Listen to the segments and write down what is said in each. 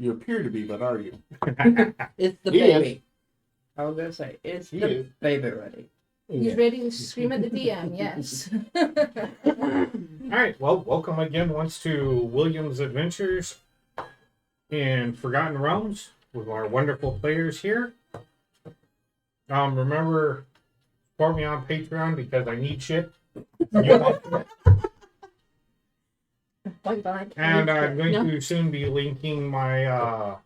You appear to be, but are you? It's the He baby. I was gonna say, it's He the is. baby ready. He's ready to scream at the DM, yes. Alright, well, welcome again once to William's Adventures in Forgotten Realms with our wonderful players here. Remember, support me on Patreon because I need shit. And I'm going to soon be linking my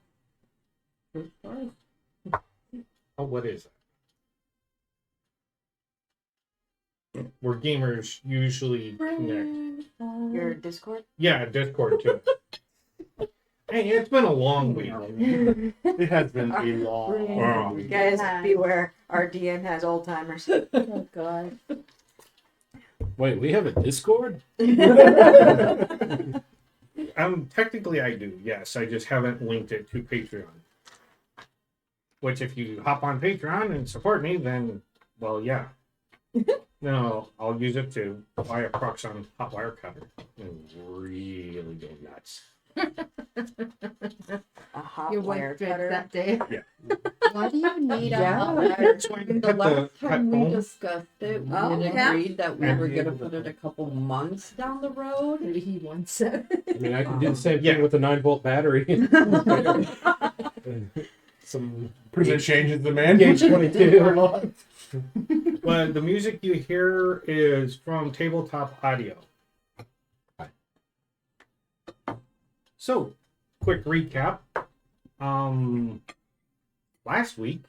what is it? Where gamers usually connect. Your Discord? Yeah, Discord too. Hey, it's been a long week. It has been a long week. Guys, beware. Our DM has Alzheimer's. Oh, God. Wait, we have a Discord? Technically I do, yes. I just haven't linked it to Patreon. Which, if you hop on Patreon and support me, then, well, yeah. No, I'll use it to buy a Proxon hot wire cutter and really go nuts. A hot Your wire wife did cutter. that day. Yeah. Why do you need a Yeah. hot wire? So I The cut last time we foam. discussed it, we Oh, had yeah. agreed that we were gonna put it a couple months down the road. Maybe he wants it. I mean, I can do the same Yeah. thing with a 9-volt battery. Some Percent changes the man. Gauge 22. But the music you hear is from Tabletop Audio. So, quick recap. Last week,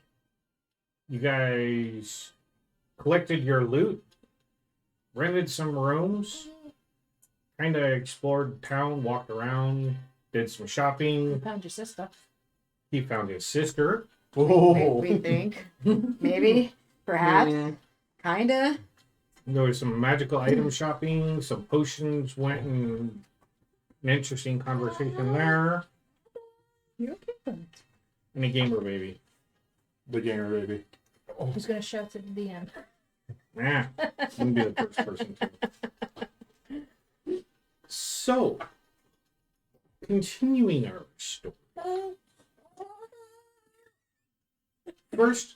you guys collected your loot, rented some rooms, kind of explored town, walked around, did some You shopping. found your sister. He found his sister. Oh. We think. Maybe. Perhaps. Kinda. There was some magical item shopping, some potions went in an interesting conversation there. You're okay then. And a gamer baby. The gamer baby. Who's going to shout at the DM? Nah, I'm gonna be the first person to. So, continuing our story. First,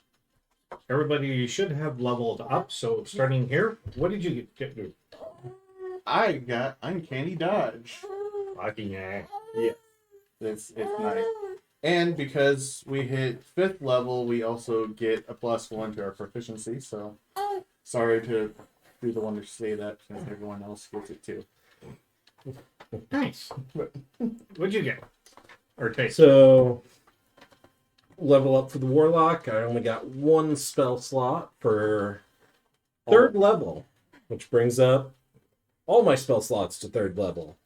everybody should have leveled up. So, starting here, what did you get to? I got uncanny dodge. Fucking yeah. It's nice. And because we hit 5th level, we also get a +1 to our proficiency. So sorry to be the one to say that since everyone else gets it too. Nice. What'd you get? Or take? So, level up for the Warlock. I only got 1 spell slot for 3rd level, which brings up all my spell slots to 3rd level.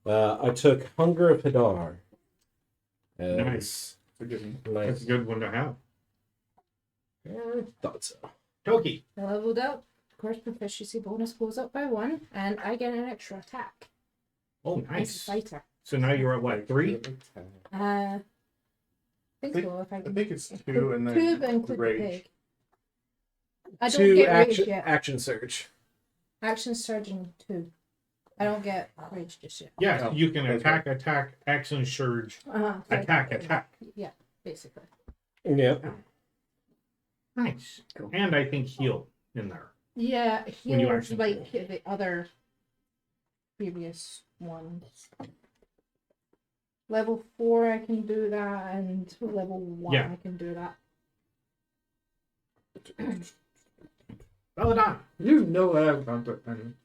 I took Hunger of Hadar. Nice. Forgive me. That's a good one to have. I thought so. Toki. I leveled up. Of course, proficiency bonus goes up by 1, and I get an extra attack. Oh, As a nice. fighter. So now you're at what, 3? I think so. If I I can. think it's 2 and then 2, but the include the rage. pig. I don't 2 get rage yet. action surge. Action surgeon 2. I don't get rage just yet. Yeah, Oh, you can that's attack, action surge, attack. Yeah, basically. Yep. Nice. Cool. And I think heal in there. Yeah, When you heals action like the other previous ones. Level 4 I can do that, and level 1 Yeah. I can do that. Belladonna. You know what I've got to end.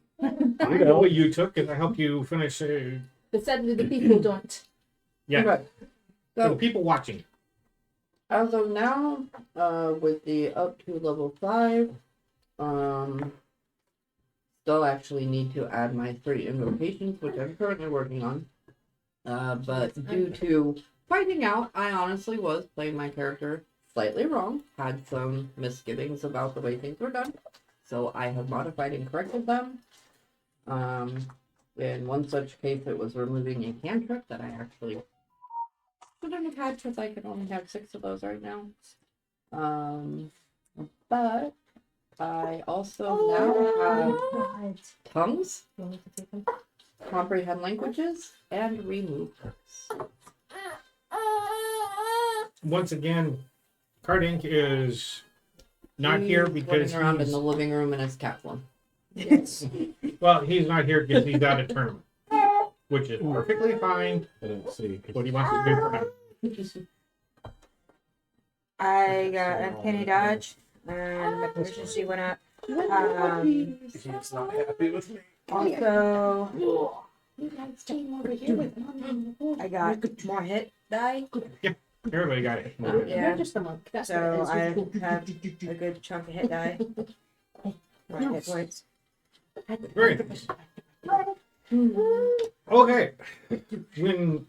I know what you took, and I helped you finish. But sadly the people don't. Yeah, Okay. for the So, people watching. as of now, with the up to level 5, still actually need to add my 3 invocations, which I'm currently working on. But due to finding out, I honestly was playing my character slightly wrong, had some misgivings about the way things were done, so I have modified and corrected them. In one such case, it was removing a cantrip that I actually shouldn't have had because I can only have 6 of those right now. But I also now have tongues, You want me to take them? comprehend languages, and remove curse. once again, Card Inc. is not here He's because running around in he's, the living room in his Kaplan. Yes. well, he's not here because he's at a tournament, which is perfectly fine. I didn't see. What he wants to do for now. I got a penny dodge, and my proficiency went up. He's not happy with me. Also, You guys came over here with Mom. I got more hit die. Everybody got it. Yeah. You're just a monk. That's So what I it is. have a good chunk of hit die. My hit points. Very nice. Okay. When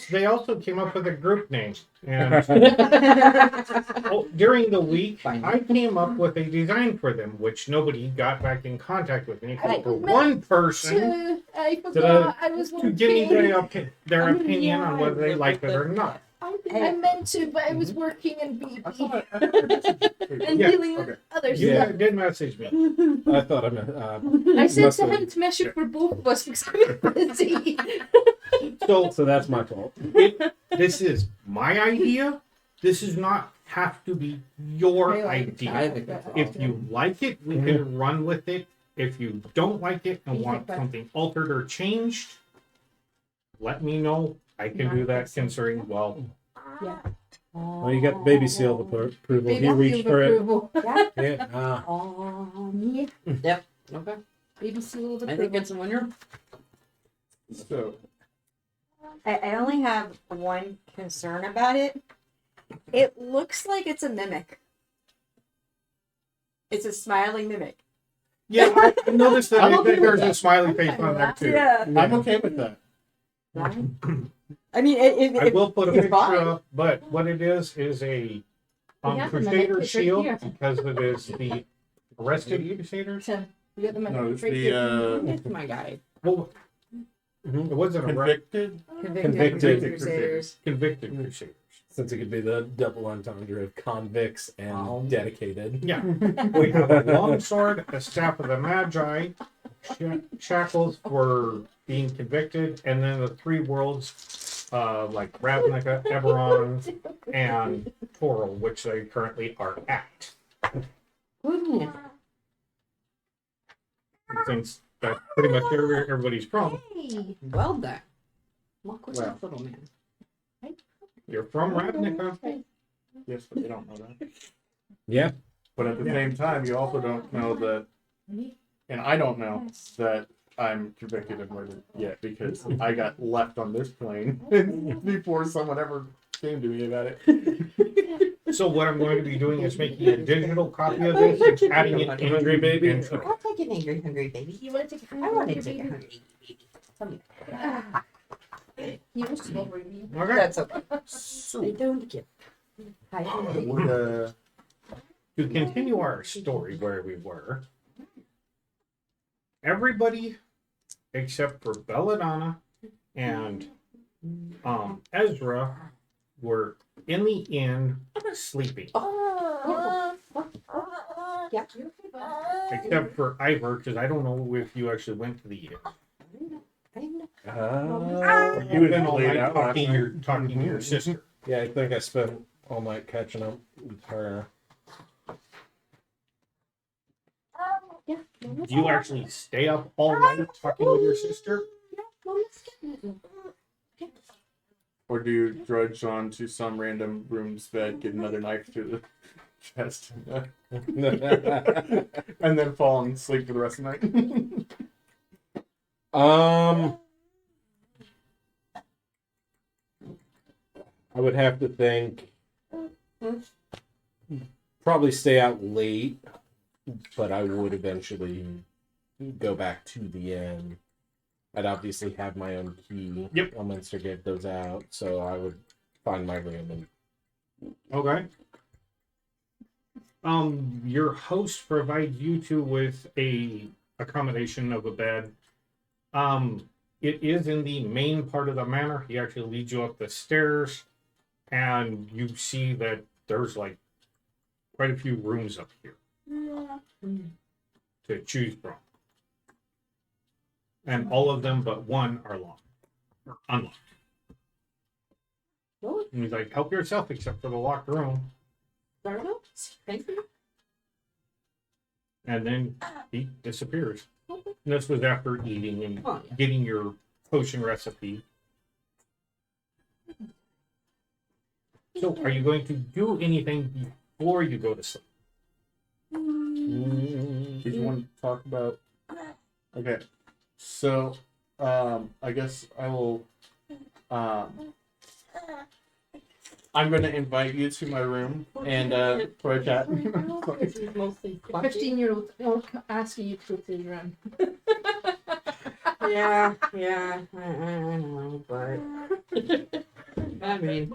they also came up with a group name, and during the week, Fine. I came up with a design for them, which nobody got back in contact with me. I For meant one person I forgot. I was to give me working. their opinion on whether they liked it or not. I meant to, but I was working and busy I thought and Yeah, dealing with okay. other You stuff. did message me. I thought I meant. I said must to have- him to message for both of us because I was busy. So that's my fault. this is my idea. This does not have to be your I like idea. I think that's If you like it, we can run with it. If you don't like it and You want think something altered or changed, let me know. I can do that considering, well, Well, you got the baby seal of approval. Baby He reached seal for it. approval. Yeah. Yeah. Okay. Baby seal of I think approval. it's a winner. So, I only have one concern about it. It looks like it's a mimic. It's a smiling mimic. yeah, I noticed that I'm okay with there's that. a smiley face on there too. Yeah. I'm okay with that. I mean, I will put a it's picture fine. up, but what it is a We have them in Crusader the picture shield here. because it is the arrested Crusaders. So, we got them at No, it's right the here. It's my guy. Well, it wasn't a convicted. Convicted. Crusaders. convicted Crusader. Since it could be the double entendre of convicts and dedicated. Yeah, we have a long sword, a staff of the Magi, shackles for being convicted, and then the three worlds, like Ravnica, Eberron, and Toril, which they currently are at. Goodness. Since that's pretty much where everybody's from. Hey. Well done. Look at Wow. that little man. You're from Ravnica. Yes, but they don't know that. Yeah. But at the same time, you also don't know that, and I don't know that I'm convicted of murder yet because I got left on this plane before someone ever came to me about it. So what I'm going to be doing is making a digital copy of this and adding it in Hungry baby. intro. I'll take an angry, hungry baby. You want to take a I want to take a hungry baby. Tell me. He was so rude. Okay. That's okay. So, They don't get. would, To continue our story where we were, everybody except for Belladonna and Ezra were in the inn sleeping. Yeah. Except for Ivor, because I don't know if you actually went to the inn. You was Been all laid night out last night. talking to your sister. Yeah, I think I spent all night catching up with her. Yeah. Do you actually stay up all night talking with your sister? or do you drudge on to some random room's bed, get another knife to the chest, and then fall and sleep for the rest of the night? I would have to think. Probably stay out late, but I would eventually go back to the inn. I'd obviously have my own key. Yep. I'll Munster get those out, so I would find my room and Okay. Your host provides you two with a accommodation of a bed. It is in the main part of the manor. He actually leads you up the stairs, and you see that there's like quite a few rooms up here to choose from, and all of them but one are locked or unlocked. Really? And he's like, help yourself except for the locked room. Startups? Thank you. And then he disappears. And this was after eating and Oh, yeah. getting your potion recipe. So, are you going to do anything before you go to sleep? Did you want to talk about? Okay, so I guess I will. I'm going to invite you to my room and for a chat. Because he's mostly The fucking. 15-year-old will ask you to go to his room. Yeah, I know, but I mean,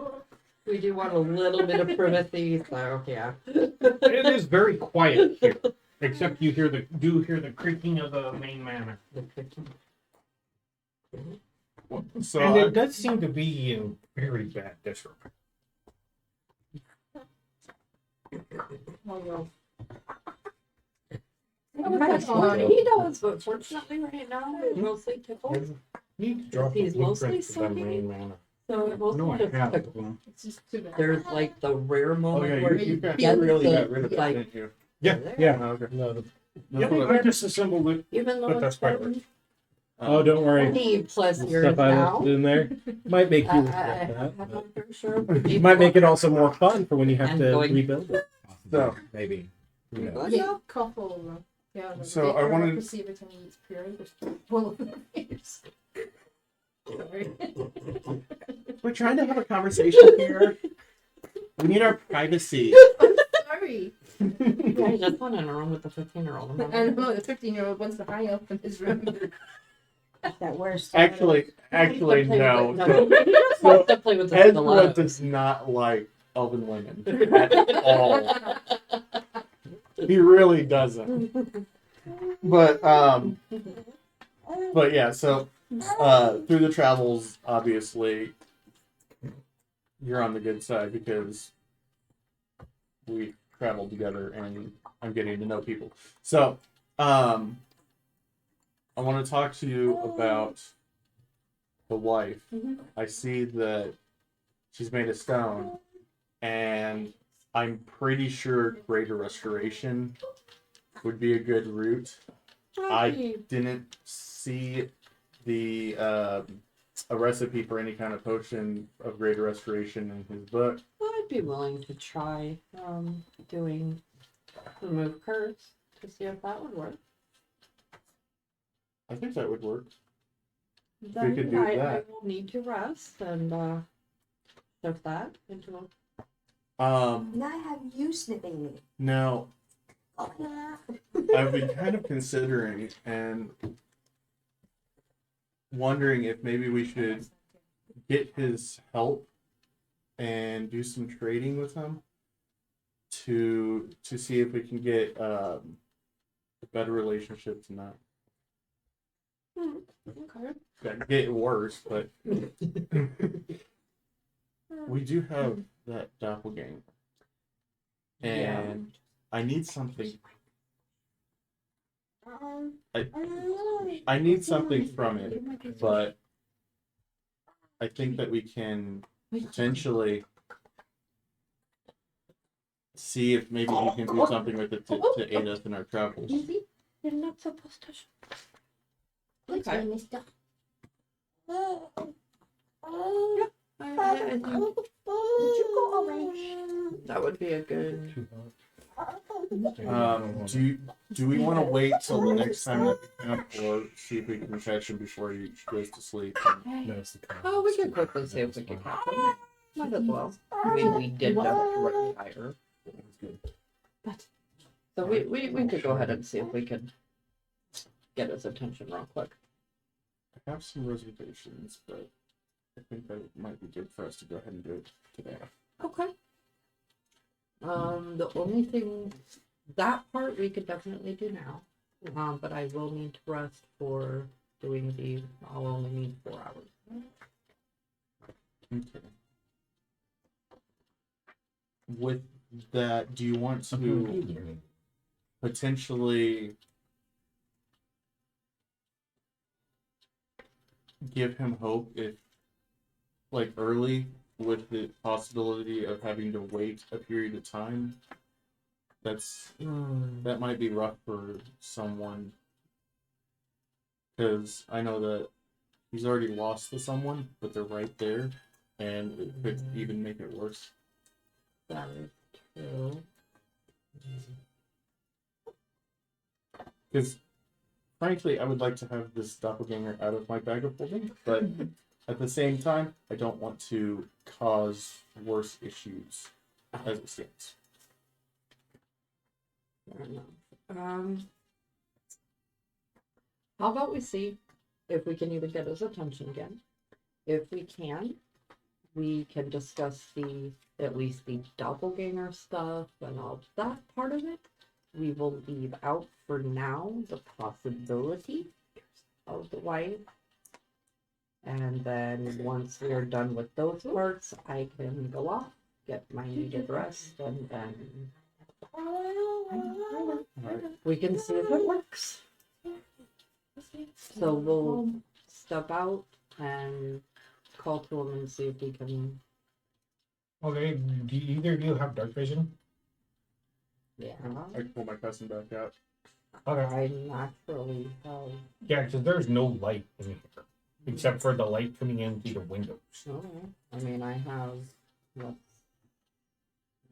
we do want a little bit of privacy, so yeah. It is very quiet here, except you hear the creaking of the main manor. So And it does seem to be in very bad disrepair. He does, but fortunately right now he's mostly tickled. You need to drop the He's mostly blueprints of the sucking. main manor. So it No, mostly I just have tickled. them. It's just too bad. There's like the rare Oh moment yeah, where you you got get really the, got rid of it, like, didn't you? Yeah, there. yeah. Oh, okay. No, That's Yep, what I- I disassembled it. Even though But it's that's quite been oh, don't worry. 20 plus The years stuff I now. left in there might make I you have regret my that. fair share of But people might make it also more fun for when you have And to going- rebuild it. So Maybe. Who knows? Well, Yeah, couple. Yeah, So I wanted- to see if it can eat period. There's full of their face. Sorry. we're trying to have a conversation here. We need our privacy. Sorry. Yeah, I just went in a room with the 15-year-old. And the 15-year-old wants to hang up in his room. That worst. Actually, no. No, he just wants to play with the Ezra stilettos. does not like elven women at all. He really doesn't. But yeah, so through the travels, obviously, you're on the good side because we traveled together and I'm getting to know people. So, I want to talk to you about the wife. I see that she's made of stone, and I'm pretty sure greater restoration would be a good route. I didn't see the a recipe for any kind of potion of greater restoration in his book. I'd be willing to try doing remove curse to see if that would work. I think that would work. Then could do I that. will need to rest and shove that into a Now I have you snipping me. Now I've been kind of considering and wondering if maybe we should get his help and do some trading with him to see if we can get a better relationship tonight. okay. That get worse, but we do have that doppelganger, and I need something. I need something from it, but I think that we can potentially see if maybe he can do something with it to aid us in our travels. You're not supposed to. It's Okay. mister. I think Would you go orange? that would be a good. Do we want to wait till the next time that we camp, or see if we can catch him before he goes to sleep? No, it's the color. Oh, we can quickly see if we can catch him. Might as well. I mean, we did just retire. So we could go ahead and see if we could get his attention real quick. I have some reservations, but I think that it might be good for us to go ahead and do it today. Okay. The only thing, that part we could definitely do now. But I will need to rest for doing I'll only need 4 hours. Okay. With that, do you want to potentially give him hope if, like, early with the possibility of having to wait a period of time, that might be rough for someone. Because I know that he's already lost to someone, but they're right there, and it could even make it worse. That is true. Because, frankly, I would like to have this doppelganger out of my bag of holding, but at the same time, I don't want to cause worse issues as it stands. Fair enough. How about we see if we can even get his attention again? If we can, we can discuss at least the doppelganger stuff and all that part of it. We will leave out for now the possibility of the wife. And then once we are done with those parts, I can go off, get my needed rest, and then we can see if it works. So we'll step out and call to him and see if we can. Okay, do either of you have dark vision? Yeah. I can pull my cousin back out. Okay. I naturally have. Yeah, because there's no light in here. Except for the light coming in through the windows. Oh, I mean, I have. What?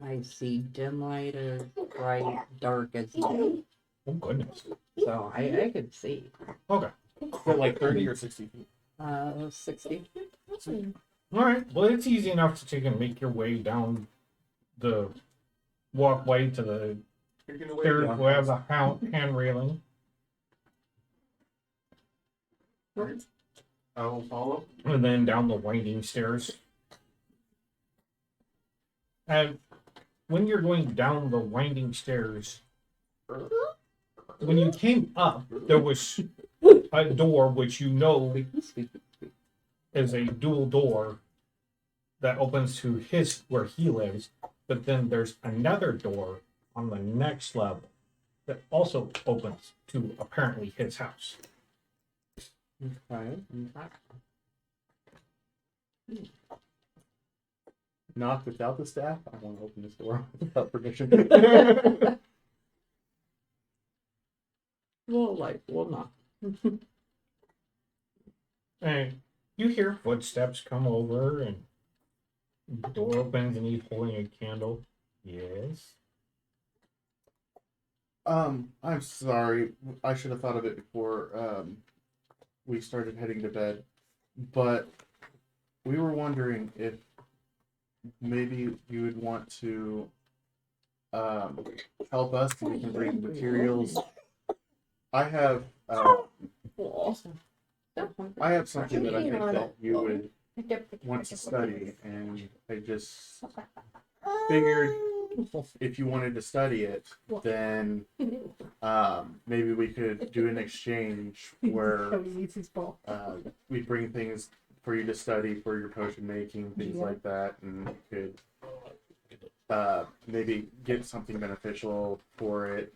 I see dim light as bright, dark as day. Oh, goodness. So I could see. Okay. So like 30 or 60 feet. 60. Alright, well, it's easy enough to take and make your way down the walkway to the You're gonna wait stairs down. where have the hand railing. I will follow. And then down the winding stairs. And when you're going down the winding stairs, when you came up, there was a door which you know is a dual door that opens to where he lives, but then there's another door on the next level that also opens to apparently his house. Okay. Knock without the staff. I want to open this door without permission. We'll not. And you hear footsteps come over, and the door opens, and he's holding a candle. Yes. I'm sorry. I should have thought of it before we started heading to bed. But we were wondering if maybe you would want to help us so we can bring materials. I have something that I think that you would want to study, and I just figured if you wanted to study it, then maybe we could do an exchange where we bring things for you to study for your potion making, things like that, and you could maybe get something beneficial for it.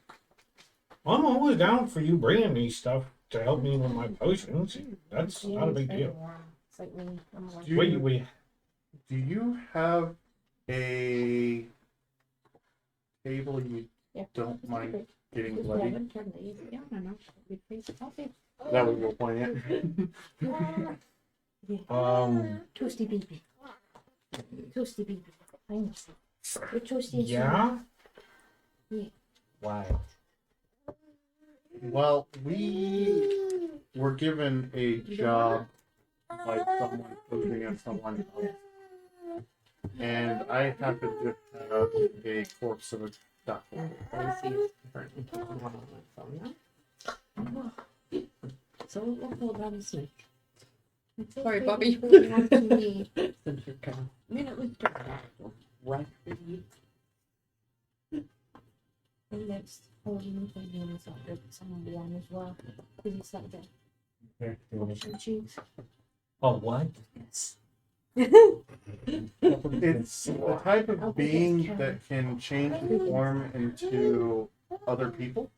I'm always down for you bringing me stuff to help me with my potions. That's not a big deal. It's like me. I'm like, Wait. Do you have a table you yeah. don't mind getting Just bloody? haven't turned the AC on or not. We'd face coffee. Is that what you're pointing at? Toasty baby. Toasty baby. I know. Your toasty is Yeah? Yeah. Why? Well, we were given a job by someone posing as someone else. And I happen to have a corpse of a duck. I see it's currently on my phone now. So we'll pull down the snake. Sorry, Bobby. Since you're kind of, I mean, it was just directly. And next, holding the hands up there, someone be on as well. Because he said that. Your cheeks. Oh, what? Yes. It's the type of being that can change form into other people.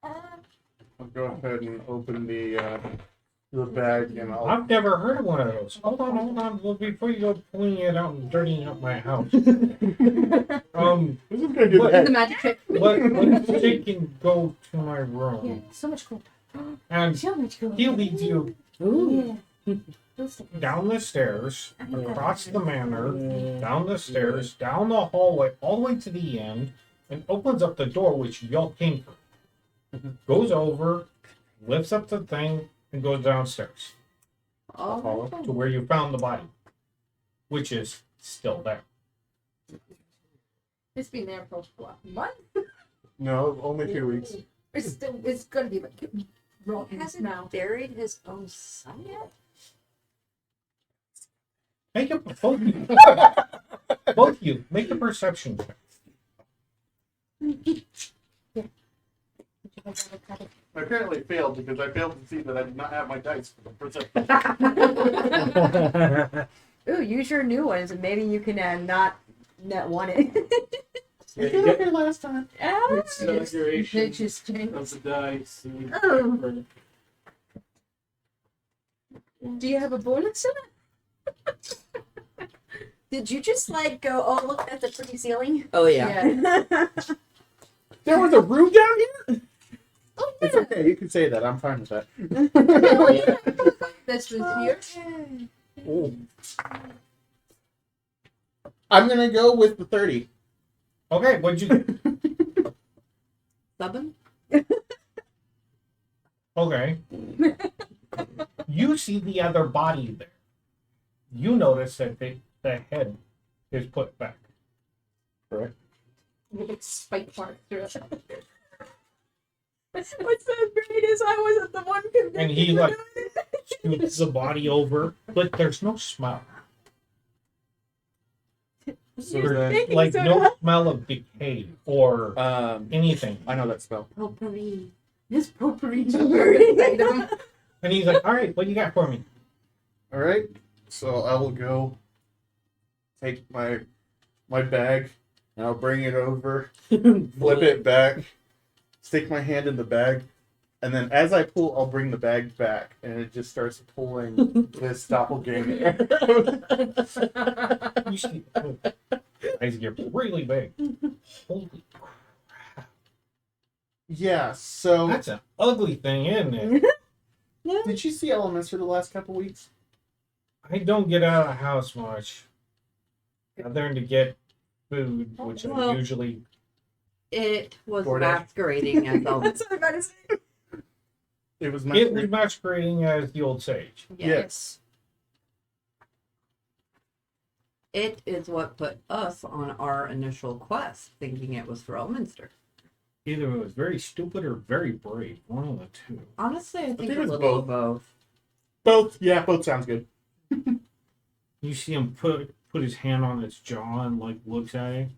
I'll go ahead and open the the bag, and I'll. I've never heard of one of those. Hold on. Well, before you go pulling it out and dirtying up my house. Who's gonna do What- The that? magic trick. Let's take and go to my Yeah, room. so much cool. And So much cool. he leads you Ooh. Yeah. Those things. down the stairs, across the manor, down the stairs, down the hallway, all the way to the end, and opens up the door which y'all came through. Goes over, lifts up the thing, and goes downstairs Oh. to where you found the body, which is still there. It's been there for what, a month? No, only 2 weeks. It's still. It's gonna be like He rotten hasn't now. buried his own son yet? Make a both of you make a perception check. I apparently failed because I failed to see that I did not have my dice for the perception. Ooh, use your new ones and maybe you can not want it. I did it last time. It's Inauguration just changed. of the dice. And Oh. Do you have a bonus in it? Did you just like go, oh, look at the pretty ceiling? Oh yeah. There was a room down here? Oh It's yeah. okay, you can say that. I'm fine with that. Oh, yeah. This was here. Ooh. I'm gonna go with the 30. Okay, what'd you get? 7? Okay. You see the other body there. You notice that the head is put back. Correct. With its spike mark through it. What's so great is I wasn't the one convicted. And he like scoots the body over, but there's no smell. So You're then, thinking Like so no smell of decay or anything. I know that spell. Potpourri. This potpourri. Item. And he's like, all right, what you got for me? All right. So I will go take my bag and I'll bring it over, flip it back, stick my hand in the bag, and then as I pull, I'll bring the bag back, and it just starts pulling this doppelganger. You see, eyes get really big. Holy crap. Yeah. So That's an ugly thing, isn't it? did you see Elements for the last couple weeks? I don't get out of the house much. Other than to get food, which I Well, usually It was DoorDash. masquerading as a That's what I'm about to say. It was it was masquerading as the old sage. Yes. It is what put us on our initial quest, thinking it was for Elminster. Either it was very stupid or very brave. One of the two. Honestly, I think think a it's little of both. Both. Yeah, both sounds good. You see him put his hand on its jaw and like looks at it.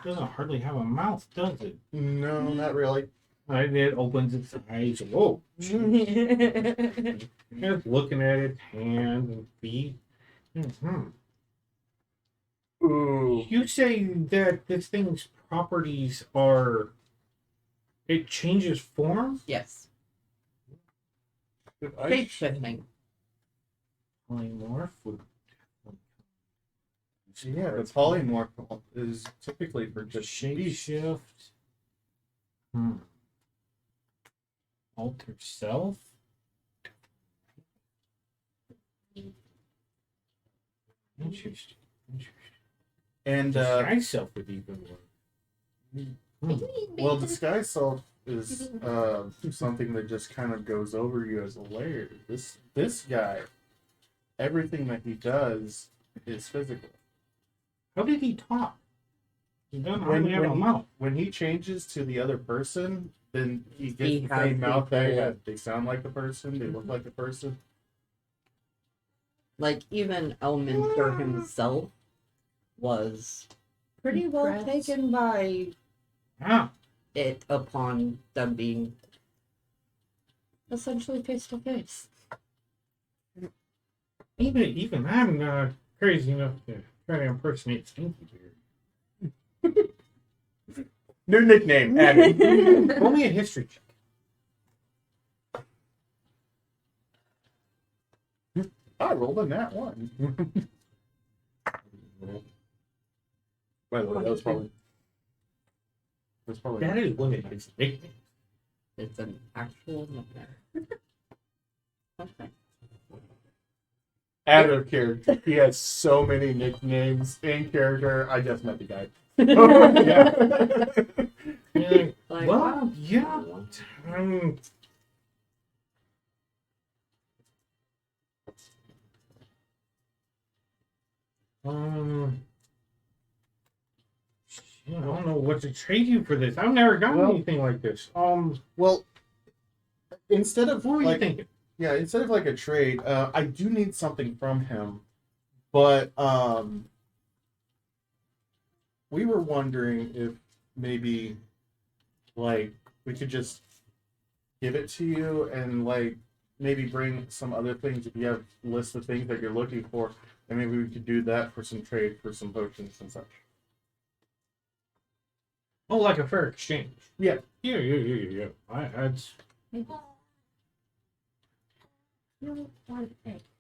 Doesn't hardly have a mouth, does it? No, not really. And it opens its eyes. Whoa! It's looking at its hands and feet. Ooh. You say that this thing's properties are. It changes form? Yes. If I Shape shifting. Polymorph would. Yeah, the polymorph is typically for just Shape beast. shift. Alter self. Interesting. And Disguise self would even work. well, disguise self is something that just kind of goes over you as a layer. This guy, everything that he does is physical. How did he talk? He doesn't hardly have a mouth. When he changes to the other person, then he gets He the has same mouth they the- have. They sound like the person. They look like the person. Like, even Elminster himself was pretty well Impressed. taken by Ah, it upon them being essentially face to face. even I'm not crazy enough to try to impersonate Stinky Beard. New nickname added. Roll me a history check. I rolled a nat 1. By the way, that was probably. That is one of his nicknames. It's an actual nightmare. Okay. Out of character. He has so many nicknames in character. I just met the guy. Yeah. Like, Well, wow. yeah. Shit, I don't know what to trade you for this. I've never gotten Well- anything like this. Well, instead of What were you like, thinking? yeah, instead of like a trade, I do need something from him, but we were wondering if maybe like we could just give it to you and like maybe bring some other things if you have lists of things that you're looking for, and maybe we could do that for some trade for some potions and such. Oh, like a fair exchange. Yeah. Yeah. That's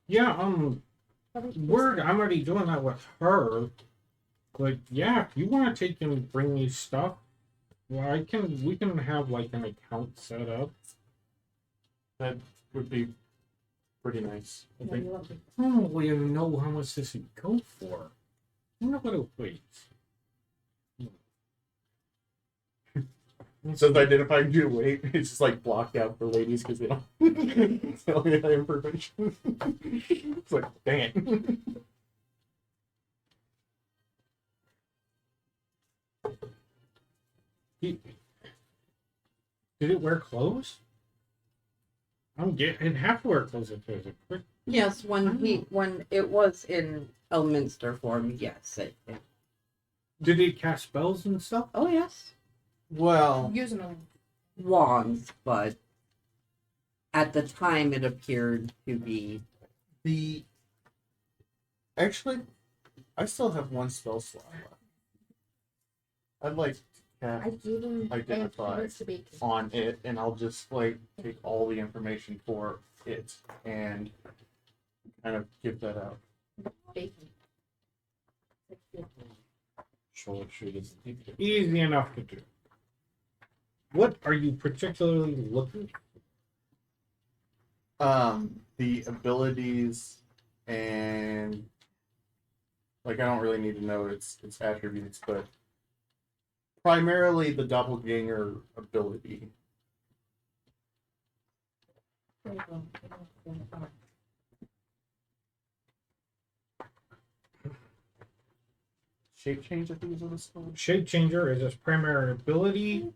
yeah. I'm already doing that with her. But yeah, if you want to take and bring me stuff, well, we can have like an account set up. That would be pretty nice. I think. I don't really know how much this would go for. I wonder what it weighs. So the identifying your weight, it's just like blocked out for ladies because they don't tell me that information. It's like, dang it. Did it wear clothes? It'd have to wear clothes if there's a quick. Yes, when it was in Elminster form, yes. Did it cast spells and stuff? Oh yes. Well, Using them. Wands, but at the time it appeared to be actually, I still have one spell slot left. I'd like to cast I gave them Identify to bacon. on it, and I'll just like take all the information for it and kind of give that out. Bacon. Sure, it's Easy enough to do. What are you particularly looking for? The abilities and like I don't really need to know its attributes, but primarily the doppelganger ability. Shape change, I think is what it's called. Shape Changer is its primary ability,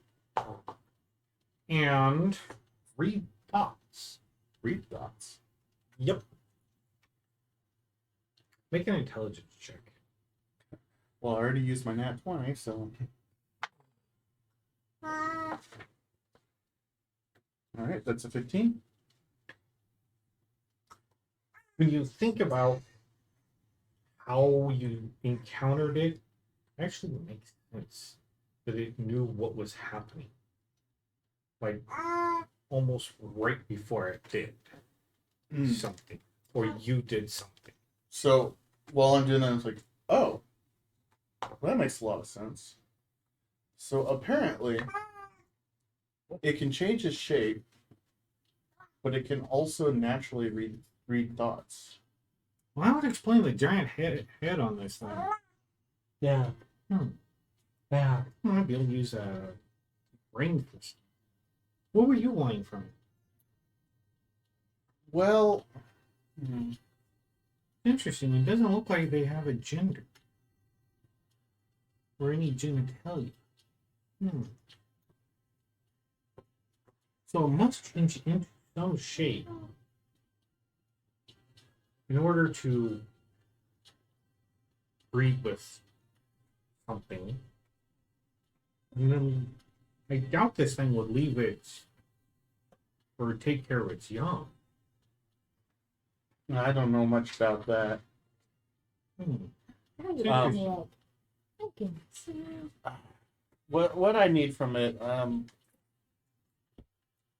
and read thoughts. Read thoughts. Yep. Make an intelligence check. Well, I already used my nat 20, so. Alright, that's a 15. When you think about how you encountered it, actually makes sense that it knew what was happening. Like almost right before it did something, or you did something. So while I'm doing that, I was like, oh, well, that makes a lot of sense. So apparently, it can change its shape, but it can also naturally read thoughts. Well, that would explain the giant head on this thing. Yeah. Yeah. I might be able to use a brain system. What were you wanting from it? Well, Interesting. It doesn't look like they have a gender or any genitalia. So it must change into some shape in order to breed with something. And then I doubt this thing would leave it or take care of its young. I don't know much about that. What I need from it,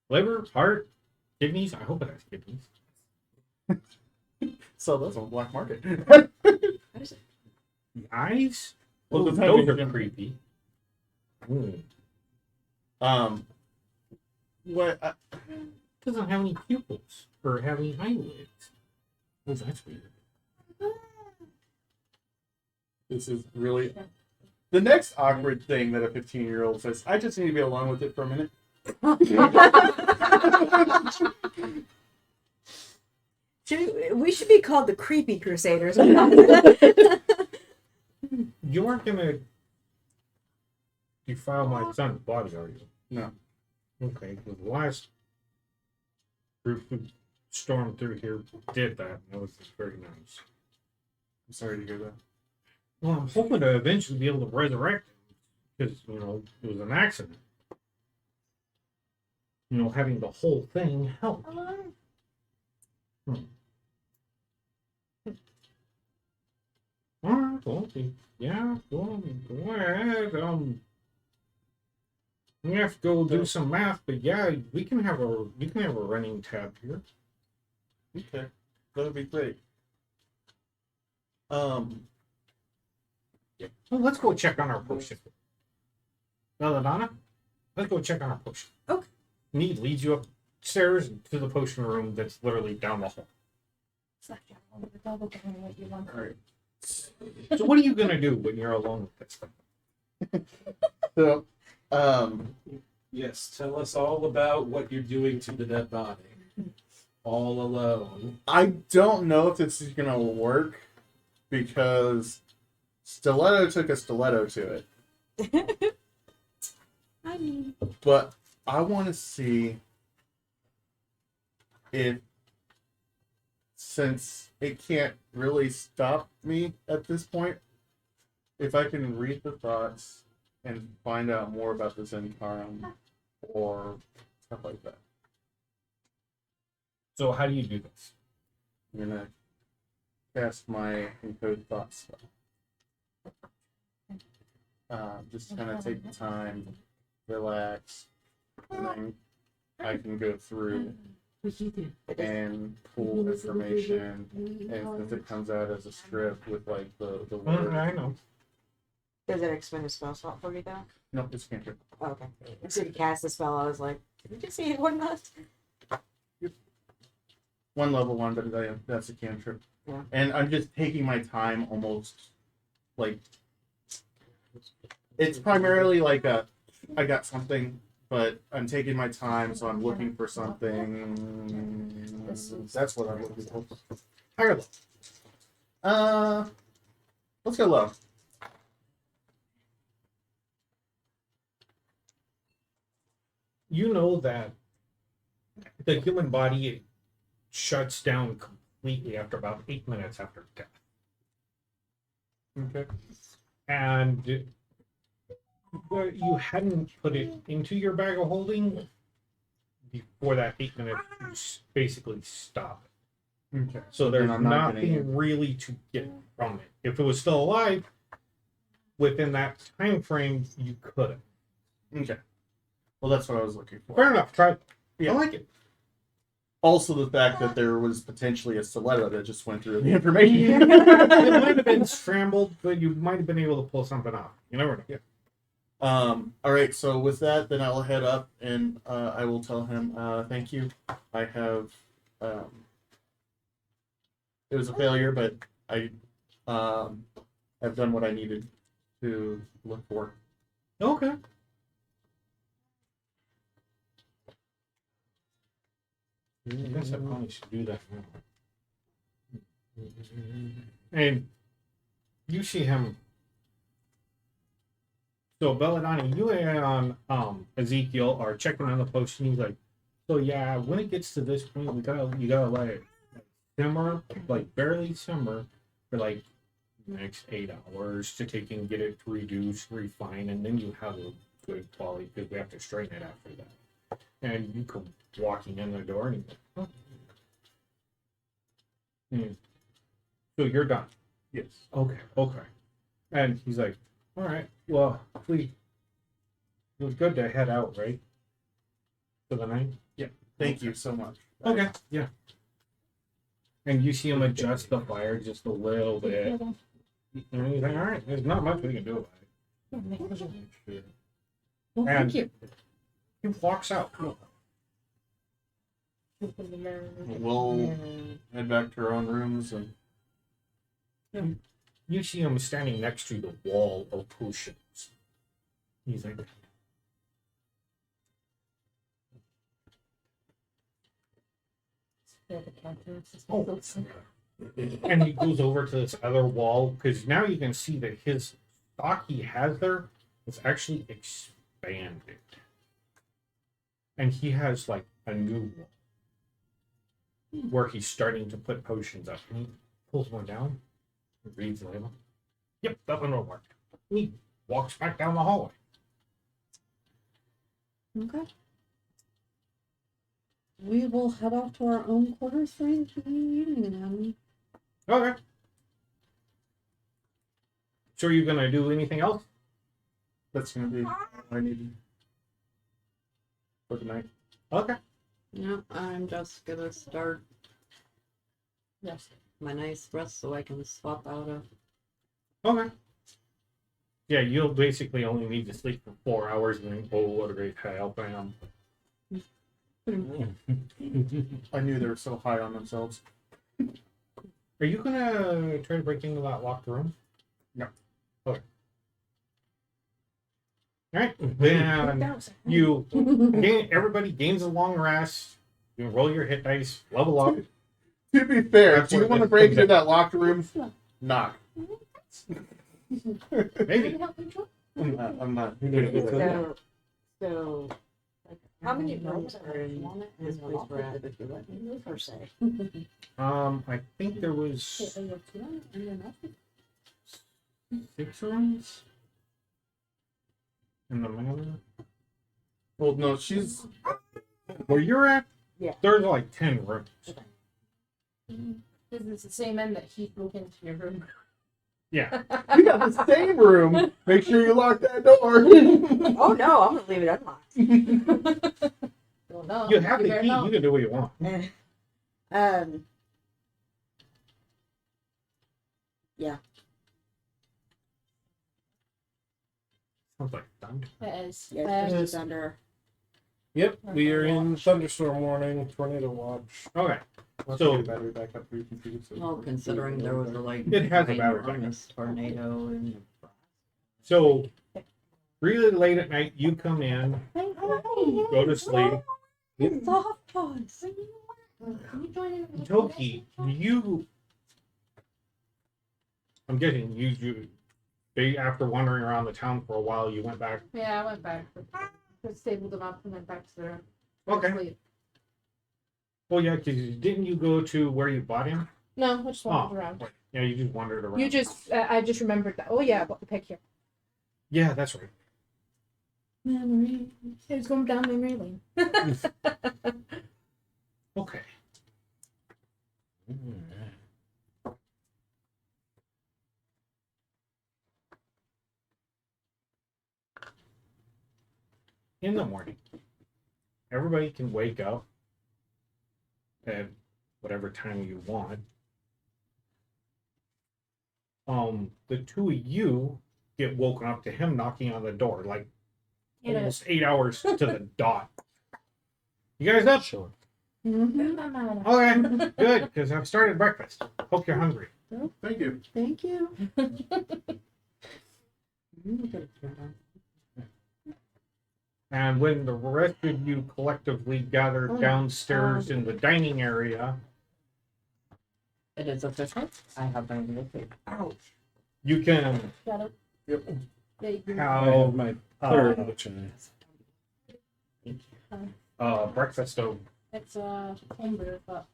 Liver, heart, kidneys. I hope it has kidneys. sell those on the black market. What is it? The eyes? Well, Ooh, the those are television. creepy. Mm. What? Doesn't have any pupils or have any eyelids. Oh, that's weird. This is really the next awkward thing that a 15-year-old says. I just need to be alone with it for a minute. We should be called the Creepy Crusaders. You aren't gonna defile my son's body, are you? No. Okay, the last group who stormed through here did that. That was very nice. I'm sorry to hear that. Well, I'm hoping to eventually be able to resurrect him because, it was an accident. Having the whole thing help. Alright, well, yeah, go ahead. We have to go do some math, but yeah, you can have a running tab here. Okay, that would be great. Yeah. Well, let's go check on our potion. Belladonna, let's go check on our potion. Okay. Need leads you upstairs to the potion room that's literally down the hall. All right. So what are you gonna do when you're alone with this thing? So, Yes, tell us all about what you're doing to the dead body. All alone. I don't know if this is gonna work because Stiletto took a stiletto to it, I mean, but I want to see if, since it can't really stop me at this point, if I can read the thoughts and find out more about the Zentarum or stuff like that. So how do you do this? I'm gonna cast my encode thoughts spell. Just kind of take the time, relax, and then I can go through and pull information, and since it comes out as a strip with like the word. I know. does it expend a spell slot for you though? No, this can't do. Oh, okay. So you cast the spell, I was like, did you just see it or not? One level one, but that's a cantrip. Yeah. And I'm just taking my time, almost like it's primarily like I got something, but I'm taking my time, so I'm looking for something. That's what I'm looking for. Higher low. Let's go low. You know that the human body shuts down completely after about 8 minutes after death. Okay. And you hadn't put it into your bag of holding before that 8 minutes you basically stop it. Okay. So there's Then I'm not getting nothing really to get from it. If it was still alive within that time frame, you couldn't. Okay. Well, that's what I was looking for. Fair enough. Try it. Yeah. I like it. Also, the fact that there was potentially a stiletto that just went through the information. It might have been scrambled, but you might have been able to pull something off. You never know. Yeah. All right. So with that, then I'll head up and I will tell him, thank you. I have. It was a failure, but I have done what I needed to look for. Okay. I guess I probably should do that now. And you see him. So Belladonna, you and Ezekiel are checking on the potion. He's like, so yeah, when it gets to this point, you gotta let it simmer, like barely simmer, for like the next 8 hours to take and get it to reduce, refine, and then you have a good quality because we have to straighten it after that. And you come walking in the door and he's like, oh. So you're done. Yes. Okay. And he's like, all right, well, it was good to head out, right? For the night? Thank you so much. Okay, yeah. And you see him adjust the fire just a little bit. And he's like, all right, there's not much we can do about it. Well, And- thank you. He walks out. We'll head back to our own rooms and You see him standing next to the wall of potions. He's like, oh. And he goes over to this other wall because now you can see that his stock he has there is actually expanded. And he has like a new wall where he's starting to put potions up. And he pulls one down, reads the label. Yep, that one will work. He walks back down the hallway. Okay. We will head off to our own quarters for the evening then. Okay. So are you gonna do anything else? that's gonna be all I need for the night. Okay. Yeah, I'm just gonna start my nice rest so I can swap out of. Okay. Yeah, you'll basically only need to sleep for 4 hours and then, oh, what a great help I am. I knew they were so high on themselves. Are you gonna try to break into that locked room? No. Okay. Alright, then you everybody gains a long rest. You roll your hit dice, level up. To be fair, That's if you what want to it break comes into down. that locked room, knock. Maybe. I'm not. So, how many rooms are in this place we're at? Per se. I think there was 6 rooms in the manor. Well, no, she's. Where you're at, Yeah. there's like 10 rooms. This is the same end that he broke into your room. Yeah. We got the same room. Make sure you lock that door. Oh no, I'm gonna leave it unlocked. Well, no, You have the better key, not. you can do what you want. Yeah. Sounds like thunder. It is. Yeah, there's thunder. Yep, we are in thunderstorm warning, tornado watch. Okay. Let's So- get the battery back up for you computer. So Well, considering there was a like It has a battery ginormous tornado and So, really late at night, you come in, go to sleep. soft pause. Toki, I'm guessing after wandering around the town for a while, you went back. Yeah, I went back. Just stabled them up and went back to their Okay. sleep. Well, yeah, because didn't you go to where you bought him? No, I just wandered around. right. Yeah, you just wandered around. I just remembered that. Oh yeah, I bought the picture. Yeah, that's right. Memory. It was going down memory lane. Okay. In the morning, everybody can wake up at whatever time you want. The two of you get woken up to him knocking on the door, like almost 8 hours to the dot. You guys up? Sure. Mm-hmm. Okay, good, because I've started breakfast. Hope you're hungry. Thank you. Thank you. And when the rest of you collectively gather downstairs in the dining area, It is official. I have my invitation. Ouch. you can Got it. Yep. Yeah, you can- I have have my third, which I breakfast of It's homebrew, but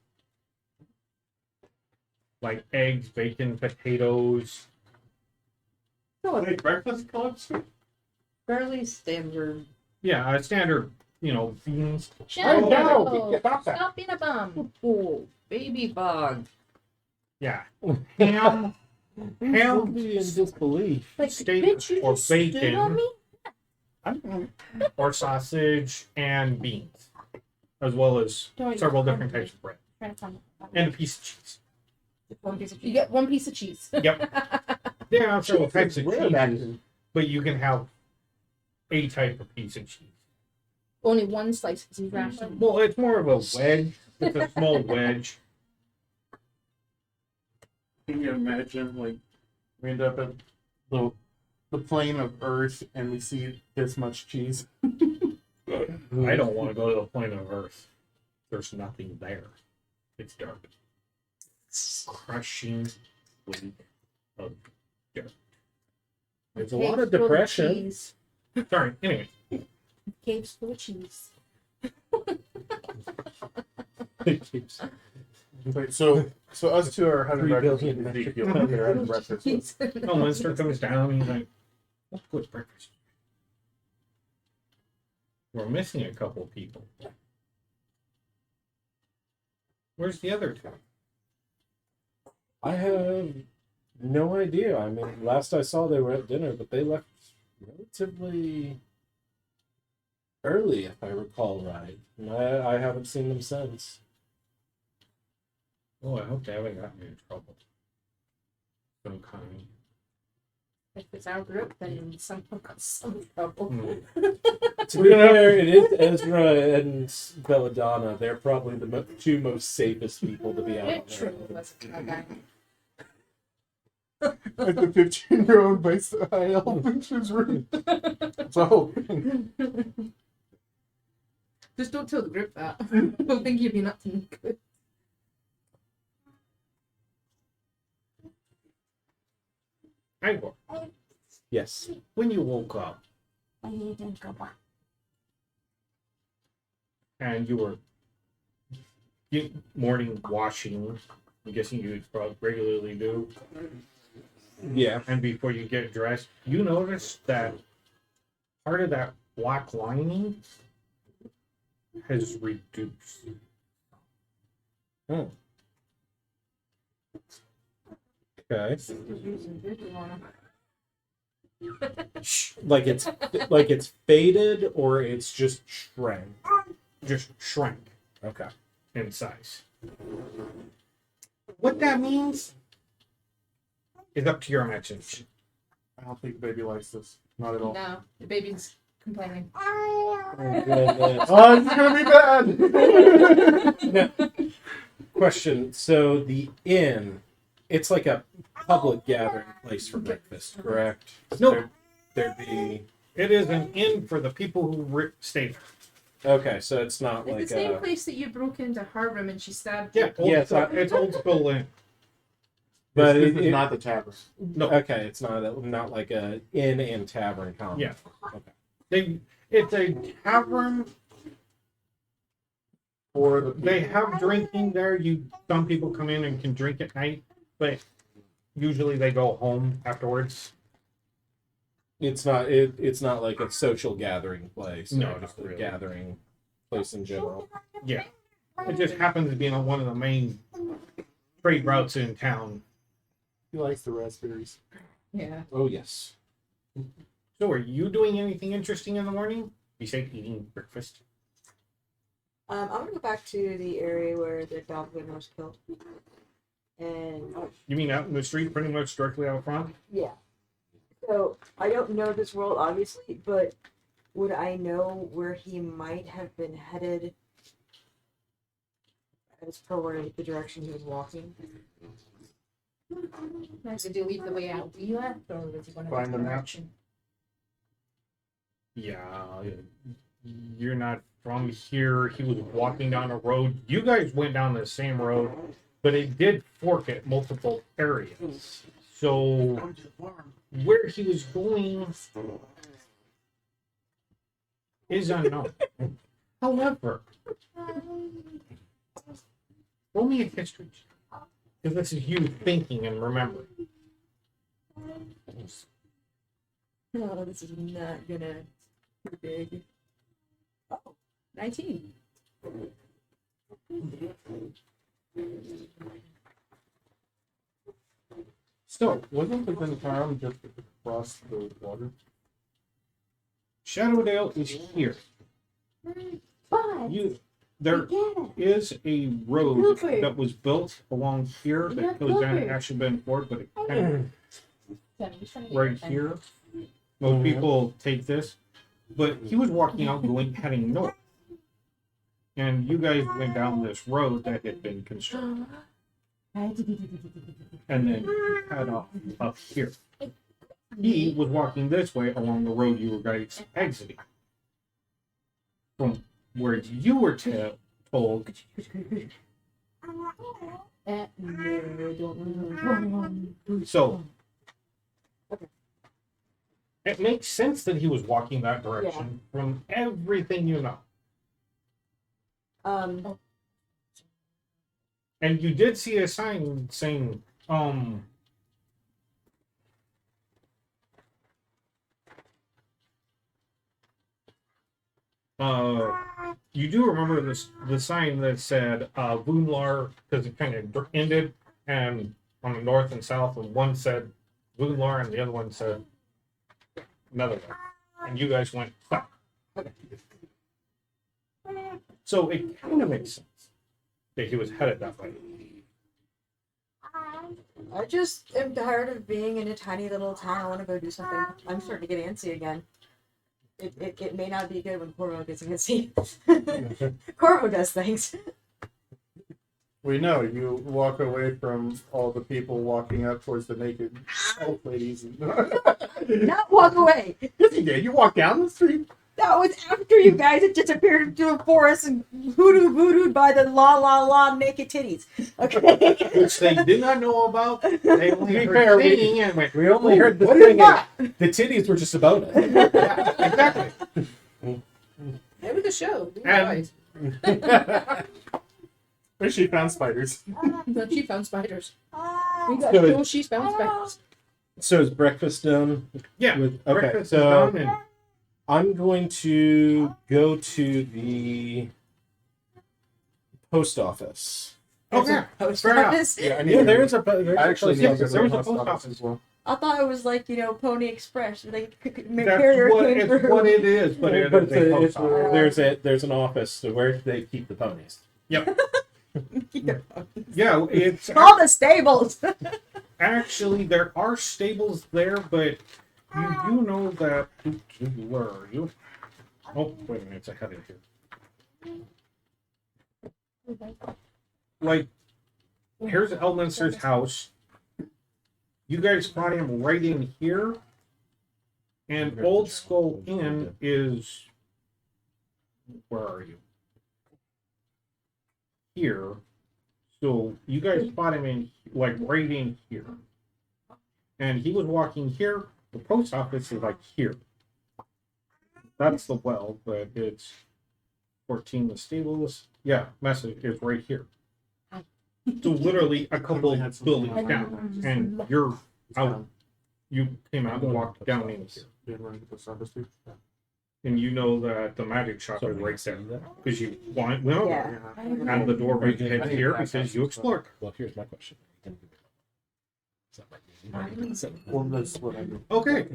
like eggs, bacon, potatoes. Wait, breakfast clubs? Fairly standard. Yeah, standard, beans. Shadow! no! Stop that. Stop being a bum. Oh, baby bug. Yeah, ham, ham, be in disbelief. Like, steak bitch, you or just stood on bacon me? or sausage and beans, as well as Don't- several different types of bread Trying to find it. and a piece of cheese. You get one piece of cheese. Yep. There are several types of Rare back cheeses, then. but you can have a type of piece of cheese. Only one slice because he's rationing. Well, it's more of a wedge. It's a small wedge. Can you imagine, like, we end up at the plane of Earth and we see this much cheese? I don't want to go to the plane of Earth. There's nothing there. It's dark. Crushing weight of dirt. There's a lot of depression. Cheese. Sorry. Anyway, Caves full of cheese. Wait, so us two are having 3 breakfast billion with metric Ezekiel. They're having breakfast with no, Leinster comes down and he's like, "What's good breakfast?" We're missing a couple of people. Where's the other two? I have no idea. I mean, last I saw they were at dinner, but they left relatively early, if I recall right. And I haven't seen them since. Oh, I hope they haven't gotten in trouble. Some kind. If it's our group, then someone got some trouble. To be fair, it is Ezra and Belladonna. They're probably the two most safest people to be out It there. true was a guy. Like the 15-year-old by high elf in his room. So, Just don't tell the group that. I don't think you'd be up to good. Ivor, Yes. when you woke up I didn't go back. and you were morning washing, I'm guessing you probably regularly do, Yeah. and before you get dressed, you notice that part of that black lining has reduced. Okay. Using voodoo on him. Like it's faded or it's just shrank. Just shrank Okay. in size. What that means is up to your imagination. I don't think the baby likes this. Not at all. No, the baby's complaining. Oh, goodness. Oh, it's gonna be bad. Question. So the inn, it's like a public gathering place for breakfast, correct? No. There'd be. It is an inn for the people who stay there. Okay, so it's not It's like the same a. place that you broke into her room and she stabbed Yeah, you. old Yeah, school, it's old school inn. But this it- is not the tavern. No, Okay, it's not like a inn and tavern combo. Yeah. Okay. it's a tavern. For the They have drinking there. Some people come in and can drink at night, but usually they go home afterwards. It's not like a social gathering place. No, just not a really. gathering place in general. Yeah, it just happens to be on one of the main trade routes in town. He likes the raspberries. Yeah. Oh yes. So, are you doing anything interesting in the morning besides eating breakfast? I'm gonna go back to the area where the goblin was killed. And You mean out in the street, pretty much directly out front? yeah. So I don't know this world obviously, but would I know where he might have been headed as per where the direction he was walking? Did you leave the way out we left, or was he going to Find the the map. direction? Yeah, you're not from here. He was walking down a road. You guys went down the same road, but it did fork at multiple areas. So where he was going is unknown. However, roll me a history check, because this is you thinking and remembering. No, this is not gonna be big. Oh, 19. So, wasn't the town just across the water? Shadowdale is here. But You There is a road Goofy. that was built along here Yeah, that goes down Goofy. to Ashland Bend Ford, but it kind Seven, just trying to of get right your pen. here. Most people take this, but he was walking out, heading north, and you guys went down this road that had been constructed, and then you head off up here. He was walking this way along the road you were guys exiting. From where you were told, so it makes sense that he was walking that direction from everything you know. And you did see a sign saying, you do remember the sign that said Voonlar, because it kind of ended and on the north and south, and one said Voonlar and the other one said another one. And you guys went south. So it kind of makes sense that he was headed that way. I just am tired of being in a tiny little town. I want to go do something. I'm starting to get antsy again. It may not be good when Corvo gets antsy. Corvo does things. We know you walk away from all the people walking up towards the naked elf ladies. Not walk away. Yes, you did. You walked down the street. That was after you guys had disappeared into a forest and voodooed by the la naked titties. Okay. Which they did not know about. They only be heard fair, singing and went, We only heard the What is thing. that? The titties were just a bonus. yeah, exactly. Maybe the show. And- But she found spiders. No, she found spiders. We got So show she's found spiders. So is breakfast done? Yeah. Okay, Breakfast is so done and I'm going to go to the post office. okay. Post Fair enough. office. Yeah, I need Yeah, to- there's a. I actually Yeah, need to there was a post post office office. as well. I thought it was like, Pony Express. That's Carrier what, came it's through. what it is, but it but is a post office. there's an office where they keep the ponies. Yeah, it's Call the stables. actually there are stables there, but you do know that. Where are you? Oh, wait a minute, it's ahead of here. Like, here's Elminster's house. You guys brought him right in here, and Old Skull Inn is. Where are you? Here. So you guys brought him in, like, right in here. And he was walking here. The post office is like here. That's the well, but it's 14 the stables. Yeah, message is right here. So literally a couple buildings down, and you're out. You came out and walked down in here, Didn't run to the post office, too. and you know that the magic shop is right there because you went over, Yeah. and the door right head here because you explored. Well, here's my question. Well, that's what I do. Okay,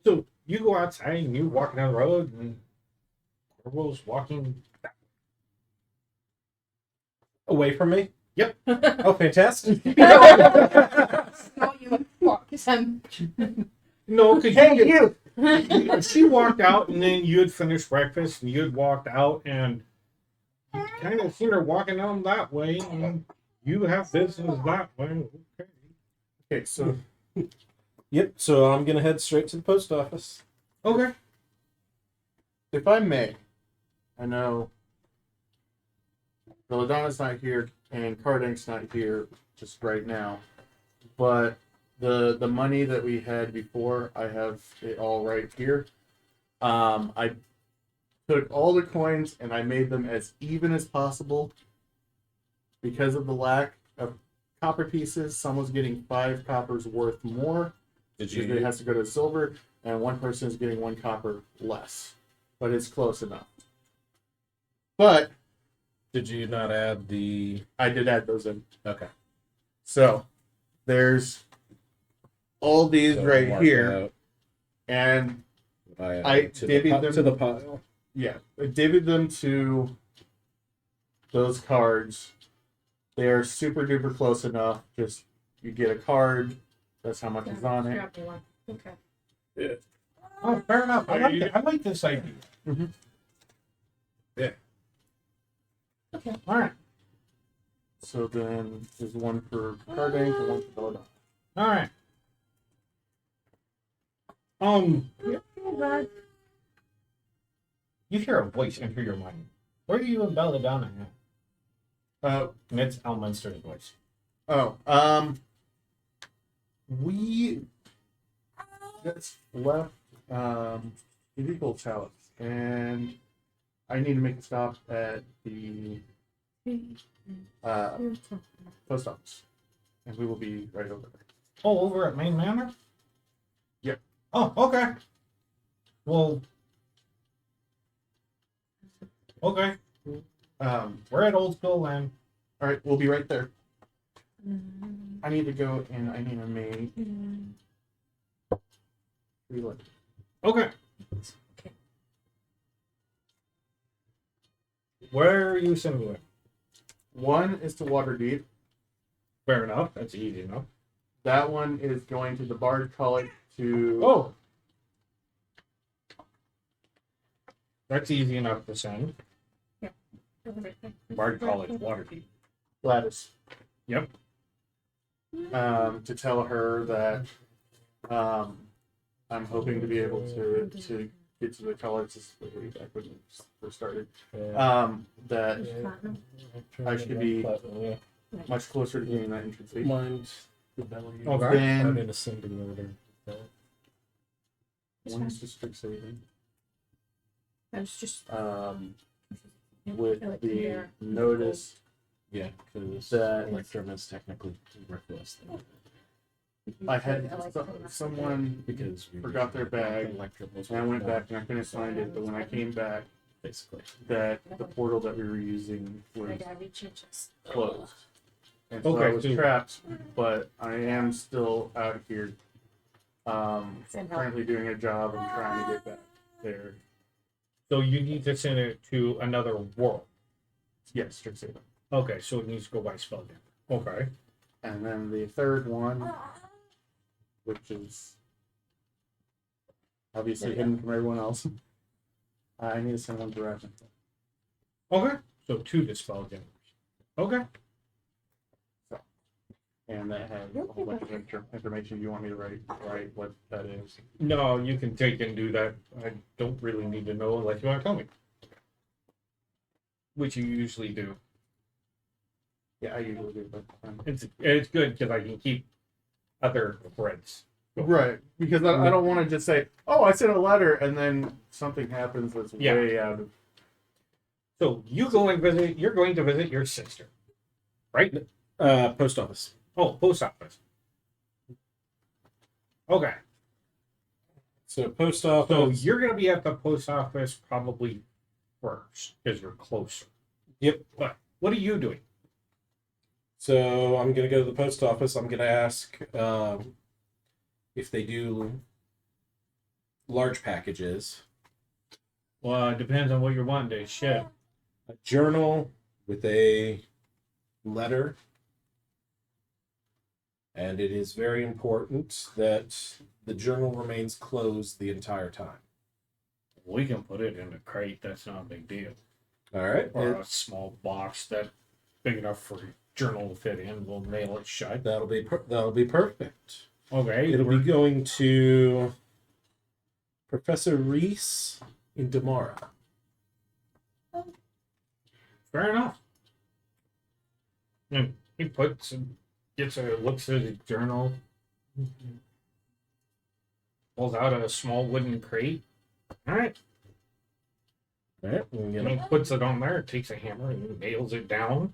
so you go outside and you're walking down the road, and Corvo's walking. Away from me? Yep. Oh, fantastic. No, you fuck. Sam. No, because Hey, you. she walked out, and then you had finished breakfast, and you had walked out, and you kind of seen her walking down that way, and you have business that way. Okay. Okay, so Yep, so I'm going to head straight to the post office. Okay. if I may, I know Belladonna's not here and Cardank's not here just right now, but the money that we had before, I have it all right here. I took all the coins and I made them as even as possible because of the lack of copper pieces. Someone's getting 5 coppers worth more. Did It has to go to silver, and one person is getting 1 copper less, but it's close enough. But Did you not add the? I did add those in. Okay. So there's all these So right mark here, out. and I I to divvied the them- pile. yeah, I divvied them to those cards, they are super duper close enough. Just you get a card. That's how much is on it. Grab me one. Okay. Oh, fair enough. I like this idea. Mhm. Yeah. Okay. All right. So then there's one for card ink and one for Belladonna. All right. You hear a voice enter your mind. Where are you and Belladonna at? And it's Elminster's voice. We just left illegal chalice, and I need to make a stop at the post office, and we will be right over there. Oh, over at Main Manor? Yep. Oh, okay. Well, okay. We're at Old School Land. All right, we'll be right there. I need to go and I need to make reload. Okay. Where are you sending it? One is to Waterdeep. Fair enough. That's easy enough. That one is going to the Bard College to. Oh. That's easy enough to send. Bard College, Waterdeep. Gladys. Yep. To tell her that I'm hoping to be able to get to the college this way back when it first started. That I should be much closer to getting that entrance fee. Mind rebellion. Okay. I'm Then in ascending order. one is district saving. That's just With the notice Yeah, because that Electrum is technically worthless. I had someone Because we forgot their bag, Electrum was and I went worth back and I finished signed it, but when I came back, basically. that the portal that we were using was closed. And so Okay, I was so- trapped, but I am still out here. Send help. Currently doing a job and trying to get back there. So you need to send it to another world. Yes, strict saving. Okay, so it needs to go by spell then. Okay. And then the third one, which is obviously hidden from everyone else. I need to send one to Raven. Okay. So 2 dispel gems. Okay. And that has a whole bunch of information you want me to write what that is. No, you can take and do that. I don't really need to know unless you want to tell me. Which you usually do. Yeah, I usually do, but It's good because I can keep other threads. going. right, because I don't want to just say, "Oh, I sent a letter," and then something happens that's Yeah. way out of. So you go and visit. You're going to visit your sister, right? Post office. Oh, post office. Okay. So post So office. you're gonna be at the post office probably first because you're closer. Yep. But what are you doing? So I'm gonna go to the post office. I'm gonna ask if they do large packages. Well, it depends on what you're wanting to ship. A journal with a letter. And it is very important that the journal remains closed the entire time. We can put it in a crate. That's not a big deal. All right. Or a small box that big enough for a journal to fit in. We'll nail it shut. That'll be perfect. Okay. It'll be going to Professor Reese in Damara. Fair enough. And he looks at his journal, pulls out a small wooden crate. All right. All right. And he puts it on there, takes a hammer and nails it down,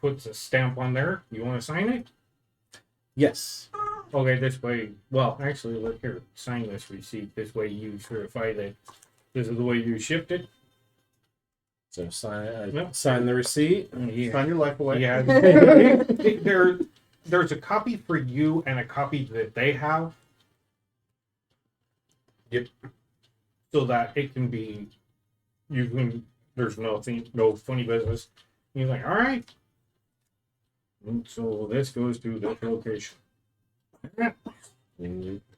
puts a stamp on there. You want to sign it? Yes. Okay, this way. Well, actually, look here. Sign this receipt. This way you certify that this is the way you shipped it. So sign Yep. sign the receipt. Yeah. Sign your life away. Yeah. There's a copy for you and a copy that they have. Yep. So that it can be, there's no funny business. He's like, all right. And so this goes to this location.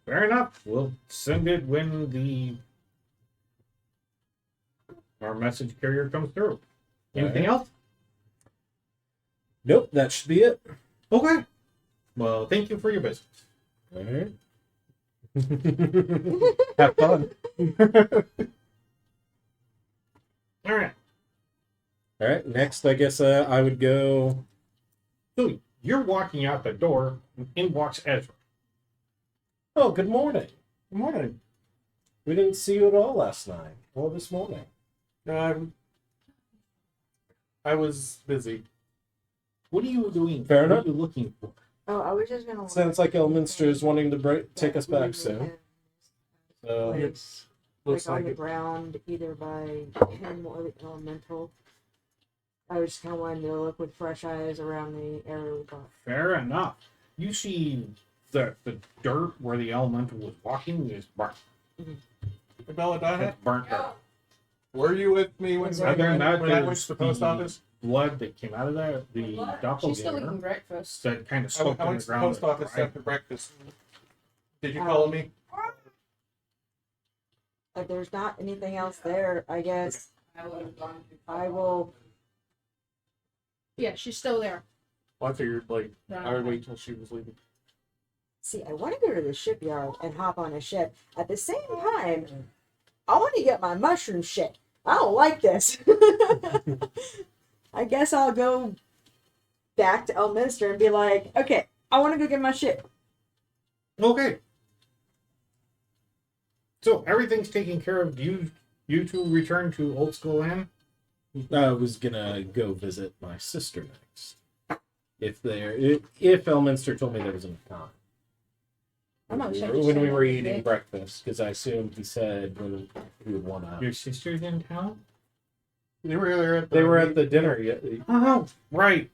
Fair enough. We'll send it when our message carrier comes through. Anything else? Nope, that should be it. Okay. Well, thank you for your business. All right. Have fun. All right. All right. Next, I guess I would go. So you're walking out the door, and in walks Ezra. Oh, good morning. Good morning. We didn't see you at all last night or this morning. I was busy. What are you doing? Fair what enough. are you looking for? Oh, I was just gonna. Sounds like Elminster is wanting to take us back soon. So, Like, Looks on like the it. ground, either by him or the elemental. I was just kind of wanting to look with fresh eyes around the area we got. Fair enough. You see the dirt where the elemental was walking is burnt. Belladonna, It's burnt dirt. were you with me when, Was Other than that, when I went there's to the post office? blood that came out of the She's still eating doppelganger breakfast. that kind of I soaked in went the to the ground. post and office dried. after breakfast. Did you follow me? If there's not anything else there, I guess I will. Yeah, she's still there. Well, I figured like Right. I would wait till she was leaving. See, I want to go to the shipyard and hop on a ship. At the same time, I want to get my mushroom shit. I don't like this. I guess I'll go back to Elminster and be like, okay, I want to go get my shit. Okay. So everything's taken care of. Do you two return to Old Skull Inn? I was gonna go visit my sister next. If Elminster told me there was enough time. I'm not sure. When we were eating breakfast, because I assumed he said when we would want to. Your sister's in town? They were there at the They were at the dinner yet. Oh, right.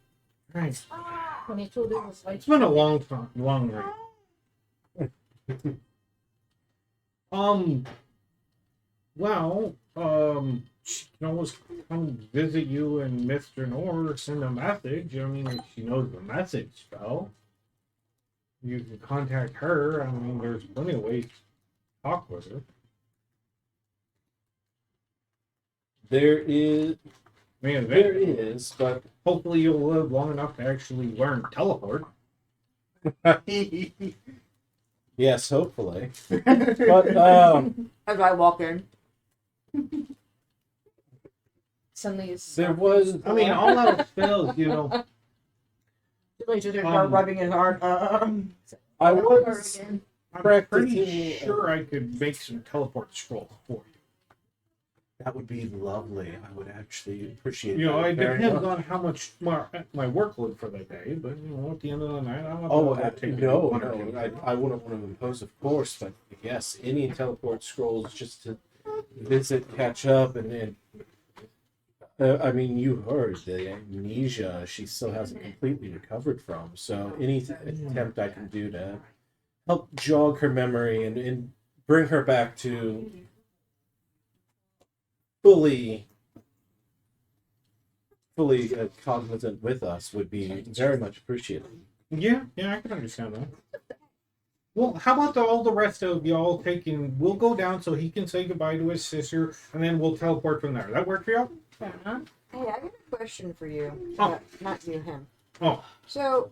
Right. When he told her it was like, It's been a long time, long night. She can always come visit you and Mr. Nor send a message. I mean, if she knows the message spell, you can contact her. I mean, there's plenty of ways to talk with her. There is, I mean, there is, but hopefully you'll live long enough to actually learn teleport. yes, hopefully. But As I walk in. suddenly it's. there was. I mean, all else fails, you know. Like just start rubbing his heart. I was again. I'm Correct, pretty it's in- sure I could make some teleport scrolls for you. That would be lovely. I would actually appreciate. You know, that it very depends much. on how much my workload for the day, but you know, at the end of the night, I'm Oh about to take no, one or two. I wouldn't want to impose, of course, but yes, any teleport scrolls just to visit, catch up, and I mean, you heard the amnesia she still hasn't completely recovered from. So any attempt I can do to help jog her memory and bring her back to fully cognizant with us would be very much appreciated. Yeah, I can understand that. Well, how about all the rest of y'all taking? We'll go down so he can say goodbye to his sister, and then we'll teleport from there. That work for y'all? Fair enough. Hey, I got a question for you. Oh. Not you, him. Oh. So,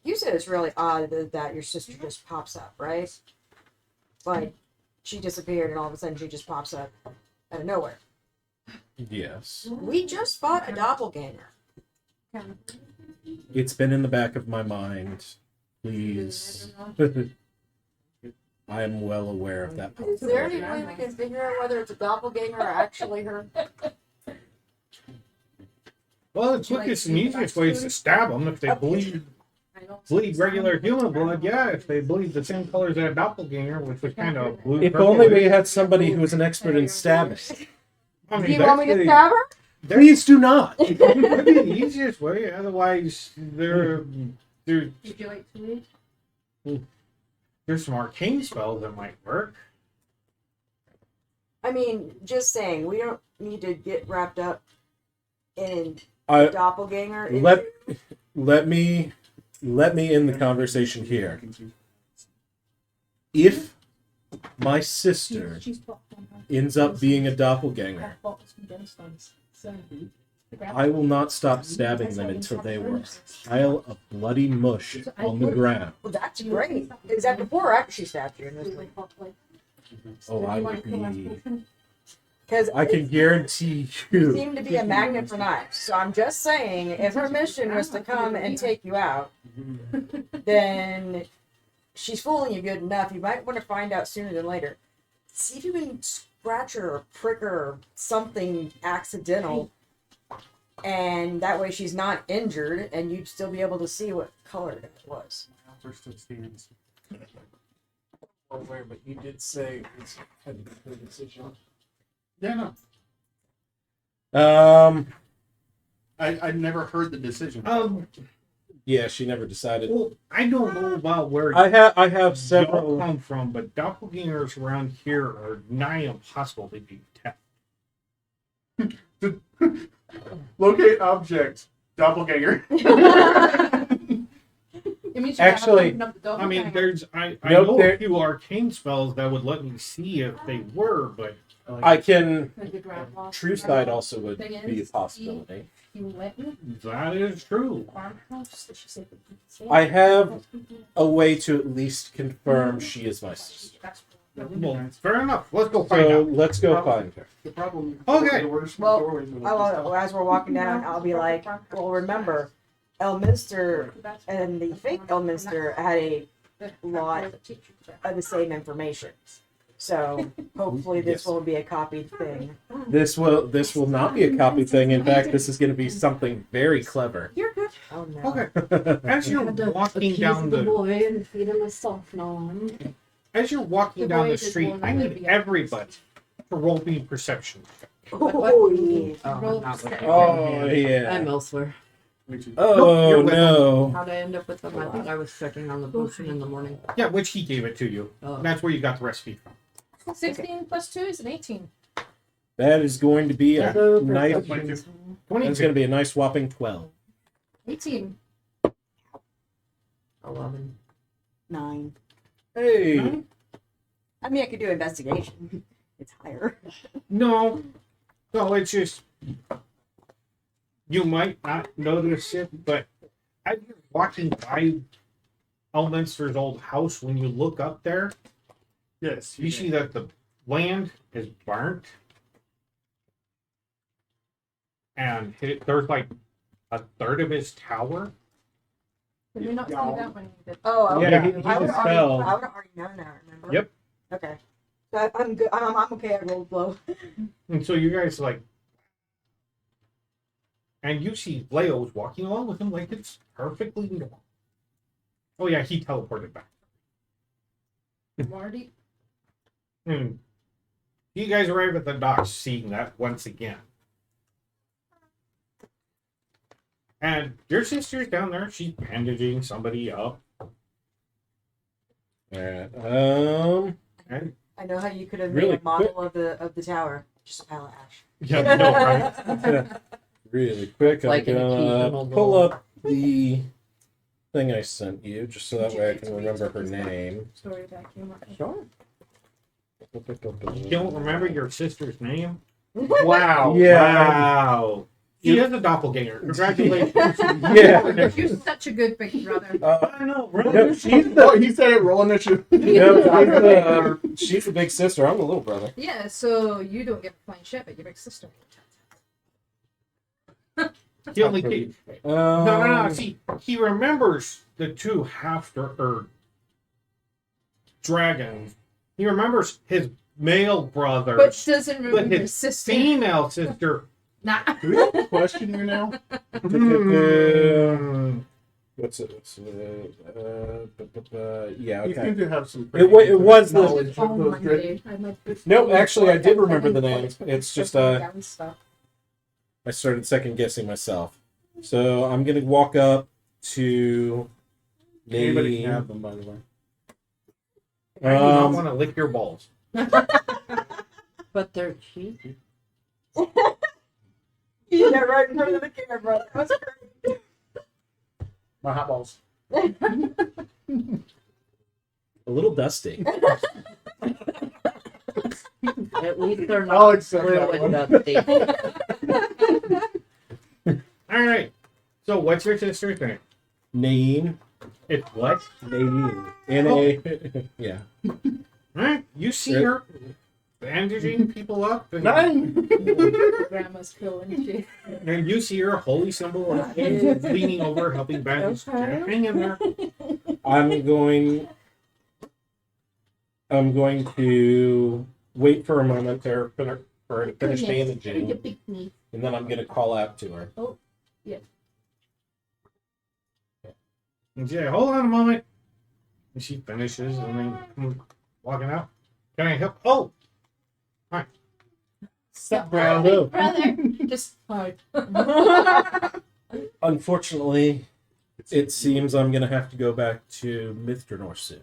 you said it's really odd that your sister just pops up, right? Like, she disappeared and all of a sudden she just pops up out of nowhere. Yes. We just fought a doppelganger. It's been in the back of my mind. Please. I am well aware of that. Is there any way we can figure out whether it's a doppelganger or actually her? Well, the quickest and easiest way is to stab them if they bleed regular human blood. Yeah, if they bleed the same color as that doppelganger, which was kind of blue. If only we had somebody who was an expert in stabbing. I mean, Do you want me to that's stab her? Please do not. That'd be the easiest way. Otherwise, there's Would you like to leave? there's some arcane spells that might work. I mean, just saying, we don't need to get wrapped up in doppelganger issue? let me end the conversation here. If my sister ends up being a doppelganger, I will not stop stabbing them until they were a pile of bloody mush on the ground. Well, that's great. Is that before or after she stabbed you initially? Oh, I would be. Because I can guarantee you you. seem to be a magnet for knives. So I'm just saying, if her mission was to come and take you out, then she's fooling you good enough. You might want to find out sooner than later. See if you can scratch her or prick her or something accidental. And that way she's not injured, and you'd still be able to see what color it was. First it stands. Aware, but you did say it's had a decision. Yeah, no. I never heard the decision. Yeah, she never decided. Well, I don't know about where I have y'all several. come from, but doppelgangers around here are nigh impossible to detect. Locate object. Doppelganger. It means Actually, I mean, I Nope, know there- a few arcane spells that would let me see if they were, but I can. True Sight also would Thing be a is, possibility. You went in that is true. the farmhouse that she said that you could see. I have a way to at least confirm she is my sister. Well, fair enough. Let's go find So out. let's go find her. The problem. Okay. Well, as we're walking down, I'll be like, well, remember, Elminster and the fake Elminster had a lot of the same information. So hopefully this Yes. will be a copied thing. This will not be a copy thing. In fact, this is going to be something very clever. You're good. Oh no. Okay. As you're walking down the boy and feed him a soft lawn. as you're walking The down the boys is street, born I need Olivia. everybody to roll me perception. Oh, yeah. Oh, not with Oh yeah. I'm elsewhere. Oh You're with no. How'd I end up with them? I think I was checking on the potion in the morning. Yeah, which he gave it to you. Oh. That's where you got the recipe from. 16 plus 2 is an 18. That is going to be a Hello, nice. perception. That's 22. going to be a nice whopping 12. 18. 11. 9. Hey. I mean, I could do investigation. It's higher. No, it's just you might not notice it, but as you're walking by Elminster's old house, when you look up there, Yes. you see that the land is burnt, and there's like a third of his tower. Did we not see that when you did? Oh, okay. Yeah, he I would have dispelled. already known that, remember? Yep. Okay. So I'm good. I'm okay. I rolled low. And so you guys and you see Leo's walking along with him like it's perfectly normal. Oh yeah, he teleported back. Marty? And you guys arrive at the docks, seeing that once again. And your sister's down there. She's bandaging somebody up. Alright. And I know how you could have Really made a model of the tower. Just a pile of ash. yeah, no, right? Really quick, Like I'm an occasional gonna pull little- up the thing I sent you, just so that way I can remember her name. Story vacuum. Sure. You don't remember your sister's name? Wow. Yeah. Wow. He is a doppelganger. Congratulations. Yeah. You're such a good big brother. I know, right? No, she's Oh, he said it rolling at you. no, she's the big sister. I'm the little brother. Yeah, so you don't get a flying shit, but your big sister. He only came. No. See, he remembers the two dragons. He remembers his male brothers, But doesn't but remember his his sister. female sister. Nah. Do we have a question here now? What's it? Yeah. You Okay. seem to have some. It was the- knowledge of On those good. Monday. I might be- No, actually, I did remember the names. It's just Down stuff. I started second guessing myself. So I'm gonna walk up to Anybody the. can have them, by the way. I do not want to lick your balls. But they're cheap. You got right in front of the camera. That was great. My hot balls. A little dusty. At least they're I'll not accept blue that and dusty. All right. So, what's your sister's name? Nain. It's what? Nain. N-A. Yeah. Right? You see Right. her bandaging people up, and, 9. Grandma's killing shit. and you see her holy symbol of faith leaning over, helping bandage. Hang in there. I'm going to wait for a moment for her to finish bandaging, and then I'm going to call out to her. And she say, hold on a moment. And she finishes and then comes walking out. Can I help? Oh! Step brown. Hello. Brother, just hard. Unfortunately, it seems I'm going to have to go back to Mithranor soon.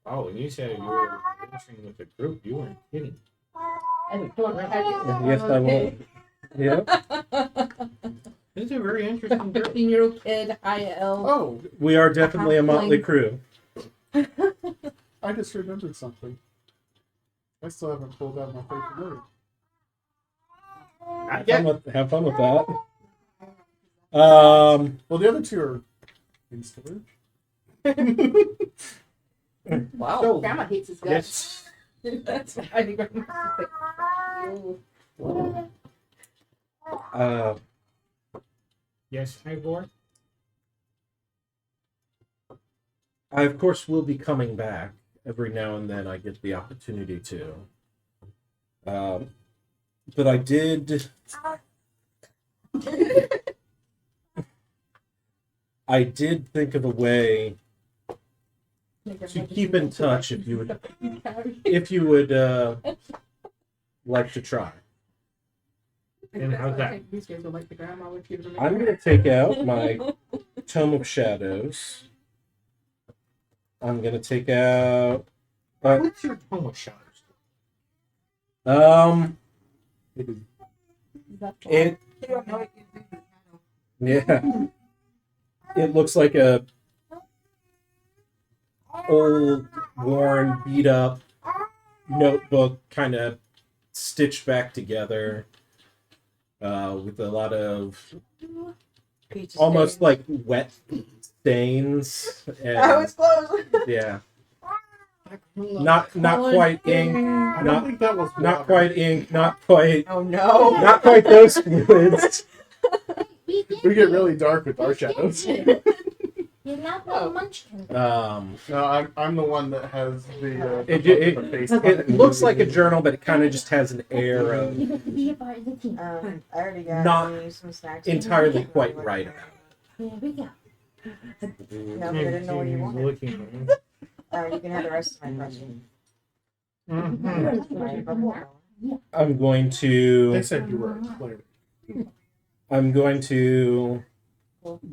Oh, and you said you were finishing with the group. You weren't kidding. Yes, I will. Yeah. This is a very interesting group. 13-year-old kid, IL. Oh, We are definitely a motley crew. I just remembered something. I still haven't pulled out my favorite word. Not yet. Have fun with that. Well, the other two are in storage. Wow. So, Grandma hates his guts. yes. That's why I think Grandma's like, ew. Yes, Ivor? I, of course, will be coming back. Every now and then I get the opportunity to. But I did... I did think of a way to keep in touch if you would like to try. And how's that? These guys are like the grandma would give them. I'm going to take out my Tome of Shadows. I'm going to take out... What's your Tome of Shadows? It... Yeah. It looks like a old, worn, beat up notebook kind of stitched back together with a lot of Peach almost stains. like wet stains. And, I was close. yeah. Not quite ink, I don't think that was not water. quite ink, not quite Oh no. not quite those fluids. We get really dark with our shadows. You're not no munchkin. No, I'm the one that has the It face. it looks like a journal, but it kind of just has an air of I already got Not me some snacks. entirely quite right about it. Here we go. No, but I didn't know what you wanted. Looking. You can have the rest of my question. Mm-hmm. I'm going to They said you were a player.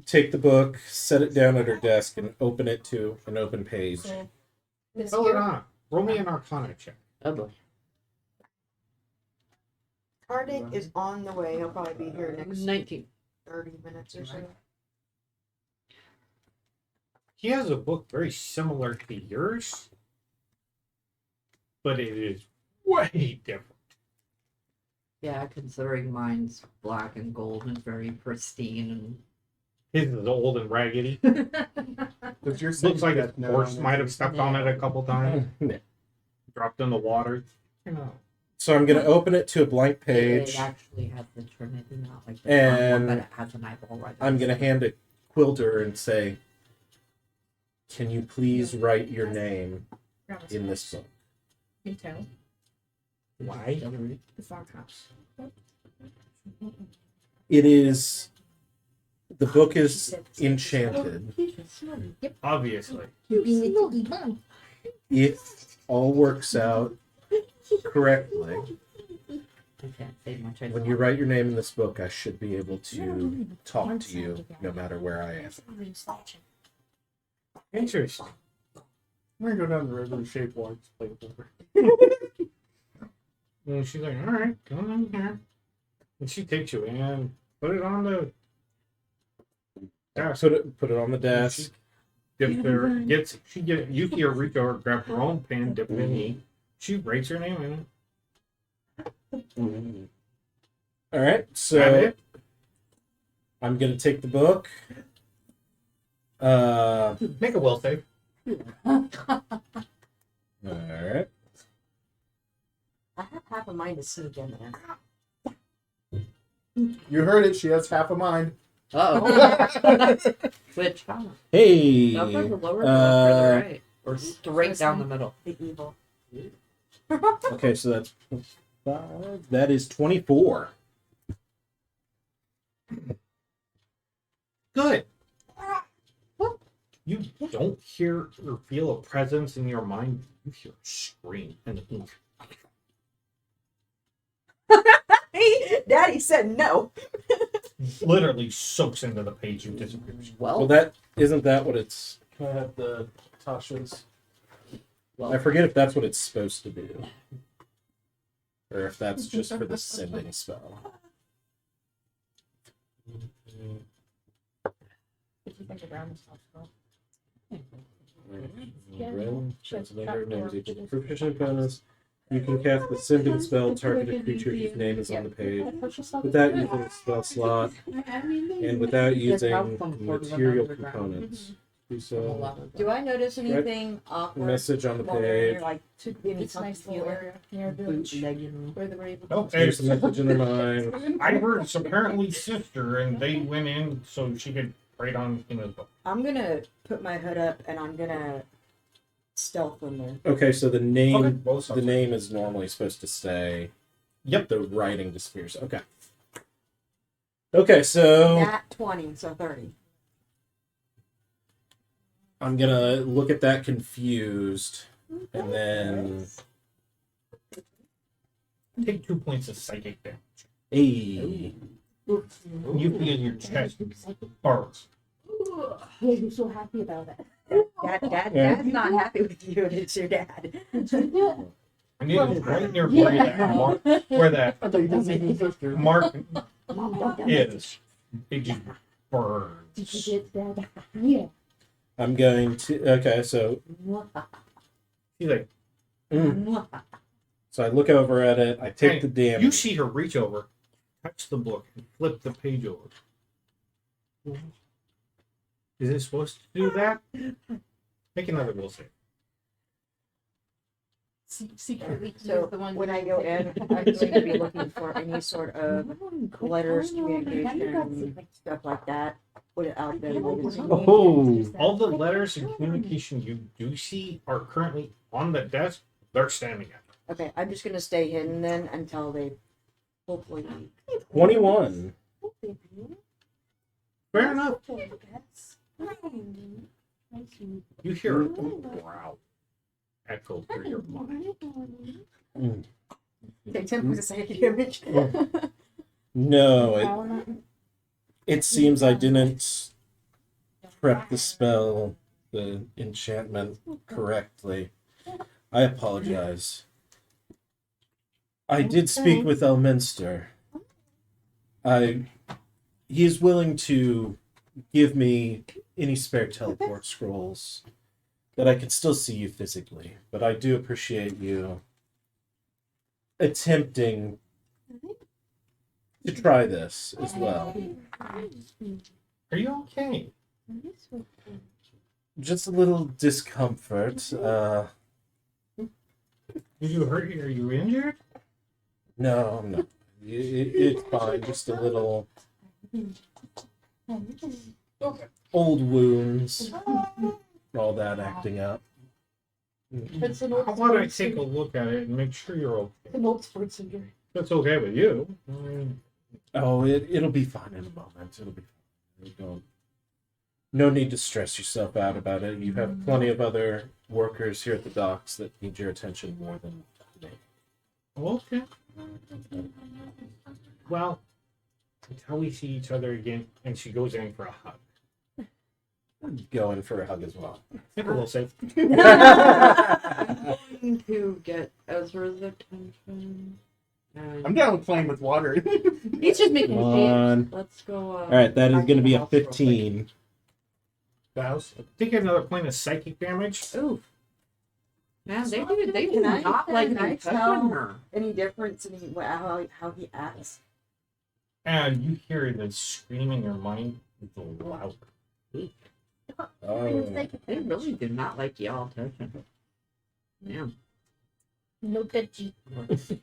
take the book, set it down at her desk, and open it to an open page. This Hold here. on. Roll me an Arcana check. Oh boy. Kardik is on the way. He'll probably be here next 19. 30 minutes or so. He has a book very similar to yours, but it is way different. Yeah, considering mine's black and gold and very pristine His is old and raggedy. Does your Looks like his that note horse on it? might have stepped on it a couple times. Yeah. Dropped in the water. You know. So I'm going to open it to a blank and page. it actually has the Trinity, not like the And one, but it has an eyeball right there. I'm going to hand a quill to her and say, "Can you please write your name in this book?" You can tell. Why? The farmhouse. It is. The book is enchanted. Obviously. If all works out correctly, I can't say much. I when you write your name in this book, I should be able to talk to you no matter where I am. Interesting. I'm gonna go down the river and shave water. Play with her. And she's like, all right, come in here. And she takes you and put it on the desk. Put it on the desk. You see her reach over, grab her own pen, dip it in the ink. She writes her name in it. All right, Got so it? I'm gonna take the book. Make a will save. All right. I have half a mind to sneak in there. You heard it. She has half a mind. Oh. Which? Hey. Up or the lower or left or the right? Or straight down the middle? The evil. Okay, so that's 5. That is 24. Good. You don't hear or feel a presence in your mind. You hear a scream and the ink. Daddy said no. Literally soaks into the page and disappears. Well, that isn't that what it's. Can I have the Tasha's? I forget if that's what it's supposed to do, or if that's just for the sending spell. If you think around this hospital. Translator names equal to proficient bonus. You can cast the sending spell, target a creature whose name is on the page, without using a spell slot, and without using material components. Do so. Do I notice anything awkward? Message on the while we're page. here, like It's a nice little area near the village where they were able to. Oh, There's a message in their mind. I heard it's apparently sister, and they went in so she could write on in the book. I'm gonna put my hood up and I'm gonna stealth in there. Okay, so the name Okay, both the sides. name is normally supposed to stay. Yep. The writing disappears. Okay. Okay, so Nat 20, so 30. I'm gonna look at that confused, and then Take 2 points of psychic damage. hey, You feel your chest burst. Yeah, you're so happy about it. Dad's not happy with you, and it's your dad. And it is right near where that I thought you did say sister. mark Mom, is. It just Did burns. you get that? Yeah. I'm going to. Okay, so He's like, so I look over at it. I take the you damage. see her reach over, touch the book, and flip the page over. Is it supposed to do that? Make another will save. Secretly, So the one when I go in, I'm going to be looking for any sort of letters, communication, stuff like that. Put it out there. Oh. All the letters and communication you do see are currently on the desk. They're standing up. Okay, I'm just going to stay hidden then until they hopefully. 21. Fair enough. You hear a growl echo through your mind. Take 10 points of psychic damage. No, it seems I didn't prep the spell, the enchantment correctly. I apologize. I did speak with Elminster. He is willing to give me any spare teleport scrolls that I can still see you physically, but I do appreciate you attempting to try this as well. Are you okay? Just a little discomfort. Did you hurt? Are you injured? No, I'm not. It's fine. Just a little old wounds. All that acting up. How about I take a look at it and make sure you're okay? An old sports injury. That's okay with you. Oh, it'll be fine in a moment. It'll be fine. No need to stress yourself out about it. You have plenty of other workers here at the docks that need your attention more than me. Okay. Well, until we see each other again, and she goes in for a hug. Go in for a hug as well. Make a will save. I'm going to get Ezra's attention. And I'm down with playing with water. He's just making Come shit. on. let's go. All right, that is back going to be the a house real quick. 15. The house. Take another point of psychic damage. Ooh. Man, they do Can I- not like can I me tell- touching her. Any difference in how he acts? And you hear the scream in your mind with the loud. Oh. They really do not like y'all touching her. Yeah. No touchy.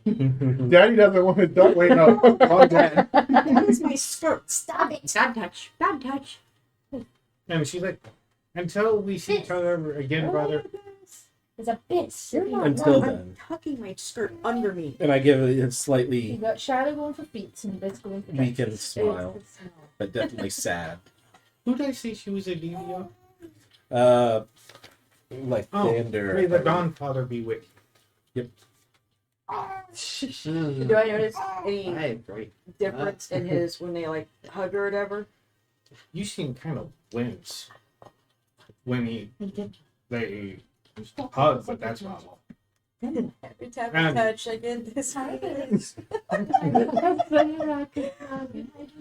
Daddy doesn't want to duck. Wait, no. Mom, Dad. That is my skirt. Stop it. Bad touch. Bad touch. And she's like, until we see each other again, brother. It's a bit. You're not Until wrong. then. I'm tucking my skirt under me. And I give it a You slightly got Shadow going for feet and Bit's going for weakened touches. smile, but definitely sad. Who did I say she was a DVO? Like Oh, Thunder. may the Dawn Father be with you. Do I notice any I agree. difference in his when they like hug or whatever? You seem kind of wince when they hug, but that's not all. Every time we And- touch, I get this.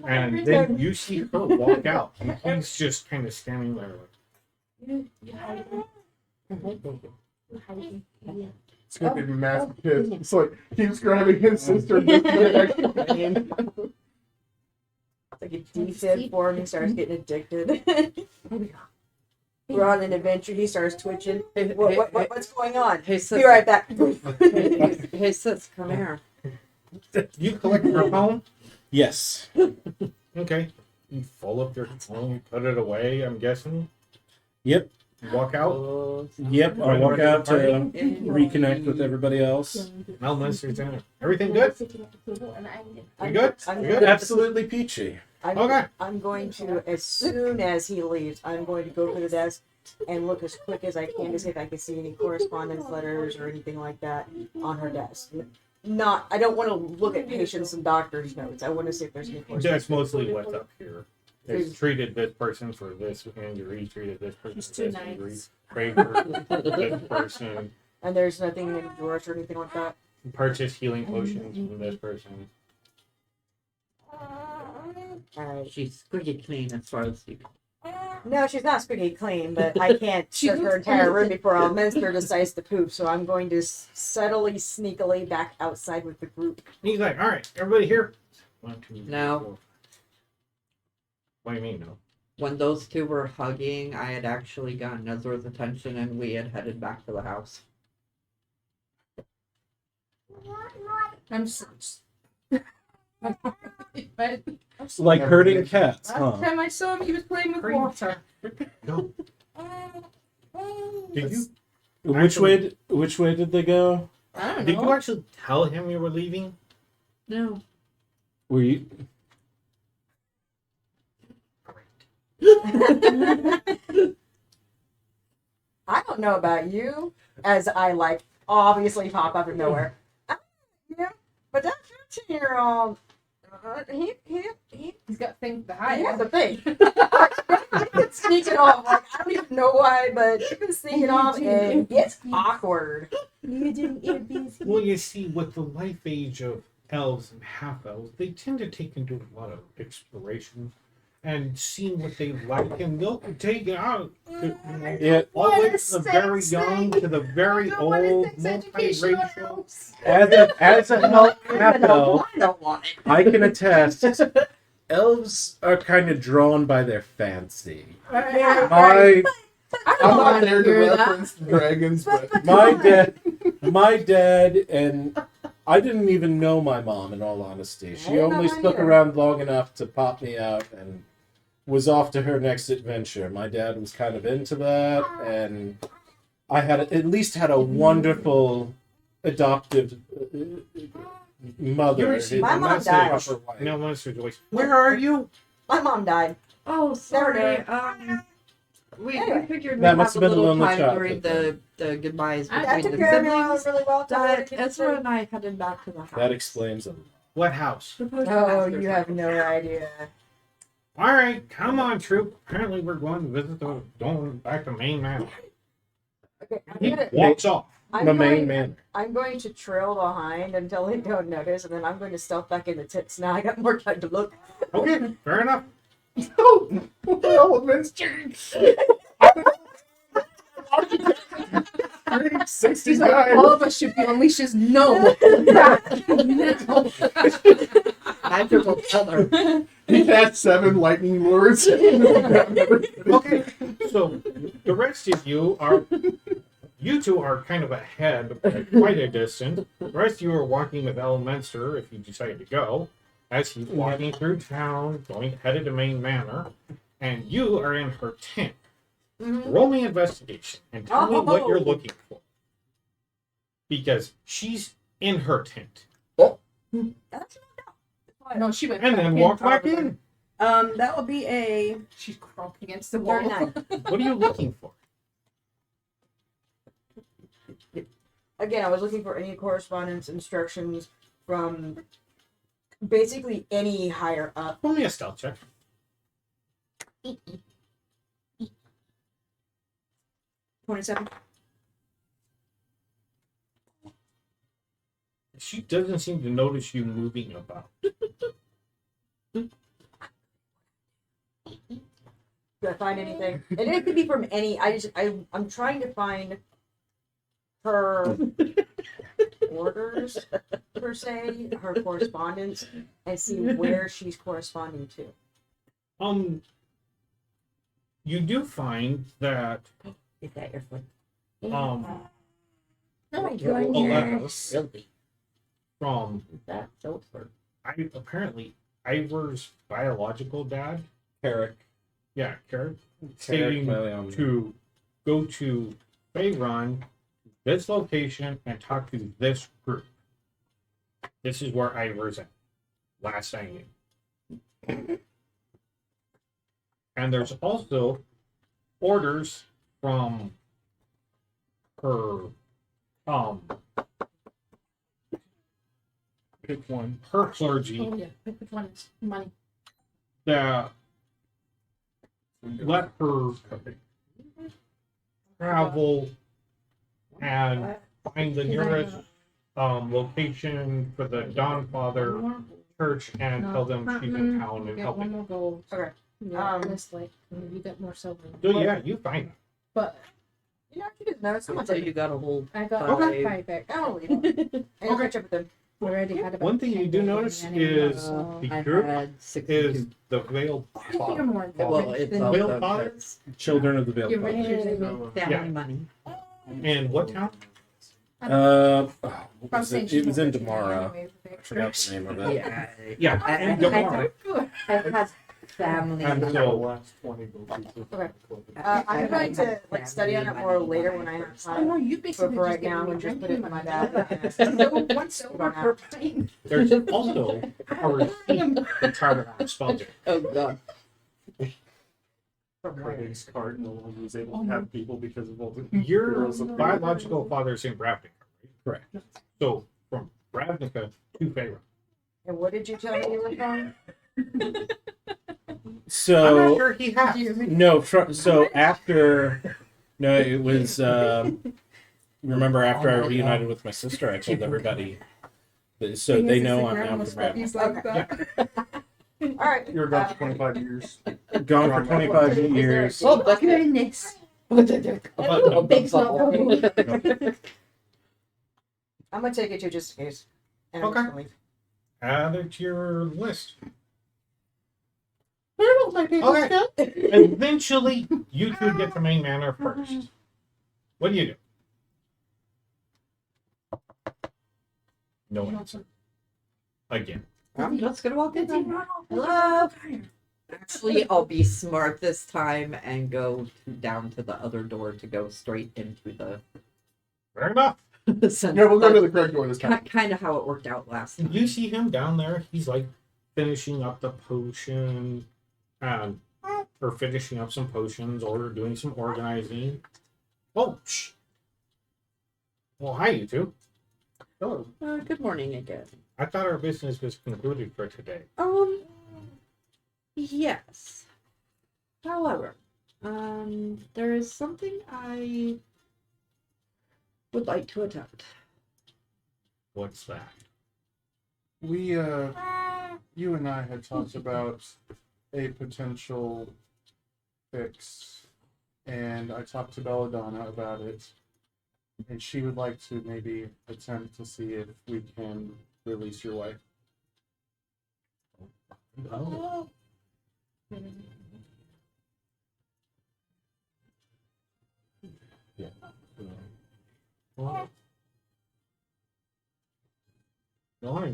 And then you see her walk out, and he's just kind of standing there like, It's gonna be massive kiss. It's like keeps grabbing his sister just to get extra pain. Like a defib for him, he starts getting addicted. We're on an adventure, he starts twitching. What's going on? Hey, sis. Be right back. Hey, sis, come here. you collect your phone? Yes. Okay. You fold up your phone, you put it away, I'm guessing. Yep. You walk out. Yep. I walk out to reconnect with everybody else. Mel Munster's in it. Everything good? You good? I'm You good. good? Absolutely peachy. Okay. I'm going to, as soon as he leaves, I'm going to go to the desk and look as quick as I can to see if I can see any correspondence letters or anything like that on her desk. I don't want to look at patients and doctors' notes. I want to see if there's any correspondence. That's mostly what's up here. They treated this person for this injury, treated this person He's for too this injury, nice. prayed for this person, And there's nothing in the drawers or anything like that. purchased healing potions from this person. Alright. She's squeaky clean as far as you No, she's not squeaky clean, but I can't search her entire room before Elminster decides to poop, so I'm going to subtly, sneakily back outside with the group. And he's like, all right, everybody here? 1, 2, No. 4. What do you mean, no? When those two were hugging, I had actually gotten Ezra's attention and we had headed back to the house. I'm just. But Like herding cats, last huh? time I saw him, he was playing with Crazy. water. No. Did you? Which way did they go? I don't Did you know. actually tell him you were leaving? No. Were you? I don't know about you, as I like obviously pop up of nowhere. Yeah, but that 15-year-old, He's got things to he hide. has a thing. He's been sneaking off. Like, I don't even know why, but he's been sneaking off, and it's awkward. Well, you see, with the life age of elves and half elves, they tend to take into a lot of exploration and see what they like, and they'll take it out. Yeah. All the way from the very young to the very old, multiracial. As a half elf, I don't want it. I can attest. Elves are kind of drawn by their fancy. Yeah, My I'm not there to reference dragons, but my dad, and I didn't even know my mom. In all honesty, I she didn't know only mine stuck either. around long enough to pop me out and was off to her next adventure. My dad was kind of into that, and I at least had a wonderful adoptive mother. My mom That's a died. proper wife. No, Monster's voice. Where are you? my mom died. Oh, sorry. Never We Anyway. figured we'd That have must a have been a little lonely time during childhood the goodbyes I That between took the care of me siblings really well. that Ezra and I headed back to the house. That explains it. What house? The Oh, postmaster's you have house. no idea. All right, come on, troop. Apparently, we're going to visit the going back to main man. Okay, I'm He gonna. walks off. The main man. I'm going to trail behind until they don't notice, and then I'm going to stealth back in the tits. Now I got more time to look. Okay, fair enough. Elements change. 69. He's like, all of us should be on leashes. No. Magical color. He cast 7 lightning lures. Okay, so the rest of you two are kind of ahead, by quite a distance. The rest of you are walking with Elminster, if you decide to go, as he's walking through town, headed to Main Manor, and you are in her tent. Roll me investigation and tell me what you're looking for. Because she's in her tent. No, she went And then back walk in, back probably. in. That would be a She's crawled against the wall. 39. What are you looking for? Again, I was looking for any correspondence instructions from basically any higher up. Roll me a stealth check. 27. She doesn't seem to notice you moving about. Do I find anything? And it could be from any. I'm trying to find her orders per se, her correspondence, and see where she's corresponding to. You do find that Is that your foot? Oh my letters Filthy. from That sulfur. apparently Ivor's biological dad. Carrick. Yeah, Carrick. Carrick Stating William. to go to Faerun, this location, and talk to this group. This is where Ivor's at. Last I knew. And there's also orders from her Pick one. her clergy Oh yeah, pick which one is money. that let her travel and find the nearest location for the Dawnfather Church and tell them she's in town and Get help one it. more gold. Okay. Yeah, this like you get more silver. So yeah, you find it. But You know, she doesn't notice. I'm So gonna take you it. got a whole I got Okay. 5 back. I don't leave it. And I'll catch up with them. We already had about One thing you 10 do days, notice and then is I the group had is 62. the veiled you're father. more Well, it's than all Veiled the father? Children of the Veiled you're Father. rich than me. family Yeah. money. And what town? What From was St. it? It was in George, Damara. anyway, I forgot the name of it. Yeah. Yeah, I- and I- Damara. I had family And money. so- last 20 go to Okay. I'm going to study on it more later when I have Oh time. no, you But basically for just right give now, me I'm just put it drinking in my money. bag. So one silver per pint. There's also a receipt for Charter spell check. Oh god. Craig's cardinal who was able to have people because of all the Your heroes of biological father's in Ravnica, right? Correct. So from Ravnica to Faerun. And what did you tell me you were from? I'm not So sure he has. no, so after no, it was. Remember, after I reunited with my sister, I told everybody, so they know I'm now from Ravnica. He's like that. All right. You're gone for 25 years. Gone for 25 years. Oh goodness. But- Big bubble. I'm gonna take it to just in case. And I'm Okay. just going. Add it to your list. Where will my people Okay. go? Eventually, you two get to Main Manor first. What do you do? No answer. Again. I'm just gonna walk in. Hello. Actually, I'll be smart this time and go down to the other door to go straight into the. Fair enough. Yeah, we'll go to the correct door this time. Kind of how it worked out last time. You see him down there. He's like finishing up the potion, or finishing up some potions, or doing some organizing. Oh, shh. Well, hi, you two. Hello. Good morning again. I thought our business was concluded for today. Yes. However, there is something would like to attempt. What's that? We, you and I had talked about a potential fix, and I talked to Belladonna about it, and she would like to maybe attempt to see if we can release your wife. Oh. Yeah. Well, I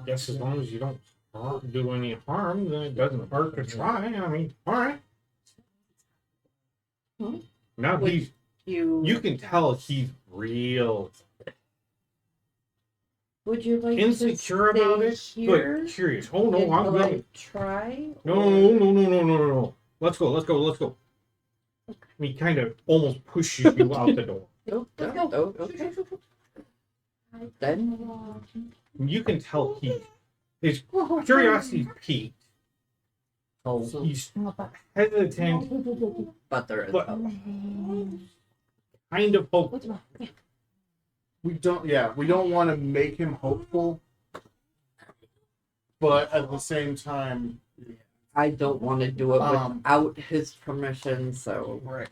guess as long as you don't do any harm, then it doesn't hurt to try. I mean, all right. Hmm? Now Would you can tell he's real Would you like insecure to about stay it, here but curious. Oh no, until I'm I going. try? No. Let's go. He kind of almost pushes you out the door. Okay. Then You can tell his curiosity's peaked. oh, He's hesitant, but there is but hope. kind of hopeful. We don't want to make him hopeful, but at the same time, I don't want to do it Um, without his permission, so right.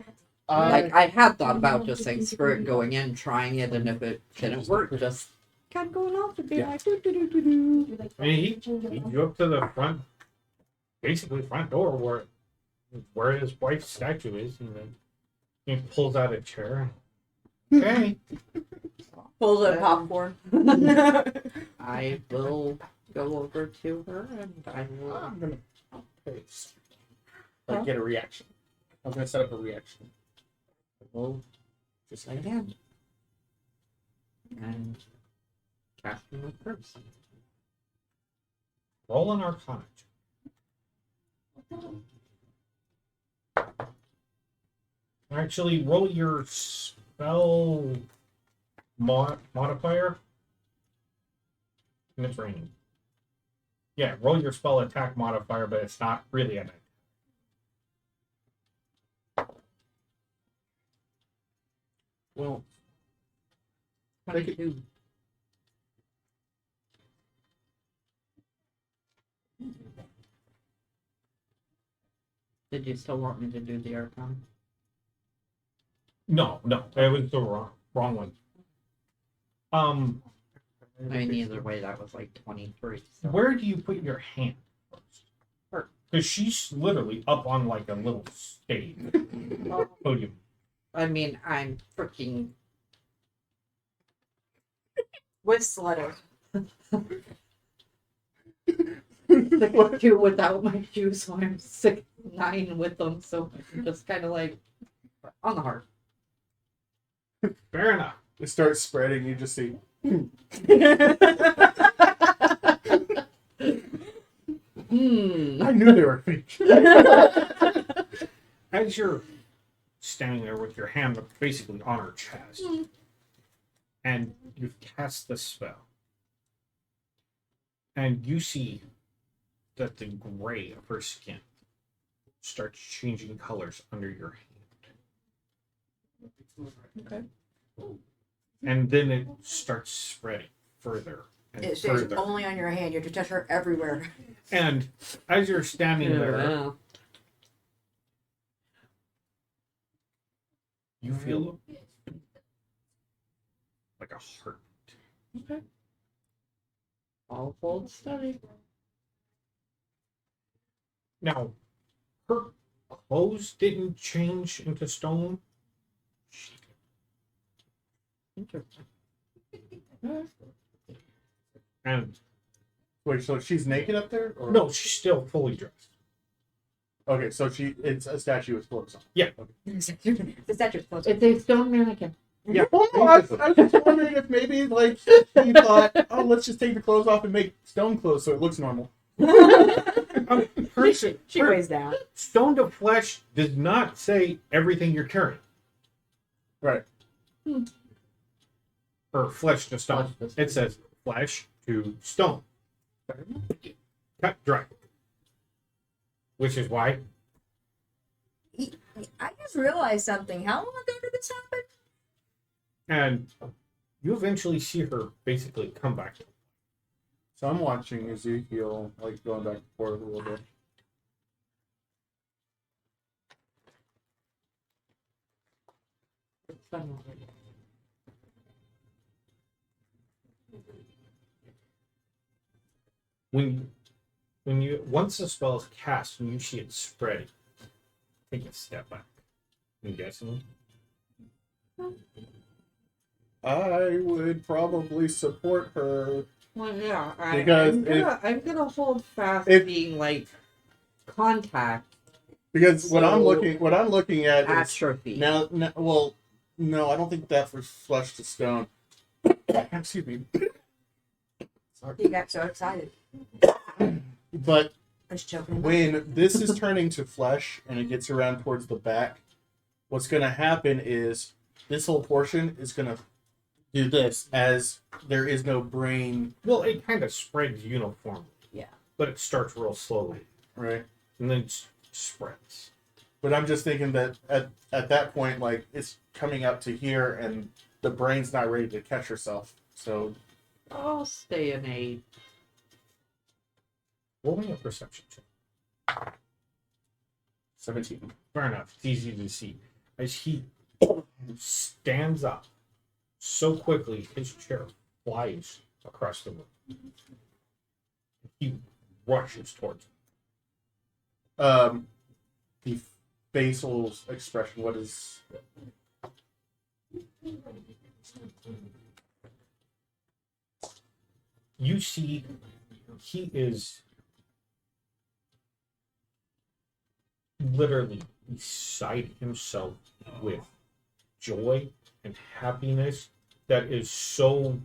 like I had thought about just saying screw it, going in, trying it, and if it didn't work, just kind of going off and being Yeah. like do do do do do. I mean, he drew up to the front, basically front door where his wife's statue is, and then he pulls out a chair. Okay. Pulls out popcorn. I will go over to her and I will. I'm gonna paste. Like get a reaction. I'm gonna set up a reaction. We'll just like again. And cast him with curse. Roll an Arcana. Actually, roll your spell modifier. And it's raining. Yeah, roll your spell attack modifier, but it's not really an attack. Well, 22. Did you still want me to do the Archon? No, it was the wrong one. I mean, either way, that was like 23. So. Where do you put your hand first? Her. Because she's literally up on like a little stage podium. I mean, I'm freaking. With stilettos. 6'2" without my shoes, so I'm 6'9" with them. So I'm just kind of like on the heart. Fair enough. it starts spreading. You just see. I knew they were fake. As you're standing there with your hand basically on her chest, and you've cast the spell, and you see that the gray of her skin starts changing colors under your hand. Okay. And then it starts spreading further and It stays further. only on your hand. You have to touch her everywhere. And as you're standing there, Yeah. you feel like a heart. Okay. All hold steady. Now, her clothes didn't change into stone. Interesting. And Wait, so she's naked up there? Or? no, she's still fully dressed. Okay, so it's a statue with clothes on. Yeah. The statue's close. It's a stone mannequin. Yeah. Well, no, I was just wondering if maybe like he thought, oh, let's just take the clothes off and make stone clothes so it looks normal. She weighs down. Stone to flesh does not say everything you're carrying. Right. Or flesh to stone. Flesh to stone. It says flesh to stone. Cut dry. Which is why I just realized something. How long ago did this happen? And you eventually see her basically come back. So I'm watching Ezekiel like going back and forth a little bit. When you once the spell is cast and you see it spreading, take a step back. I'm guessing. I would probably support her. Well, yeah, Because I'm gonna hold fast if- being like contact Because what I'm So- looking at is atrophy. now. Well, no, I don't think that was flesh to stone. Excuse me. He got so excited. But I was choking him up. when this is turning to flesh and it gets around towards the back, what's going to happen is this whole portion is going to do this as there is no brain. Well, it kind of spreads uniformly. Yeah. But it starts real slowly Right. and then spreads. But I'm just thinking that at that point, like, it's coming up to here and the brain's not ready to catch herself. So I'll stay in a. Roll me a perception check. 17. Fair enough. It's easy to see. As he stands up so quickly, his chair flies across the room. He rushes towards him. The facial expression. What is? You see, he is literally beside himself with joy and happiness that is so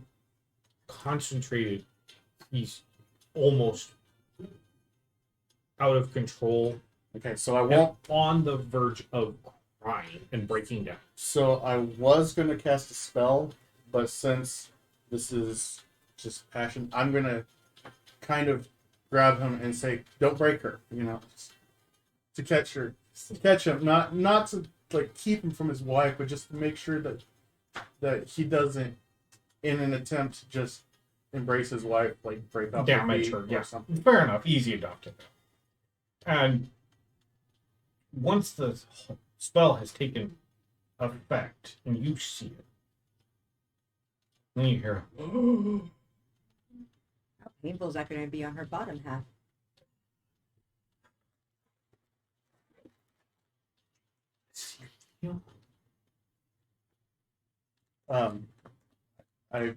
concentrated. He's almost out of control Okay, so I and won't. on the verge of crying and breaking down. So I was gonna cast a spell, but since this is just passion, I'm gonna kind of grab him and say, "Don't break her," you know, to catch her, to catch him, not to like keep him from his wife, but just to make sure that he doesn't, in an attempt to just embrace his wife, like break up Damage her her, feet yeah. or something. Fair enough. Easy adopted. And once the spell has taken effect and you see it, then you hear, How painful is that going to be on her bottom half? I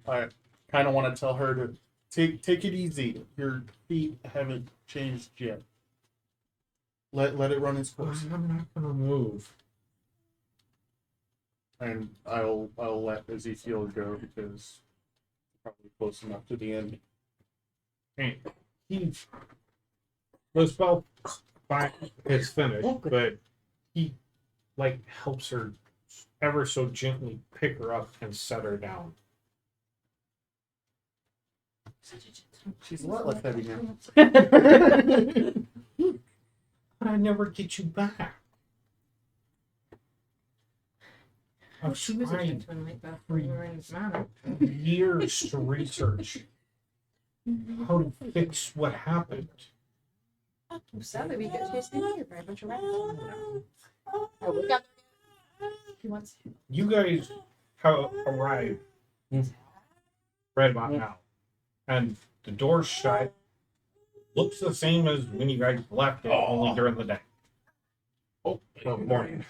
kind of want to tell her to take it easy. Your feet haven't changed yet. Let it run its course, I'm not going to move. and I'll let Ezekiel go because probably close enough to the end. And the spell is finished, Oh, good. but he like helps her ever so gently pick her up and set her down. She's a lot less heavy now. But I never get you back. I've She was a tried gentleman like that for you in his manner. years to research how to fix what happened. Sadly, we get chased in here by a bunch of rabbits. Oh, we got. He wants. You guys have arrived right about now, and the door's shut. Looks the same as when you guys left it, only during the day. Oh, Well, morning.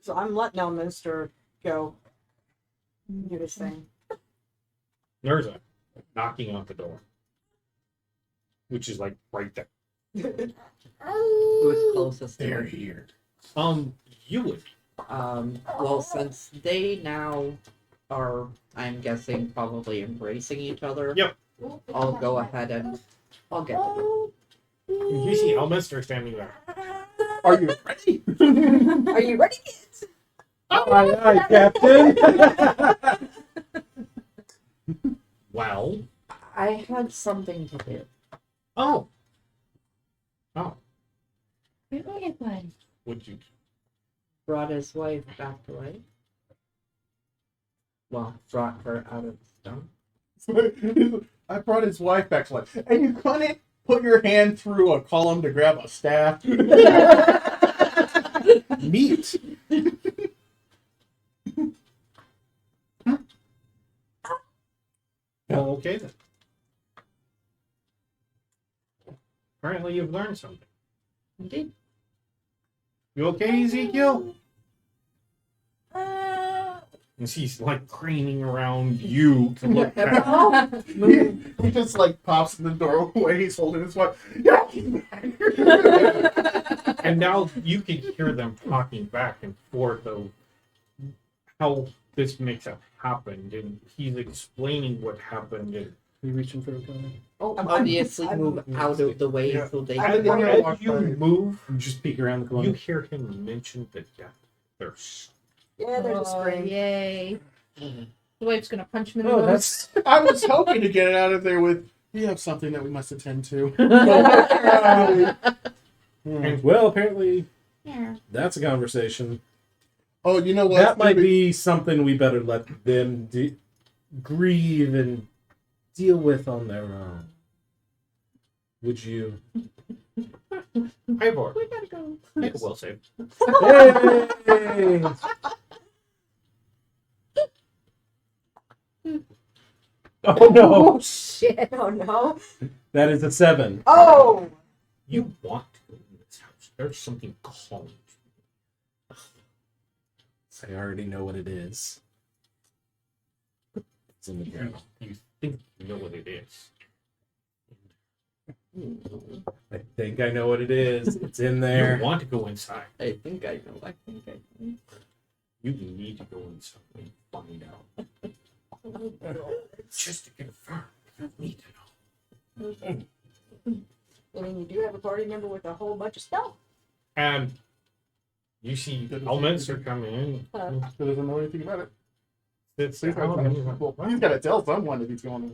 So I'm letting Elminster go do his thing. There's a knocking on the door, which is like right there. Who's closest to they're me? here. You would. Well, since they now are, I'm guessing, probably embracing each other. Yep. I'll go ahead and I'll get the door. You see Elminster standing there. Are you ready? Are you ready, kids? Aye, aye, Captain. Well. I had something to do. Oh. Where are you going? Would you? Brought his wife back to life. well, brought her out of stone. I brought his wife back to life. And you couldn't put your hand through a column to grab a staff? Meat. Well, okay then. Apparently you've learned something. Indeed. You okay, Ezekiel? And she's like craning around you to look back. He just like pops in the doorway. He's holding his wife. Yeah. And now you can hear them talking back and forth of how this mix up happened, and he's explaining what happened. And You reaching for a gun? Oh, Obviously, move out of the way Yeah. so they I- can. as you move, Just peek around the corner. you hear him mention the death thirst. yeah, there's a scream. Yay. The wife's gonna punch him in the Oh, nose. that's I was hoping to get it out of there with, we have something that we must attend to. well. Apparently, Yeah. that's a conversation. Oh, you know what? That might be something we better let them grieve and deal with on their own. Would you? Ivor, We gotta go. make a will save. Hey! Oh no! Oh shit! Oh no! That is a 7. Oh! You want to go in this house. There's something calling you. I already know what it is. It's in the ground. You think you know what it is. I think I know what it is. It's in You there. want to go inside. I think I know. I think I know. You need to go inside and find out. Just to confirm. You need to know. I mean, you do have a party member with a whole bunch of stuff. And you see Elminster come in. He doesn't know anything about it. Sits He's down, and he's like, got to tell someone if he's going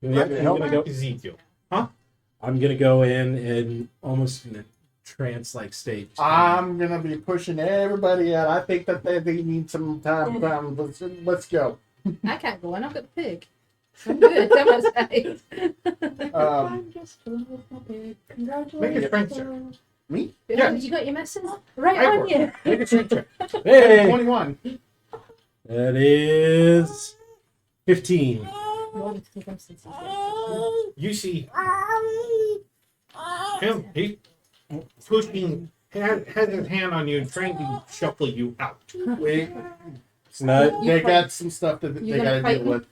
to. Yep, I'm gonna go. Ezekiel. I'm gonna go in almost in a trance-like state. I'm going to be pushing everybody out. I think that they need some time. Let's go. I can't go in. I've got the pig. I'm good. That was nice. Um, just going with my pig. Congratulations. Make a strength check. Me? Yeah. You got your messes right Ivor, on you. make a strength check. Hey, 21. that is 15. You see him. He pushing. Has his hand on you and trying to shuffle you out. Wait. It's not. They got some stuff that You they got gonna to fight deal with.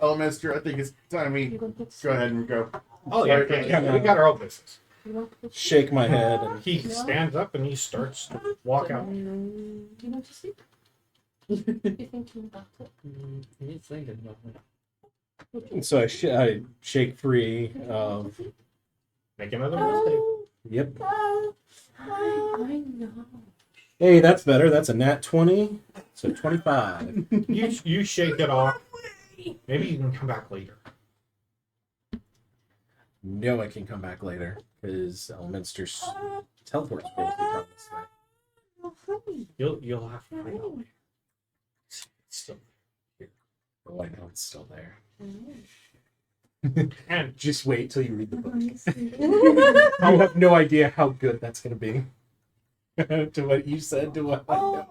Elminster, I think it's time we You gonna put go ahead and go. Oh yeah, Sorry. yeah, we got our own business. You want to put Shake my head. And He stands up and he starts to walk out. Do you want to sleep? You thinking about it? He's thinking about it. And so I shake free. Make another will Yep. I know. Hey, that's better. That's a nat 20. So 25. save. You shake it off. Maybe you can come back later. No, I can come back later because Elminster's teleport's supposed to be coming this way. You'll have to find out later. It's still here. Oh, I know it's still there. And Just wait till you read the book. You have no idea how good that's going to be. To what you said, to what I know.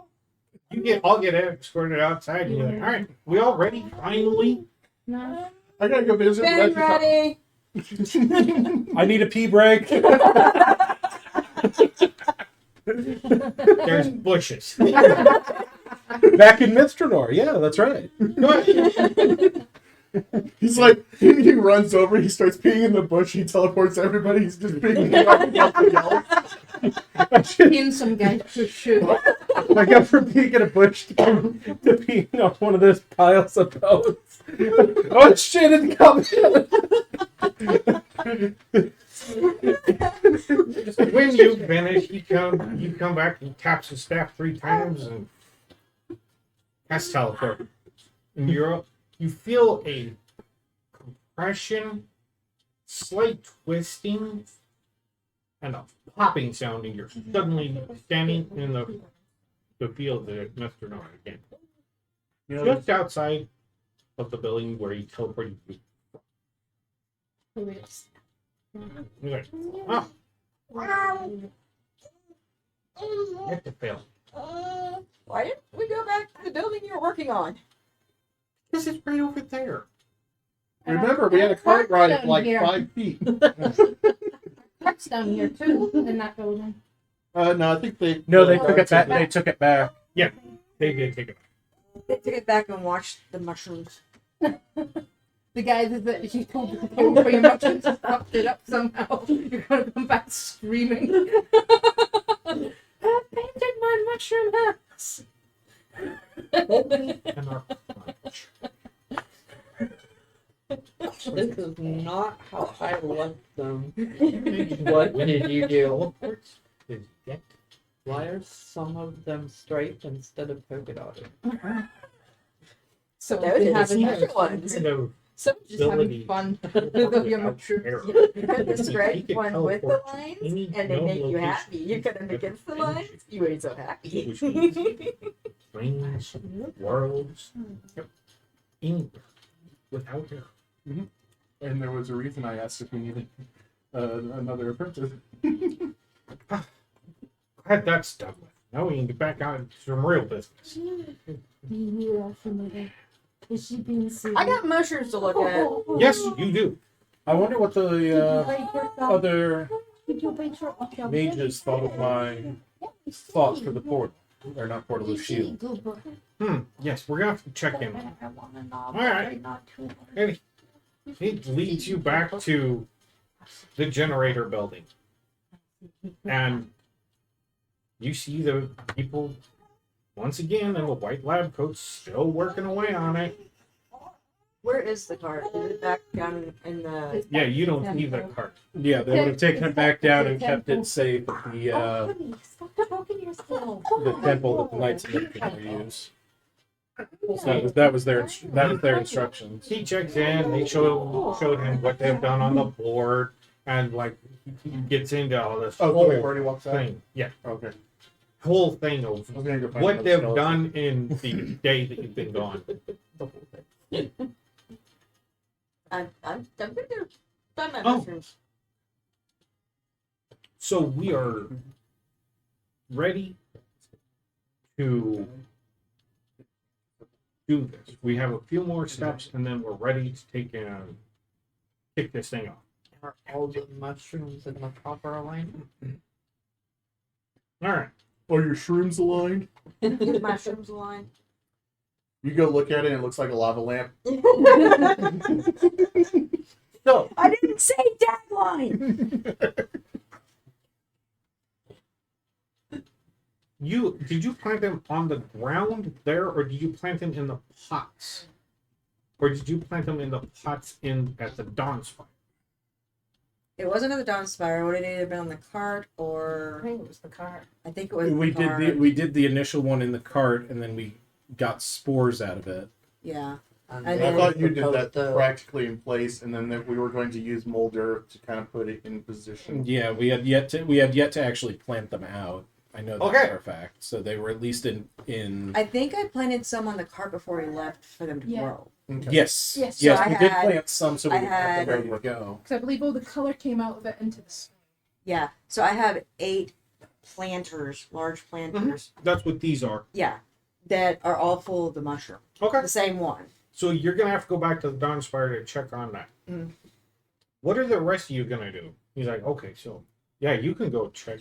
I'll get escorted outside. And you're like, all right, we all ready? Finally. No. I gotta go visit. Been ready. I need a pee break. There's bushes. Back in Mistranor. Yeah, that's right. He's like, he runs over, he starts peeing in the bush, he teleports everybody, he's just peeing In some guy for sure. I go from peeing in a bush to peeing on one of those piles of bones. Oh shit, it's coming. When you finish, you come back and taps the staff 3 times and casts teleport. And you feel a compression, slight twisting, and a popping sound, and you're suddenly standing in the field at Mr. Nord again. You know, just outside of the building where he teleported you. He's like, oh, get the fail. Why didn't we go back to the building you were working on? This is right over there. remember, we had a cart ride of down like here. 5 feet. Cart's down here too, in that building. No, I think they. No, they took it back. They took it back. They did take it. They took it back and watched the mushrooms. The guy that she told you to pay for your mushrooms fucked it up somehow. You're gonna come back screaming. I painted my mushroom house. And our This is not how I left them. What did you do? did you get? Why are some of them striped instead of polka dotted? So Those we are have the special ones. No, so just having fun with your mushrooms. You put the striped He could one with the teleport lines, any and they known make you location. happy. You cut them against the lines, you ain't so happy. Which means planes, worlds, anywhere without her. And there was a reason I asked if we needed another apprentice. Glad that's done with. Now we can get back on to some real business. Is she being serious? I got mushrooms to look at. Yes, you do. I wonder what the other Did you paint your mages thought of my thought for the portal, or not portal, the shield. Yes, we're gonna have to check in. All right. And it leads you back to the generator building, and you see the people once again in the white lab coats still working away on it. Where is the cart? Is it back down in the? Yeah, you don't see the cart. Yeah, they would have taken it back down and kept it safe at Stop talking to yourself. the temple that the Knights of Neptune use. So that was their instructions. He checks in. They showed him what they've done on the board, and like he gets into all this Oh, whole so already walks out? thing. Yeah, Okay. whole thing of I was gonna go find what another they've skeleton. done in the day that you've been gone. I'm going to find my Oh. mushrooms. So we are ready to do this. We have a few more steps, and then we're ready to kick this thing off. Are all the mushrooms in the proper alignment? All right. Are your shrooms aligned? Get mushrooms aligned. You go look at it and it looks like a lava lamp. So I didn't say tagline. did you plant them on the ground there, or did you plant them in the pots, or did you plant them in the pots at the Dawn Spire? It wasn't in the Dawn Spire. Would it either been on the cart or? I think it was the car. I think it was. We the did cart. we did the initial one in the cart, and then we got spores out of it. Yeah. And I I then thought you did proposed that the- practically in place, and then that we were going to use mold earth to kind of put it in position. Yeah, we had yet to actually plant them out. I know that Okay. for a fact. So they were at least in. I think I planted some on the cart before he left for them to Yeah. grow. Okay. Yes, Yes. yes, So I we did had- plant some, so we I would have had- them ready to go. Because I believe all the color came out of it into the sun. Yeah. So I have 8 planters, large planters. That's what these are. Yeah. That are all full of the mushroom. Okay. The same one. So you're gonna have to go back to the Dawn Spire to check on that. Mm. What are the rest of you gonna do? He's like, okay, so yeah, you can go check.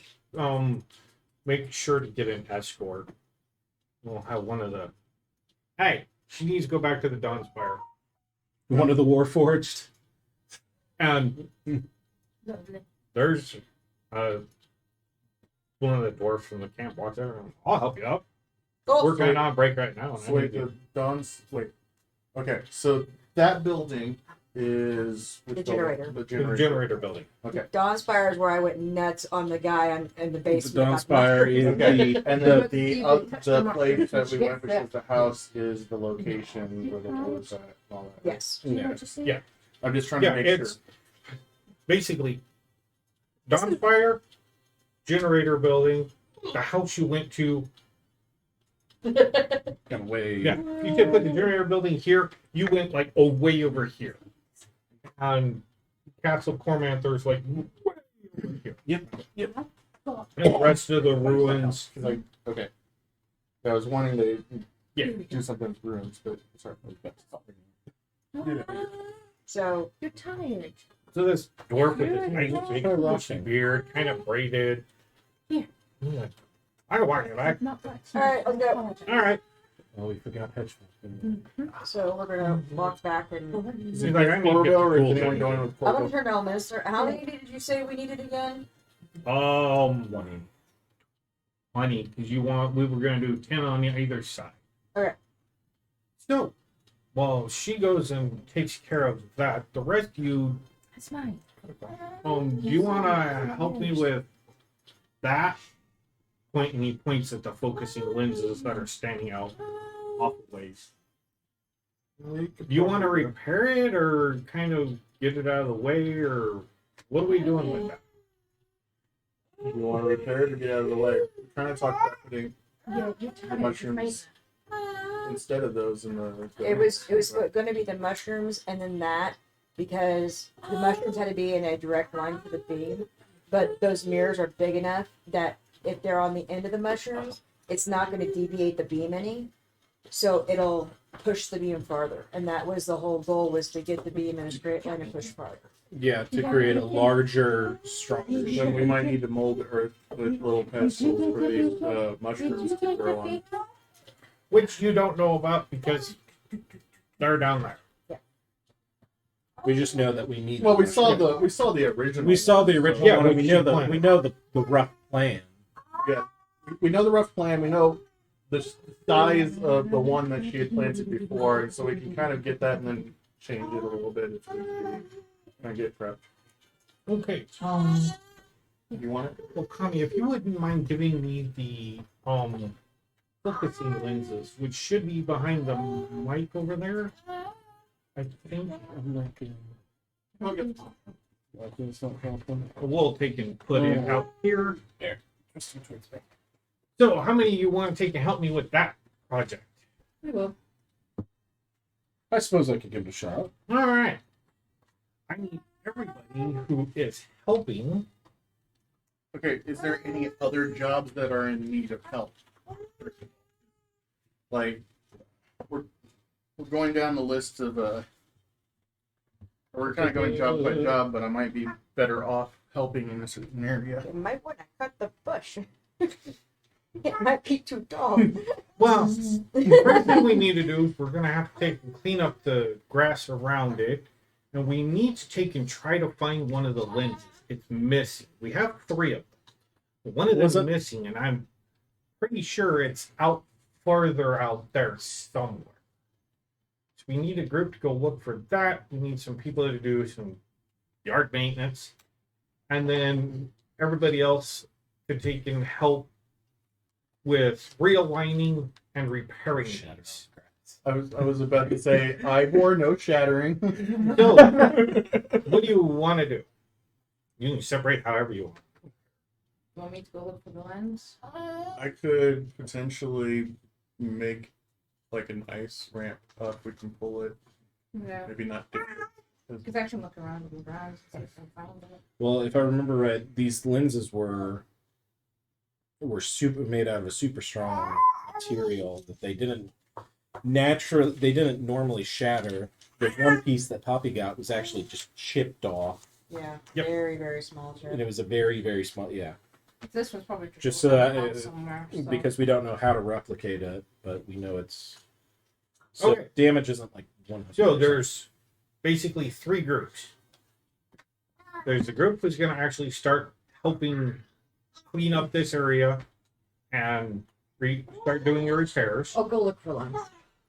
Make sure to get an escort. We'll have one of the. Hey, she needs to go back to the Dawn Spire, One of the Warforged. and Lovely. there's one of the dwarfs from the camp walks over. And, I'll help you out. Oh, We're going on break right now. and I So wait, need the you- Dawn's wait. Okay, so that building is which The building? generator. The the generator. generator building. Okay. Dawn Spire is where I went nuts on the guy in the The basement. Dawn about Spire is Okay, the and The- then the- the place that we Yeah. went, which was the house, is the location where the door is at. And all that. Yes. Do you know Yeah. what you're saying? Yeah. I'm just trying Yeah, to make it's sure. basically Dawn Spire, generator building, the house you went to, Kind of way. Yeah, you could put the generator building here. You went like way over here. And Castle Cormanther's like way over here. Yep. And the rest of the ruins. Like, okay. I was wanting to Yeah. do something with ruins, but sorry. So You're tired. So this dwarf with this nice big They're bushy rushing. beard, kind of braided. Here. Yeah. I don't want you back. Not much. all right, let's go. All right. Oh, we forgot hedgehogs. So we're gonna walk back and Is He's it like, like I need to get Corvo or the is tools anyone in. going with I'm gonna Corvo? turn to Elminster. How many did you say we needed again? 20, because we were gonna do 10 on either side. Okay. So, while she goes and takes care of that, the rest of you, That's mine. do you wanna help me with that? And he points at the focusing lenses that are standing out off the ways. Do you want to repair it or kind of get it out of the way, or what are we doing with that? You want to repair it or get out of the way? We're trying to talk about putting Yeah, you're the tired. mushrooms instead of those in the. It was going to be the mushrooms and then that because the mushrooms had to be in a direct line for the beam, but those mirrors are big enough that if they're on the end of the mushrooms, it's not going to deviate the beam any, so it'll push the beam farther. And that was the whole goal, was to get the beam in a straight line and push farther. Yeah, to create a larger, stronger Then shape. we might need to mold the earth with little pedestals for these mushrooms to grow on. Which you don't know about because they're down there. We just know that we need. Well, we saw the original. We saw the original Yeah, one. And which we know you planned. we know the rough plan. We know the rough plan. We know the size of the one that she had planted before, and so we can kind of get that and then change it a little bit if we kind of get prepped. Okay. You want it? Well, Connie, if you wouldn't mind giving me the focusing lenses, which should be behind the mic over there, I think. Okay. We'll take and put it out here. So, how many of you want to take and help me with that project? I will. I suppose I could give it a shot. All right. I need everybody who is helping. Okay. Is there any other jobs that are in need of help? Like, we're going down the list of we're kind of going job by job, but I might be better off helping in a certain area. You might want to cut the bush. It might be too tall. Well, the first thing we need to do is we're going to have to take and clean up the grass around it. And we need to take and try to find one of the lenses. It's missing. We have 3 of them. But one of them is missing, and I'm pretty sure it's out further out there somewhere. So we need a group to go look for that. We need some people to do some yard maintenance. And then everybody else could take and help with realigning and repairing these. I was about to say Ivor, no shattering. So, what do you want to do? You can separate however you want. You want me to go look for the lens? I could potentially make like an ice ramp up. We can pull it. Yeah. Maybe not. Because I can look around and browse and see if I found it. Well, if I remember right, these lenses were super made out of a super strong material that they didn't normally shatter. The one piece that Poppy got was actually just chipped off, Yeah, Yep. very, very small chip. and it was a very, very small. Yeah, This was probably Just so that, out somewhere. So. because we don't know how to replicate it, but we know it's. So Okay. damage isn't like 100%. So there's basically 3 groups. There's a group who's going to actually start helping clean up this area and start doing your repairs. I'll go look for lens.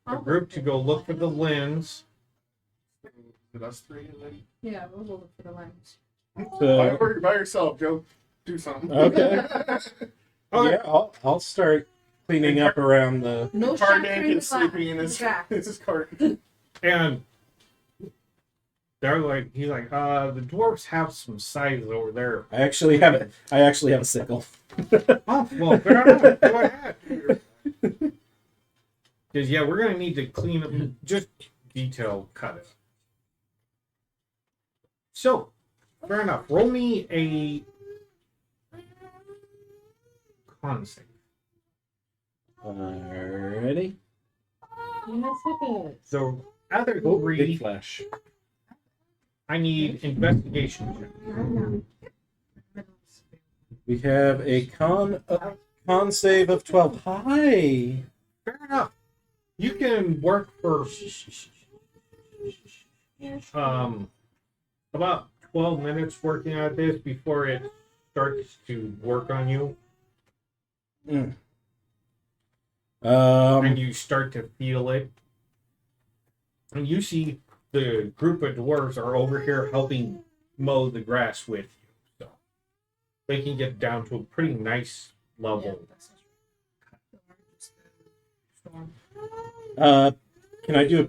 A group to go look for the lens. Is it us 3 and then? Yeah, we'll go look for the lens. So, By yourself, Joe. Do something. Okay. Okay. Yeah, I'll start cleaning up around the. No Cardan shattering is sleeping in his back. his cart. And they're like, he's like, the dwarves have some scythes over there. I actually have a sickle. Oh, well, fair enough. Go ahead. Because, yeah, we're going to need to clean up, just detail cut it. So, fair enough. Roll me a con save. Alrighty. Yes, it is. So, other Big three, flash. I need investigation check. We have a con save of 12. Hi. Fair enough. You can work for about 12 minutes working at this before it starts to work on you. And you start to feel it. And you see the group of dwarves are over here helping mow the grass with you. So they can get down to a pretty nice level. Can I do a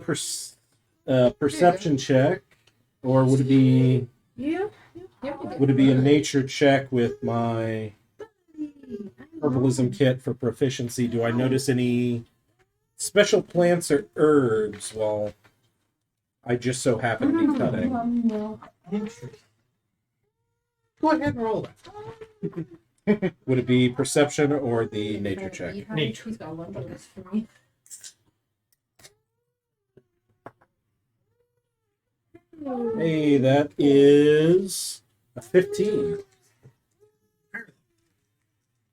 perception check, or would it be a nature check with my herbalism kit for proficiency? Do I notice any special plants or herbs while I just so happen to be cutting? Go ahead and roll that. Would it be perception or the nature check? Nature. He's got one of this for me. Hey, that is a 15.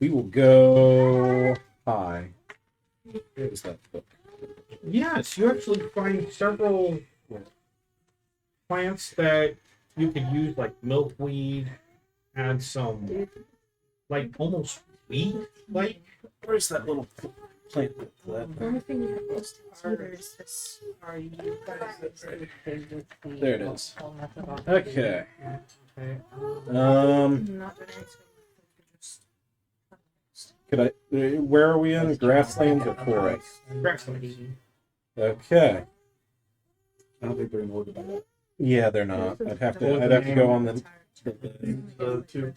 We will go high. Where is that book? Yes, you actually find several plants that you could use, like milkweed and some, like, almost wheat, like. Where's that little plant? The only thing you have most is this. Are you guys? There it is. Okay. Okay. Not doing anything. Could I? Where are we in? Grasslands or forest? Grasslands. Okay. I don't think they're in order by that. Yeah, they're not. I'd have to go on the. Two.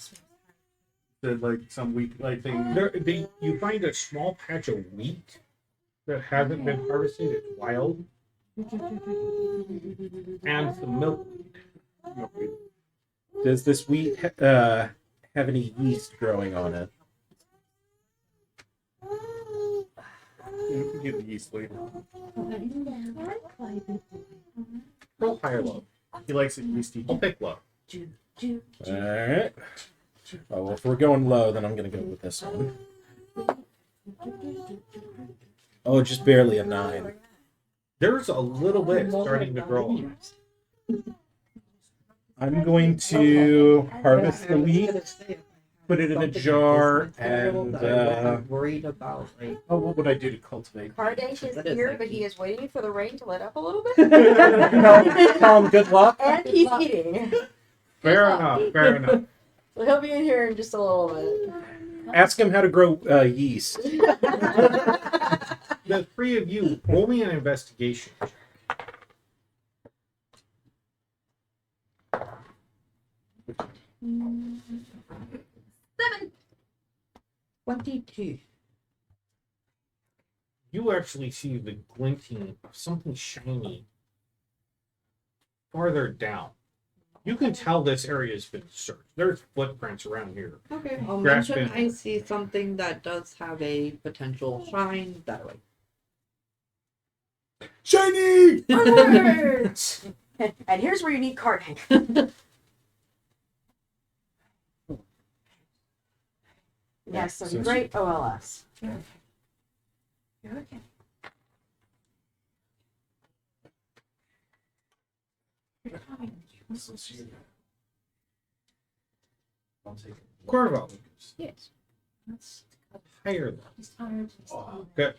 Said like some wheat like thing. You find a small patch of wheat that hasn't been harvested. It's wild. And some milkweed. Does this wheat have any yeast growing on it? You can get the yeast later. Roll high or low. He likes it yeasty. I'll pick low. All right. Oh, well, if we're going low, then I'm going to go with this one. Oh, just barely a 9. There's a little bit starting to grow on. I'm going to harvest the wheat, put it in a jar, and worried about like Oh, what would I do to cultivate? Cardace is That is here, like- but he is waiting for the rain to let up a little bit. tell him good luck. And he's eating. Fair enough. Fair enough. So he'll be in here in just a little bit. Ask him how to grow yeast. The three of you, roll me an investigation. 22. You actually see the glinting of something shiny farther down. You can tell this area has been searched. There's footprints around here. Okay, I'll Grass mention bin. I see something that does have a potential shine that way. Shiny! Alert! And here's where you need carding. Yes, so So- great OLS. Corvo, Yes. That's higher. he's tired. Good.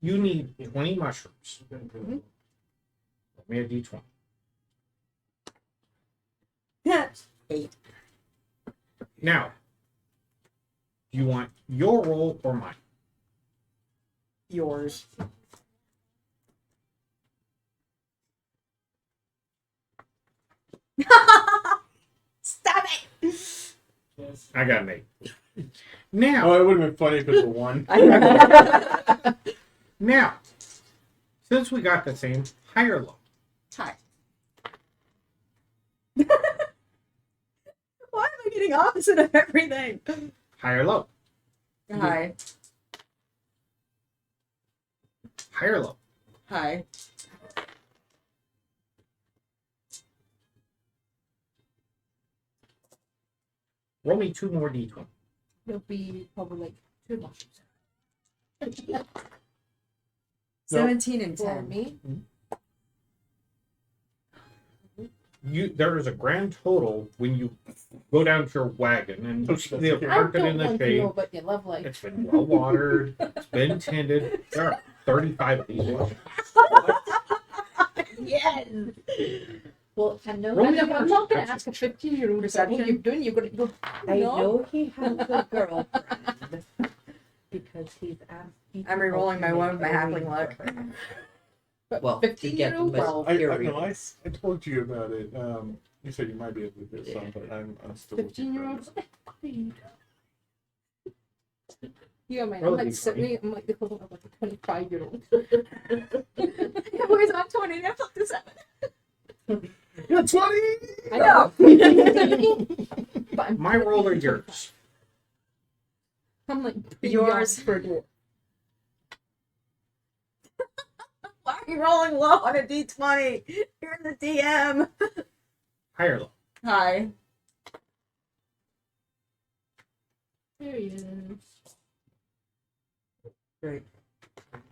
You need 20 mushrooms. Mhm. Let me a d20. 8. Now, do you want your roll or mine? Yours. Stop it! Yes. I got an 8. Now, Oh, it would have been funny if it was a 1. now, since we got the same, high or low? Hi. Why am I getting opposite of everything? High or low? Hi. High or low? Hi. Roll me 2 more d20. It'll be probably like 2 mushrooms. 17 and For 10. me, There is a grand total when you go down to your wagon and you see they have I parked it don't in the want to shade. know about your love life. It's been well watered. It's been tended. There are 35 of these. Yes! Well, I know Roll that me I'm the not going first. to ask a 15-year-old Perception. what you're doing. You're going to go, I no. know he has a girlfriend because he's asked me. I'm re-rolling my one with my halfling luck. But Well, to get the 15-year-old? well, I period. know. I told you about it. You said you might be able to do some, but I'm still looking for 15-year-olds? Yeah, man. Roll I'm a like d20. 70. I'm like the equivalent of like a 25-year-old. Yeah, boys, I'm 20 and I'm up to 7. You're 20! I know. But I'm My roll or yours? I'm like Yours. young for a dwarf. Why are you rolling low on a d20? You're the DM. High or low? Hi. There he is. Great.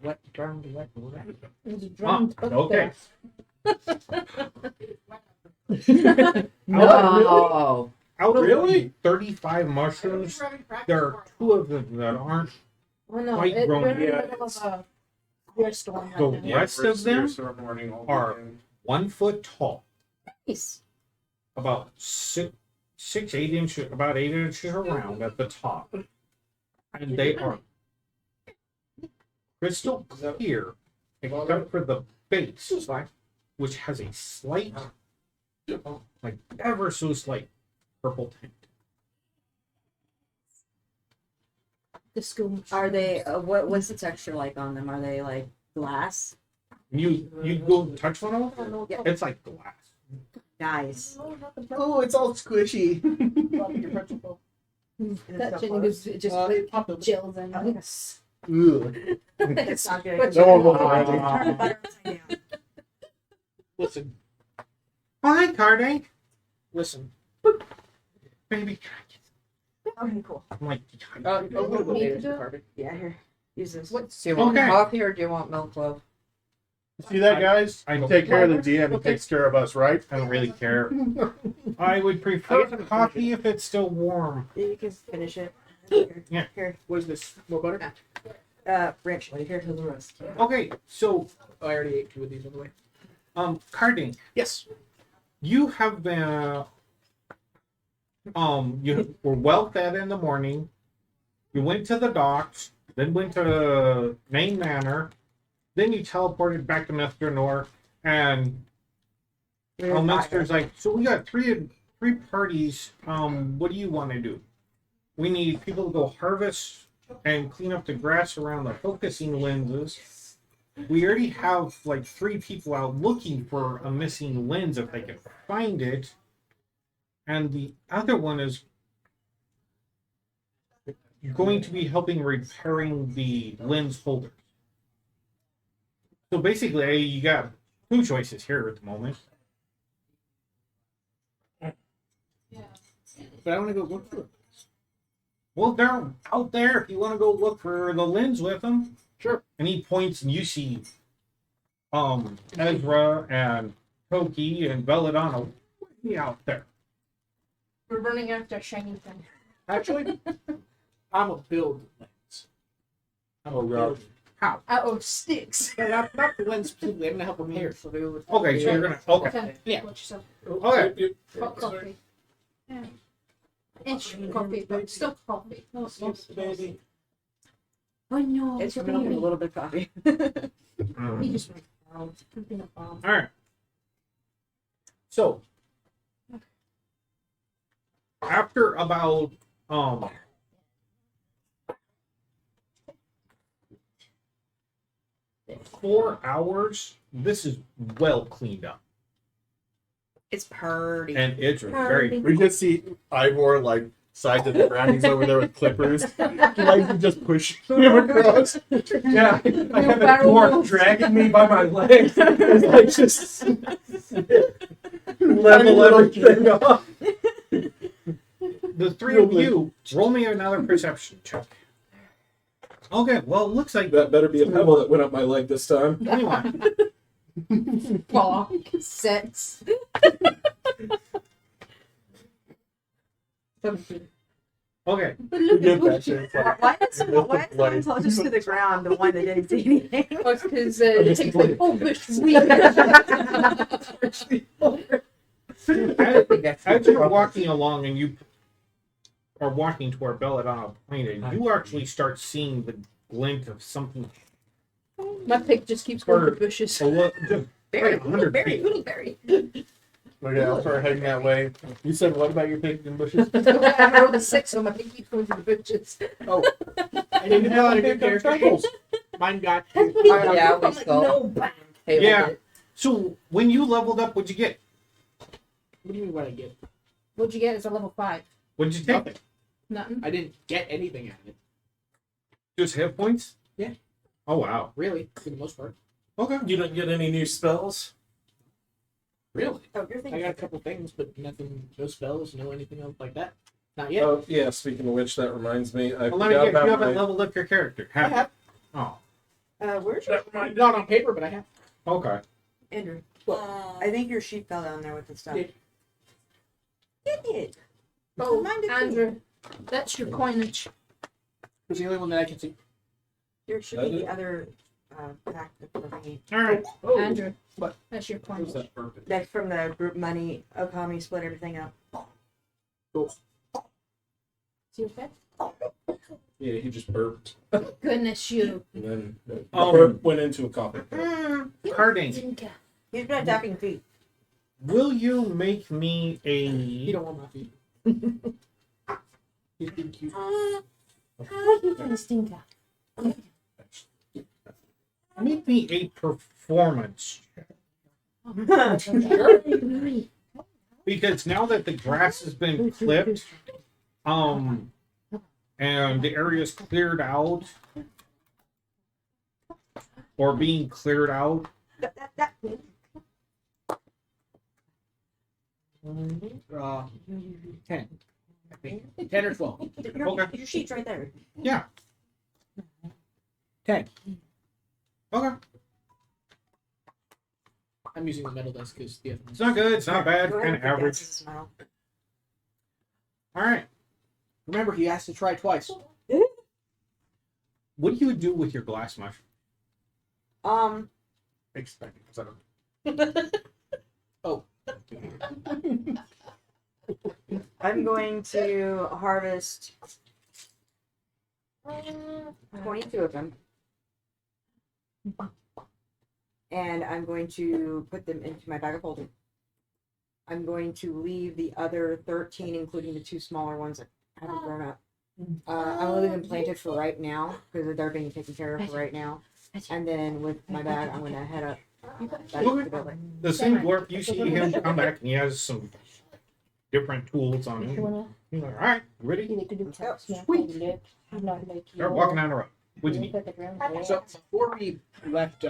Wet, drowned, wet, wet. There's a drum up okay. there. No. Out of Really? 35 mushrooms, there are 2 of them that aren't. Oh no, Quite we're grown, in the yeah. middle of a beer storm The right now. rest of them all are- weekend. 1 foot tall, Nice. about 8 inches, about 8 inches around at the top, and they are crystal clear, except for the base, which has a slight, like ever so slight, purple tint. The school. Are they, what's the texture like on them? Are they like glass? You go touch one of them, Yeah. it's like glass. Nice. Oh, it's all squishy. Touching because it just like gels in. Ugh. It's not good. But No one will Turn find the it. butter upside down. Listen, Oh, hi, Cardi. listen. Baby. Okay, cool. I'm like, A little bit Me later, to do it? Carter. Yeah, here. Use this. What? Do you want Okay. coffee or do you want milk, love? See that, guys? I don't- Take care of the DM. He takes care of us, right? I don't really care. I would prefer coffee if it's still warm. You can finish it. Here. Yeah. Here. What is this? More butter? Branch. Here. To the rest. Okay, so Oh, I already ate 2 of these, by the way. Carding, Yes. you have been you were well fed in the morning. You went to the docks, then went to Main Manor, then you teleported back to Mr. Nor, and Mister's like, so we got three parties. What do you want to do? We need people to go harvest and clean up the grass around the focusing lenses. We already have like 3 people out looking for a missing lens if they can find it. And the other one is going to be helping repairing the lens holders. So basically, you got 2 choices here at the moment. But I want to go look for it. Well, they're out there if you want to go look for the lens with them. Sure. And he points and you see Ezra and Toki and Belladonna way out there. We're running after a shiny thing. Actually, I'm a build lens. I'm a build. How? Out of sticks. No, not the lens specifically. I'm going to help repair. Okay, so you're gonna okay. Okay. Yeah. Watch yourself. Okay. Hot coffee. Yeah. Inch coffee, but still coffee. No, it's not. Baby. I know. It's a for me a baby. little bit of coffee. He just went down. Something about. All right. So after about 4 hours, this is well cleaned up. It's purdy. And it's very We just see Ivor like side to the ground. He's over there with clippers. Like just push him across. Yeah, I have a dwarf dragging me by my legs. It's like just level everything off. the three of you roll me another perception check. Okay, well, it looks like That better be a pebble that went up my leg this time. 21. Fuck. 6. 17. Okay, But look Get at that bullshit. shit. It's like, Why is someone Light. closest to the ground the one that didn't see anything? Because it takes like, oh, bush weed. as you're walking along and you are walking toward Belladonna Plain, you actually start seeing the glint of something My pig just keeps going to bushes. a little, just Berry, 100 berry, feet. little berry. Okay, I'll start heading that way. You said what about your pigs and bushes? I rolled a 6, so my pig keeps going to the bushes. I didn't know how to do character goals. Mine got. Yeah, we I'm like, saw. no, bang. Hey, Yeah. So when you leveled up, what'd you get? What do you mean what I get? What'd you get? It's a level 5. What'd you take? Nothing. Nothing. I didn't get anything out of it. Just hit points? Yeah. Oh wow. Really, for the most part. Okay. You don't get any new spells? Really. Oh, you're I thinking. got a couple things, but nothing. No spells. No anything else like that. Not yet. Oh, yeah, speaking of which, that reminds me. I Well, let me forgot guess, you about haven't my... leveled up your character. I Have you? have. Oh. Where's your Not on paper, but I have. Okay. Andrew? What? I think your sheep fell down there with the stuff. Did. It did. Oh, Mine did too. Andrew, that's your coinage. It's the only one that I can see. There should be the other pack that we're bringing. All right. Oh. Andrew, What? that's your coinage. Who's that perfect? That's from the group money. Okami split everything up. Is he okay? Yeah, he just burped. Goodness, you. And then the Um, burp went into a coffee. Harding, He's been attacking feet. will you make me You a don't want my feet. He's being cute. make me a performance check? Because now that the grass has been clipped, and the area's cleared out, or being cleared out, 10. I think 10 or 12. Okay. Your sheet's right there. yeah. 10. Okay. I'm using the metal dice because the other It's not good. It's not bad. Go Kind ahead of and put average. that as a smile. All right. Remember, he has to try twice. What do you do with your glass mushroom? Expecting so. I'm going to harvest 22 of them. And I'm going to put them into my bag of holding. I'm going to leave the other 13, including the 2 smaller ones that haven't grown up. I'm going to leave them planted for right now, because they're being taken care of for right now. And then with my bag, I'm going to head up back to the building. The same dwarf, you see him come back and he has some different tools on him. He's like, all right, ready? Sweet. Start walking down the road. What do you need? So before we left the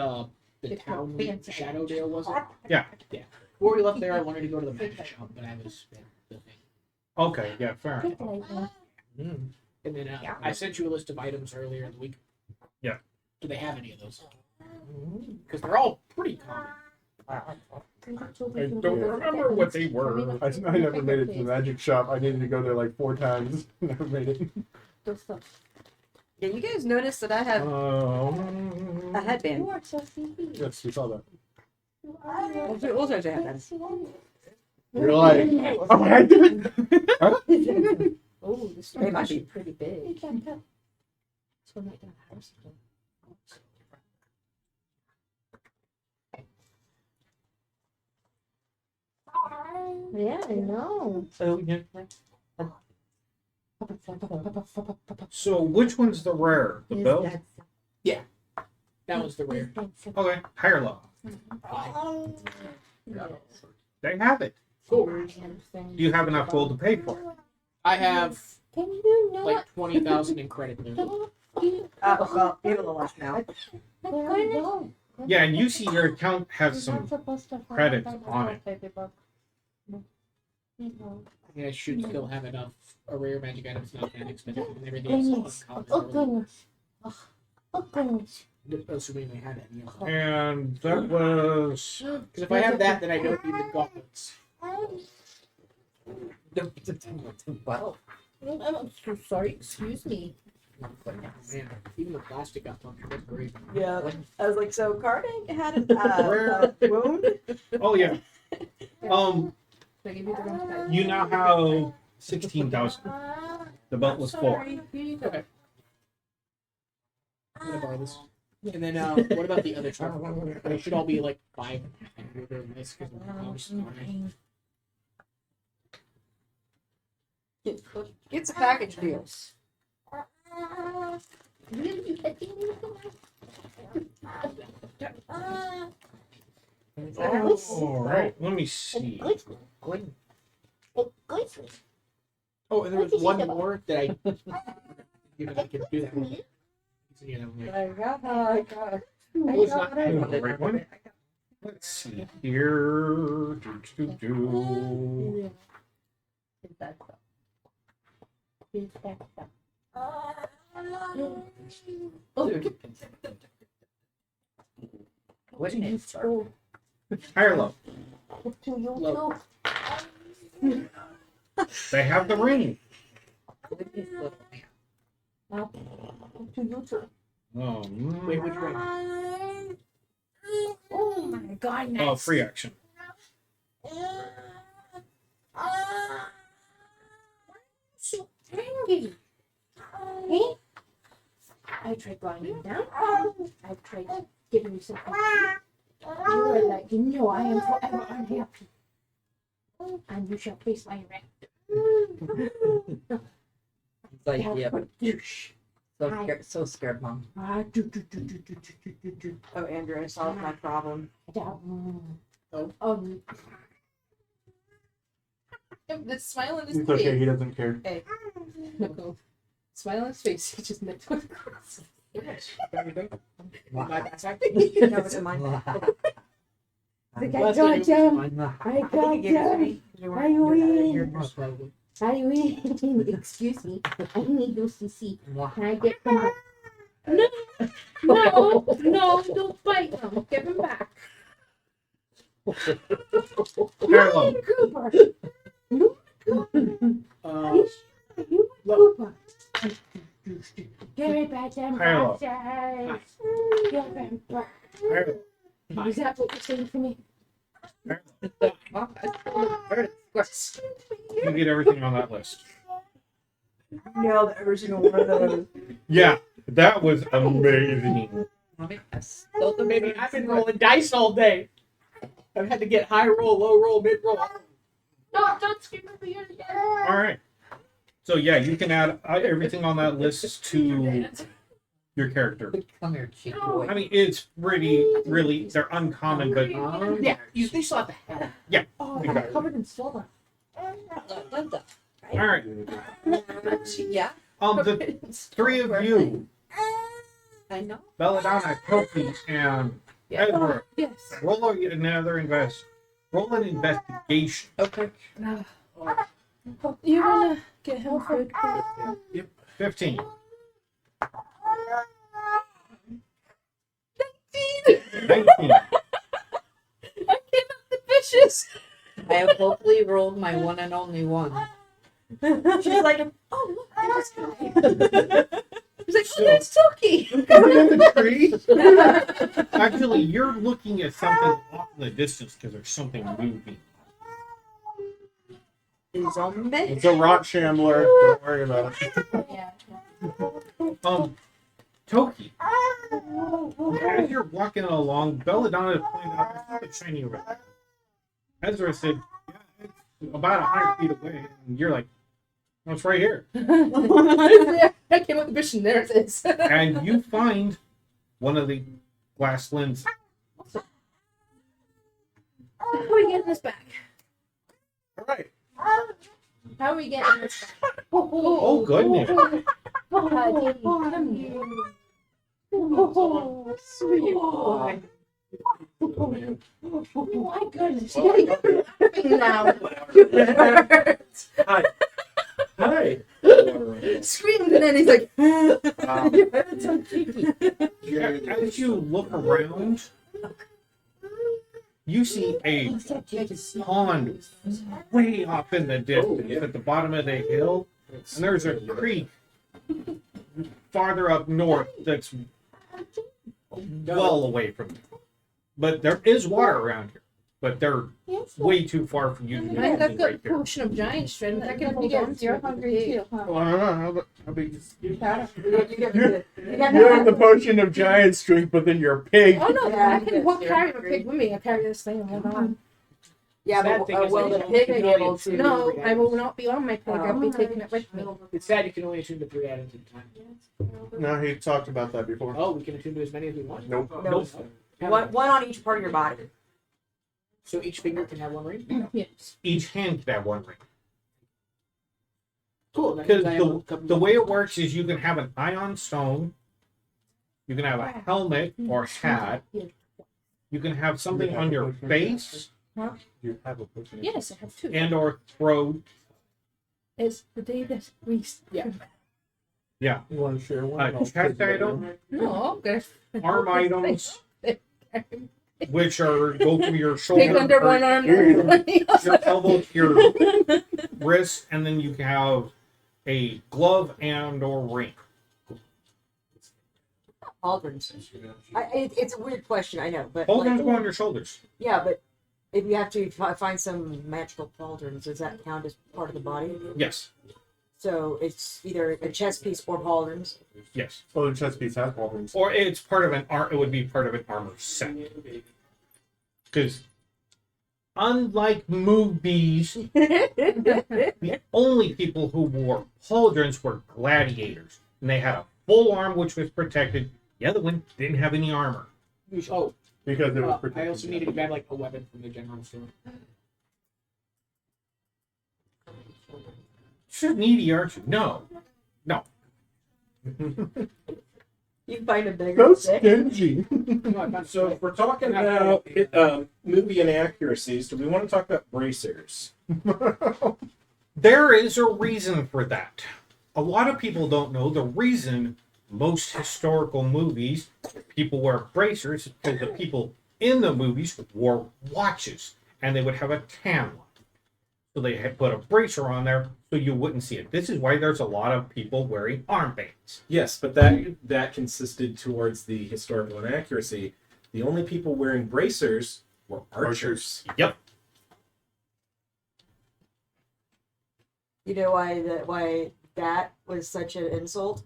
town, Shadowdale, was it? Yeah. Yeah. Before we left there, I wanted to go to the magic shop, but I was the thing. Okay, yeah, fair enough. And then I sent you a list of items earlier in the week. Yeah. Do they have any of those? Because they're all pretty common. I don't remember what they were. I never made it to the magic shop. I needed to go there like 4 times. Never made it. Yeah, you guys noticed that I have a headband. Yes, we saw that. What was I headband? You're like, oh, I did it. Oh, this They might is be. pretty big. Yeah, I know. Oh, yeah. So which one's the rare? The belt? That was the rare. Okay, higher level. They have it. Cool. Do you have enough gold to pay for it? I have Can you not? like 20,000 in credit there. Well, give it a lunch now. Yeah, and you see your account has some credits on it. I mean, I should still have enough. A rare magic item's not that expensive, and everything else is uncommon. Oh goodness. Assuming I have any of them. And that was Because if I have that, then I don't need the gauntlets. Well, I'm so sorry. Excuse me. Oh, man, even the plastic got punctured. That's great. Yeah. I was like, so Carding had a wound? oh yeah. Did I give you the wrong size? You now have 16,000. The belt was 4. Okay. I'm gonna borrow this. And then, what about the other truck? They should all be like 5. Get some package deals. All right, let me see. Oh, and there was one more that I given I could do that one. You know, like, I was not The right one? Let's see here. Do. what did you start? Higher low. low. They have the ring. Oh, Wait, which one? Oh my god, oh, free action. so angry. Hey? I tried blowing you down. I tried giving you something. You are like, you know I am forever unhappy. And you shall face my wrath. It's like, yeah, so scared, Mom. Oh, Andrew, I solved my problem. The smile on his It's face. okay. He doesn't care. No. Smile on his face. He just met with cross. My backpack? No, it's in mine. I Last got time it him. was mine. I I think got you gave it to him. me. You I weren't win. yours. Probably. I win. Excuse me. I need those CC. Can I get them back? No, don't bite them. Give them back. Higher low. Cooper. You Low. Cooper. Give it back them Higher low. bastards. Give them back. Higher low. Is that what you're saying to me? You get everything on that list. Nailed every single one of those. Yeah, that was amazing. So maybe I've been rolling dice all day. I've had to get high roll, low roll, mid roll. No, don't scream over your dad. All right. So yeah, you can add everything on that list to your character. Come here, cheap boy. I mean, it's really, they're uncommon, but Yeah, they still have to have it. Oh, We I'm got it. covered in silver. all right. Yeah. The 3 of you, I know. Belladonna, Kofi, and Ezra, Yes. roll an investigation. Okay. You wanna get him food? 15. 19. I came up the fishes. I have hopefully rolled my one and only one. She's like, oh, look, there's Cookie. He's like, oh, there's Toki. In the tree. Actually, you're looking at something off in the distance because there's something moving. He's on me. It's a rock shambler. Don't worry about it. Yeah. Toki, as you're walking along, Belladonna pointed out there's something shiny over there. Ezra said, yeah, it's about 100 feet away. And you're like, It's right here. I came with the mission. There it is. And you find one of the glass lenses. How are we getting this back? All right. How are we getting this back? Oh, goodness. Buddy, come here. Oh, sweet boy. Oh my goodness. Now. Hi. Hi. Screamed and then he's like, That's so cheeky. As you look around, you see a pond way off in the distance at the bottom of the hill, and there's a creek farther up north that's well away from you. But there is water around here, but they're way too far from you to I've get got right there. potion of giant strength. I can hold on Yes, to you're it. hungry too, huh? Well, I don't know how big is You got you have the potion of giant strength, but then you're a pig. Oh no, Yeah, I can carry my pig with me. I carry this thing and hold on. Yeah, Sad but thing is will that the you pig can be only able to? attune No, three I will items. not be on my pig. I'll be taking it with me. It's sad you can only attune to 3 items at a time. No, he talked about that before. Oh, we can attune to as many as we want. Nope. Nope. One on each part of your body. So each finger can have 1 ring. Yes. Each hand can have 1 ring. Cool. that Because means I have a couple the more. way it works is you can have an ion stone, you can have a helmet or hat, you can have something on your face You have a potion. Yes, I have 2. and or throat. It's the day that we. Yeah. Yeah. You want to share one? A And I'll chest take it item, No, there's arm items, which are go through your pig shoulder, under or one arm. your elbow, your wrist, and then you can have a glove and or ring. Pauldrons. It's a weird question, I know, but Pauldrons like, go on your shoulders. yeah, but if you have to find some magical pauldrons, does that count as part of the body? Yes. So it's either a chest piece or pauldrons. Yes. Oh, the chest piece has pauldrons. Or it's part of an it would be part of an armor set. Because unlike movies, the only people who wore pauldrons were gladiators. And they had a full arm which was protected. The other one didn't have any armor. Oh, Because it was I protected. also needed to grab like a weapon from the general store. Should needy, aren't you? No. No. You find a bigger So stick. stingy. No, I found So if we're talking about movie inaccuracies, do we want to talk about bracers? There is a reason for that. A lot of people don't know the reason most historical movies people wear bracers because the people in the movies wore watches and they would have a tan line. So they had put a bracer on there so you wouldn't see it. This is why there's a lot of people wearing armbands. Yes, but that consisted towards the historical inaccuracy. The only people wearing bracers were archers. Yep. You know why that was such an insult?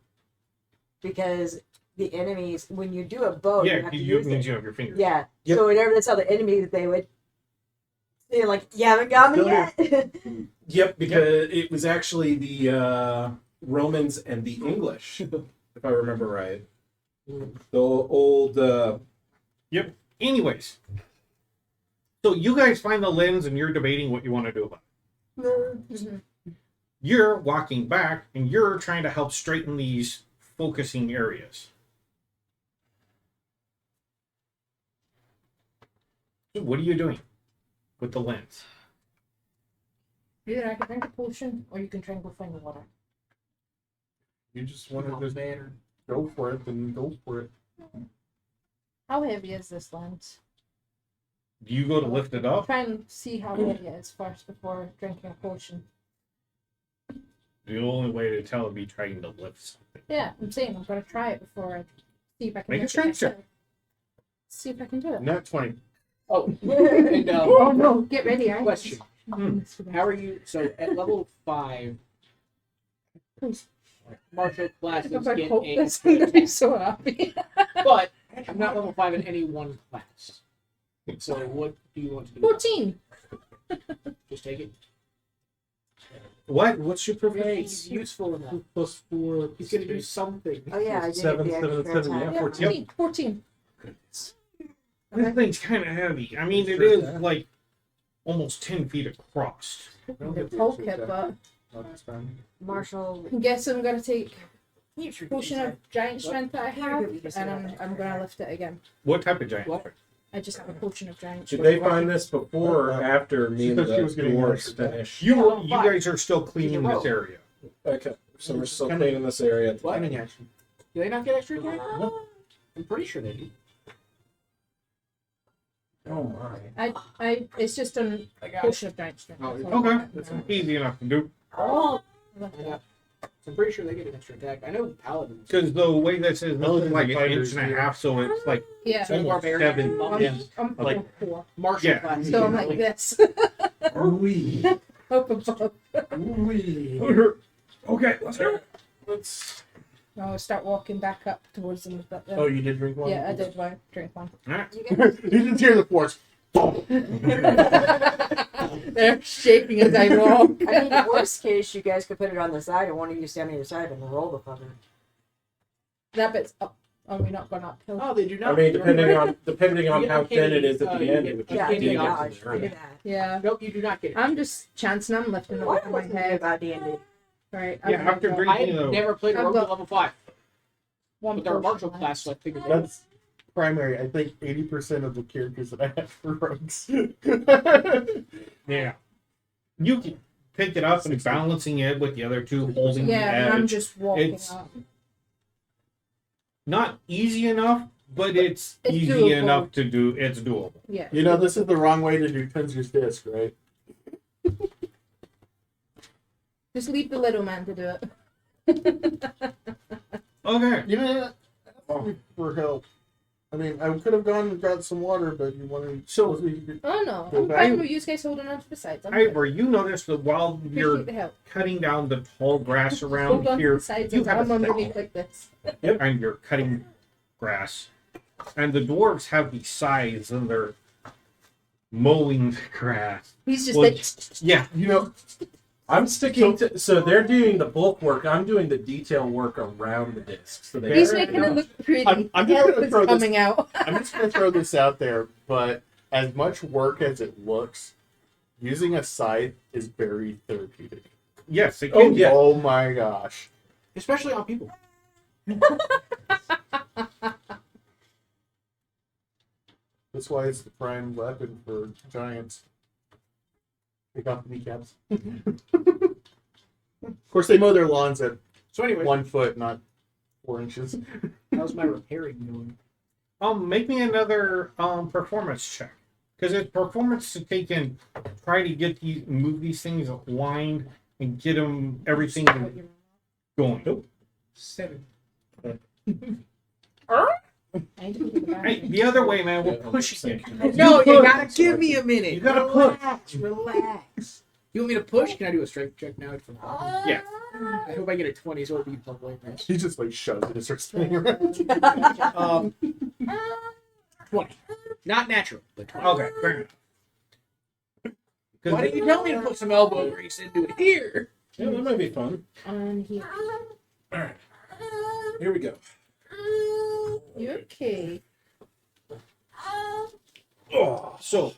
Because the enemies, when you do a bow, you Yeah, have to you use means it. you have your fingers. Yeah. Yep. So whenever that's how the enemy they would, they're like, "You haven't got me yet." Yep, because it was actually the Romans and the English, if I remember right. The old. Yep. Anyways. So you guys find the lens and you're debating what you want to do about it. You're walking back and you're trying to help straighten these focusing areas. So what are you doing with the lens? Either I can drink a potion or you can try and go find the water. You just wanted to go for it, then go for it. How heavy is this lens? Do you go to lift it up? Try and see how heavy it is first before drinking a potion. The only way to tell would be trying to lift something. Yeah, I'm saying I'm gonna try it before I see if I can Make a lift it strength check. myself. See if I can do it. Not 20. Oh, and Oh no, get ready, I question. How are you? So at level 5, Please. martial classes If I get hope a. this, I'm gonna be so happy. But I'm not level 5 in any one class. So what do you want to do? 14. Just take it. What? What's your Yeah, proficiency? he's useful enough. 2 plus 4. He's gonna do something. Oh yeah, I did 7, get the 7, extra 7, attack. yeah, 14. 14. Goodness. This thing's kind of heavy. I mean, it Sure, is yeah. like almost 10 feet across. The poke it, but Marshall, I guess I'm gonna take you should potion of giant strength that I have, What? and I'm gonna lift it again. What type of giant? What? I just have a potion of giant Did strength. they find this before or after me She and said the she was getting dwarves extra finished? You guys are still cleaning this area. Okay, so we're still cleaning this area. What? Cunning action. Do they not get extra attack? I'm pretty sure they do. Oh my. It's just a potion of giant strength. Oh, that's all. Okay, it's easy enough to do. Oh, Yeah. I'm pretty sure they get an extra attack. I know paladins. Because the way this is, this is Paladins like and an fighters, inch and a yeah. half, so it's like yeah. So almost barbarian, 7. monk, Yeah. I'm Like- 4. martial Yeah. class. So I'm like this. Wee. Up above. Wee. Okay, let's go. Let's. I'll start walking back up towards them. But, Oh, you did drink one? yeah, I did drink one. You just hear the force. They're shaking as I walk. I mean, worst case, you guys could put it on the side, and one of you stand on your side and roll the fucker. That bit's up. Oh, we're not going uphill. Oh, they do not. I mean, depending on You how can't thin it even, is at the you end, get- it would you Yeah, just can't dig even into dodge. the I did earth. that. Yeah. Nope, you do not get it. I'm just chancing. I'm lifting it What over my was it head. about D&D? Right. Yeah, after I drinking had the never played a I've rogue got- at level 5, one but they're a potion martial left. class, so I figured that. That's primary. I think 80% of the characters that I have for rogues. Yeah. You can pick it up and balancing it with the other two, holding Yeah, the and I'm edge. just walking It's- up. Not easy enough, but it's It's easy doable. enough to do. It's doable. Yeah. You know, this is the wrong way to do Tensor's Disc, right? Just leave the little man to do it. Okay. You know, for help. I mean, I could have gone and got some water, but you wanted. So- Oh no, Go I'm back. fine with you guys holding on to the sides. I'm good. However, you notice that while you're Appreciate the help. cutting down the tall grass Hold around on to here, the sides you and have I'm a underneath like this. and you're cutting grass, and the dwarves have these scythes and they're mowing the grass. He's just Well, like, Yeah, You know, I'm sticking to. So they're doing the bulk work. I'm doing the detail work around the disc. So they he's making it look pretty. I'm just Help gonna is throw this- coming out. I'm just going to throw this out there, but as much work as it looks, using a scythe is very therapeutic. yes, it Oh, can. yeah. Oh my gosh. Especially on people. That's why it's the prime weapon for giants. Take off the kneecaps. Of course, they mow their lawns at So anyway, 1 foot, not 4 inches. how's my repairing going? Make me another performance check, because it's performance to take and try to get these move these things aligned and get them everything going. Nope. 7. I need to go to the Hey, bathroom. the other way, man. We're Yeah, pushing it. No, you push. gotta give me a minute. You gotta push. Relax. You want me to push? Can I do a strength check now? Yeah. I hope I get a 20 so it'll be public. He just like shoves it and starts spinning around. 20. Not natural, but 20. Okay, fair enough. Why didn't you tell me to put some elbow grease into it here? Yeah, that might be fun. On here. All right, here we go. You okay? Oh, So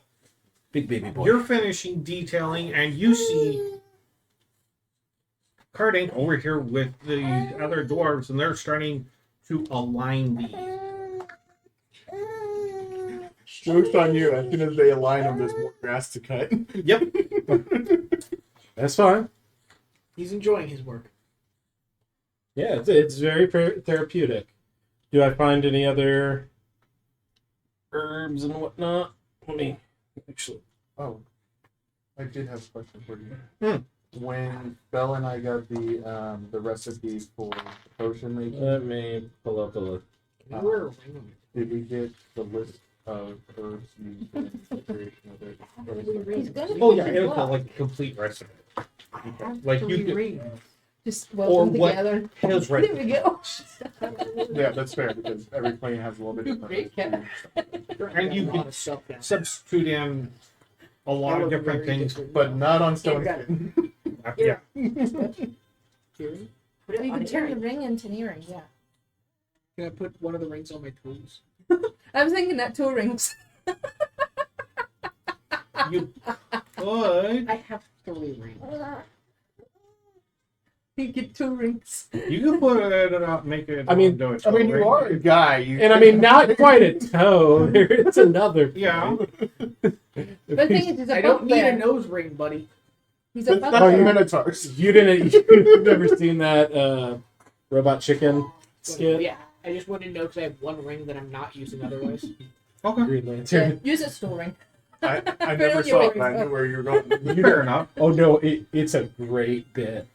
big baby boy. you're finishing detailing, and you see Cardink over here with the other dwarves, and they're starting to align these. Joke's on you. As soon as they align them, there's more grass to cut. Yep. That's fine. He's enjoying his work. Yeah, it's very therapeutic. Do I find any other herbs and whatnot? Let me actually. Oh, I did have a question for you. Hmm. When Belle and I got the recipe for the potion making, Let me pull up a look. Can you wear a ring on it? did we get the list of herbs used in the preparation of it? Or is it- He's gonna Oh be yeah, it'll tell blocked. like a complete recipe. Like you could. Just Or weld them what- together. His There recipe. we go. Yeah, that's fair because every plane has a little bit Great different. And you a lot can of stuff down. substitute in a lot of different things. But not on Yeah, stone got it. skin. Yeah. Here. Put it You on can an turn the earring. ring into an earring, yeah. Can I put one of the rings on my toes? I was thinking that toe rings. You could. I have 3 rings. You get two rings. You can put it up, make it. I mean- into a I mean, toe you ring. are a guy. You And I mean, not quite a toe. It's another. Yeah. But the thing is, he's a I don't need a bugbear. nose ring, buddy. He's a That's not bugbear. minotaurs. You've never seen that Robot Chicken skit? Yeah, I just wanted to know because I have one ring that I'm not using otherwise. Okay. Green Yeah, Lantern. use a stool ring. I Put never on your saw it, wings. but I knew where you were going. Fair enough. Oh no, it's a great bit.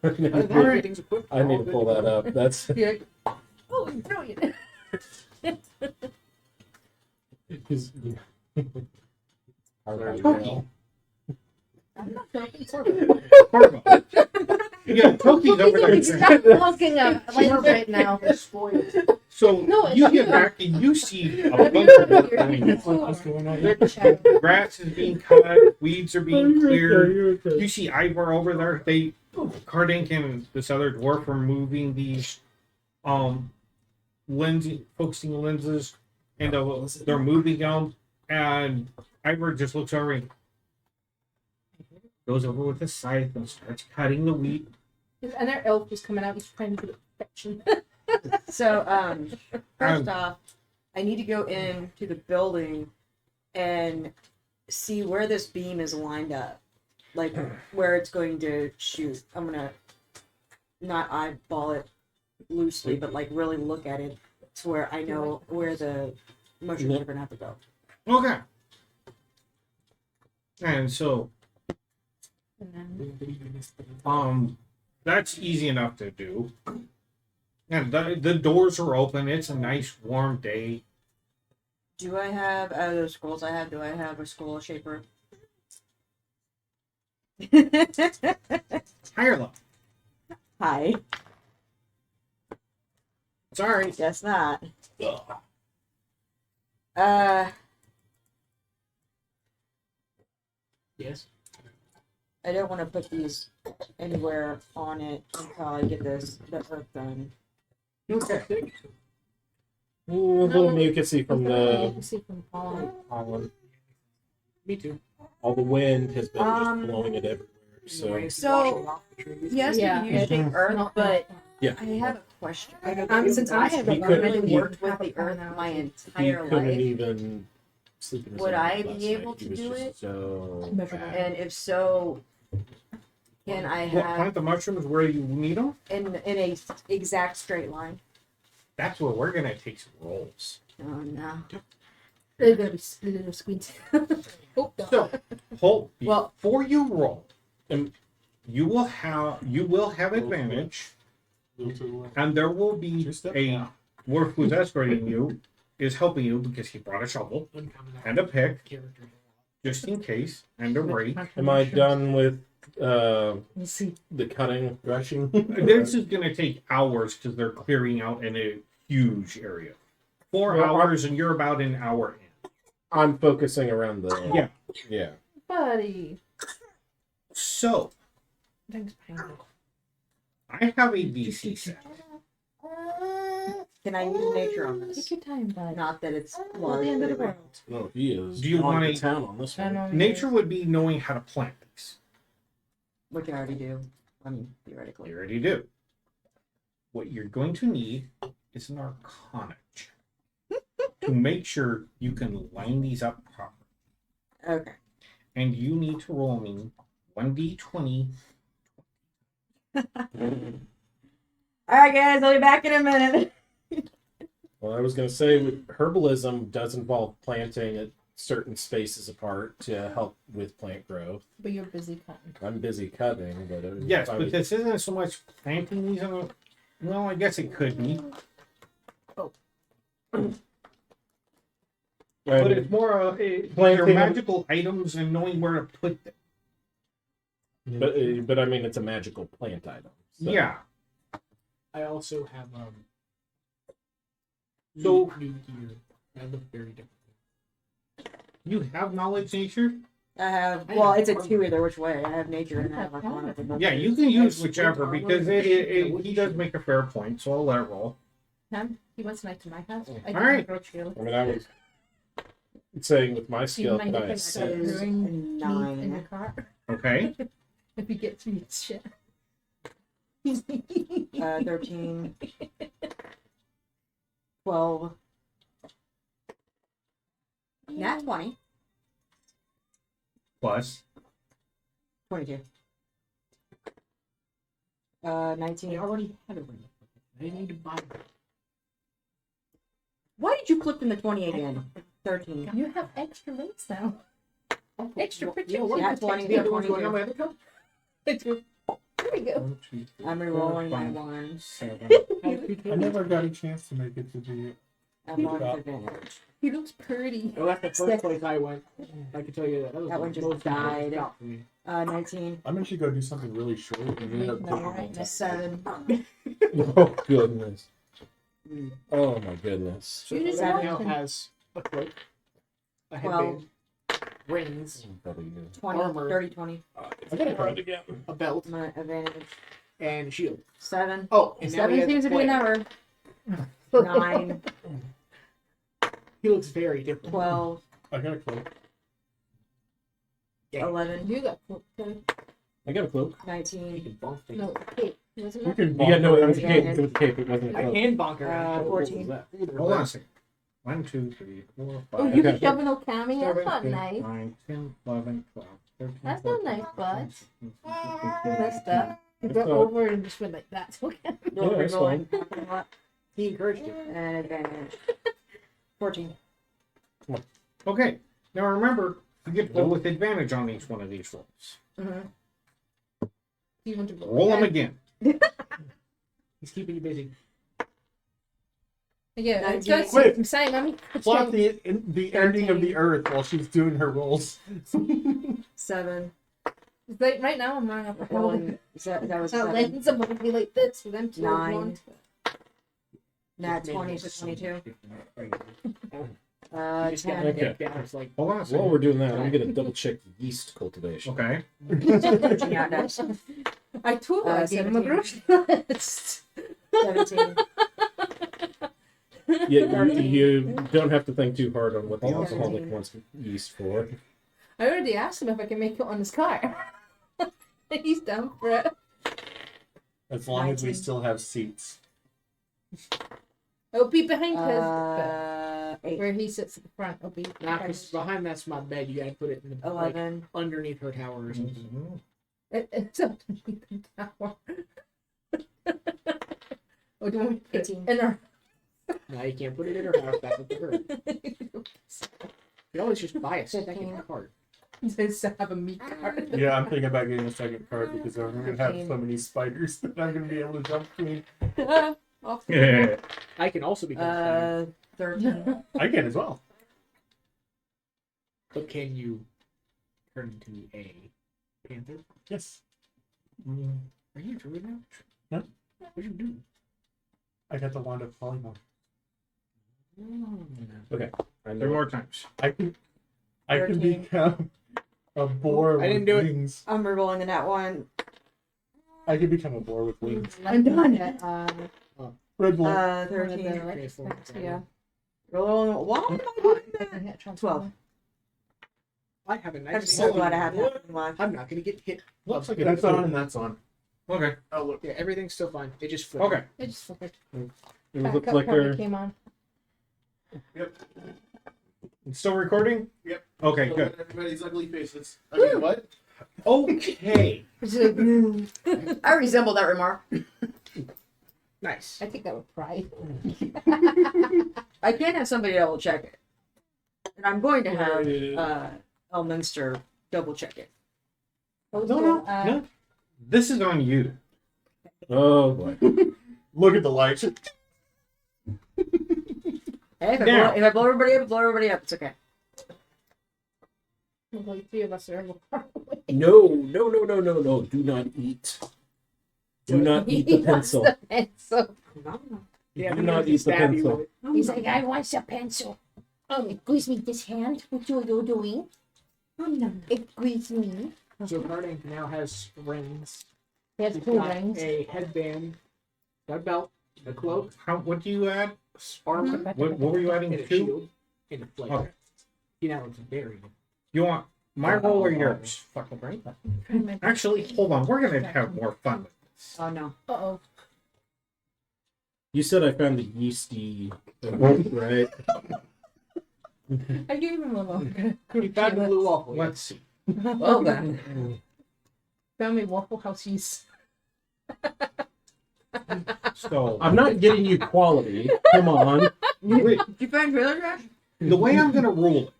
Other than that, everything's equipped. I need to pull that up. That's You're like, oh, brilliant. his. Toki. I'm not joking. Corvo. Yeah, Toki's over there. Stop looking at Lance right now. So No, it's you not. get back and you see a Have bunch you of ever work going heard on. of What's going on? Shadow? Grass is being cut, weeds are being cleared. You're okay. You see Ivor over there. Cardink and this other dwarf are moving these focusing lenses, and they're moving them. And Ivor just looks over and goes over with the scythe and starts cutting the wheat. And their elf is coming out. He's trying to do affection. So, first off, I need to go into the building and see where this beam is lined up, like where it's going to shoot. I'm gonna not eyeball it loosely, but like really look at it to where I know where the mushrooms are gonna have to go. Okay. And so, And then that's easy enough to do. And the doors are open. It's a nice warm day. Do I have out of those scrolls I have? Do I have a scroll shaper? Higher level. Hi. Sorry. Guess not. Yes. I don't want to put these anywhere on it until I get the earth done. Okay. A little mucusy from you the can see from pollen. pollen. Me too. All the wind has been Um, just blowing it everywhere. So So, yes, Yeah, we use the it's earth, not- but Yeah. I have a question. Since I have You a could- really you- worked with the earth my he entire couldn't life, even sleep in his Would own I bed be last able night. to He was do just it? So Measurable. bad. and if so, can I Plant have the mushrooms where you need them. in a exact straight line? That's what we're gonna take some rolls. Oh no. They're gonna be split into squeeze. Oh, no. So, hold Well- before you roll, and you will have advantage, and there will be a dwarf who's escorting you is helping you because he brought a shovel Uncommon and a pick character. just in case and a rake. Am I done with Let's see. the cutting, brushing? This is gonna take hours because they're clearing out in a huge area. 4 Well, hours, and you're about an hour in. I'm focusing around the. Yeah. Yeah. Buddy. So Thanks, Penguin. I have a DC set. Can I use nature on Take this? your time, bud. Not that it's Not large. the end of the but it- world. No, he is. Do you on want the a- town on this I one? know. Nature would be knowing how to plant these. Which I already do. I mean, theoretically. You already do. What you're going to need is an arcana check to make sure you can line these up properly. Okay. And you need to roll me 1d20. All right, guys. I'll be back in a minute. Well, I was going to say herbalism does involve planting at certain spaces apart to help with plant growth. But you're busy cutting. I'm busy cutting, but Yes, if I but was- this isn't so much planting these on a... Well, I guess it could be. But it's more your Planting- magical items and knowing where to put them. but I mean, it's a magical plant item. So. Yeah. I also have So- new gear. I look very different. You have knowledge nature? I have. Well, it's a 2 either which way. I have nature and I have arcana. Yeah, you can use whichever because he does make a fair point, so I'll let it roll. Him? He wants tonight to my house. I All right. approach you. I mean, I was saying with my Do you skill, mind could I if I assist? start brewing meat in 9. the car? Okay. If he gets me shit. 13. 12. Nat 20. Plus. 22. 19. I already had a ring. I didn't need to buy it. Why did you click in the 20 again? 13. You have extra rings now. Extra You know protection. what? Yeah, Text 20, the other one's 22. going on my other account. There we go. 1, 2, 3, I'm 4, re-rolling my 5, ones. 7. I never got a chance to make it to the. I'm on Yeah. advantage. He looks pretty. Oh, that's the first place I went. I can tell you that. Was That the one just most died. stop for me. 19. I'm actually going to do something really short and ended up No, taking right, my time. 7. Oh goodness. Mm. Oh my goodness. So You just that walked now in. has a cloak, a 12. headband, rings, Probably 20. Armor. 30, 20. I gotta try it again. a belt, My advantage. and shield. 7. Oh, and now he 7 has seems to be blade. an number. 9. He looks very different. 12. I got a cloak. Yeah. 11. You got okay. I got a cloak. He 19. can bonk things. No, cape. Wasn't You it? can Yeah, no, it was a Yeah, cape. and- It was a cape. It wasn't a I cloak. can bonk her. Uh, 14. Hold on a second. 1, 2, 3, 4, 5, Oh, you Okay. can shove an Okami? That's 7, not 8, nice. 9, 10, 11, 12, 13, That's not 14, nice, bud. 15, You messed up. You It's got not- over and just went like that. Okay. No, Yeah, that's re-rolling. He encouraged you. And advantage. 14. Okay. Now remember, you get roll with advantage on each one of these rolls. Mm-hmm. You want to go Roll them again? again. He's keeping you busy. Yeah, it's 19. got Wait. some sign, mommy. Plot the ending of the 13. earth while she's doing her rolls. 7. Like, right now, I'm running up a hill. Rolling. That was 7. Letting someone be like this for them to 9. want. Nat 20 to 22. You just got 10. to down. It's like, Hold on a While second. we're doing that, I'm gonna double check yeast cultivation. Okay. Searching out dice. I told her I gave him a 17. grocery list. 17. Yeah, you don't have to think too hard on what the Oh, alcoholic 17. wants yeast for. I already asked him if I can make it on his car. He's down for it. As long as we 19. still have seats. It'll be behind his 8. where he sits at the front. It'll be nah, 'cause behind that's my bed. You got to put it in the like, 11. underneath her tower or something. It's underneath the tower. Oh, do you want me to put it 18. in our No, you can't put it in her house. That's up to her. You always just buy a second 15. card. Just to have a meat card. Yeah, I'm thinking about getting a second card because I'm going to have so many spiders that I'm going to be able to jump between. Yeah. I can also become a spider, 13. I can as well. but can you turn into a panther? Yes. Are you a druid now? No. What do you do? I got the wand of polymorph. I 3 know. more times. I can 13. become a boar I with didn't do it. wings. I'm re-rolling the nat 1. I can become a boar with wings. I'm done. Red Bull. 13. Transform. Yeah. Rolling. Why am I doing that? 12. I have a I'm nice. so glad I had that one left. I'm not gonna get hit. Looks like that's on and that's on. Okay. Oh, look. Yeah, everything's still fine. It just flipped. Okay. It just flickered. It looks Backup like party they're came on. It's still recording? Yep. Okay, good. Everybody's ugly faces. I mean, what? Okay. I resemble that remark. Nice. I think that with pride. I can have somebody double check it. And I'm going to have Elminster double check it. No. This is on you. oh boy. Look at the lights. Hey, if Now. I blow everybody up, blow everybody up. It's okay. Like 3 of us are far away. No. Do not eat. Do not eat the pencil. The pencil. Yeah, Do not eat the stab you pencil. with it. He's like, I want a pencil. Oh, squeeze me this hand. What are you doing? Excuse me. So Garden now has rings. He has He's 2 got rings. a headband, got a belt, a cloak, What do you add? armor, What were you adding and a to? shield, and a flame. Okay. He now looks very good. You want my roll or yours? Fucking right. Actually, hold on. We're gonna have more fun with this. Oh no. Uh-oh. You said I found the yeasty, right? I gave him a little. He found the blue waffle. Yeah. Let's see. Well then. Found me Waffle House yeast. So I'm not getting you quality. Come on. wait, Did you find trailer trash? the way I'm gonna rule it,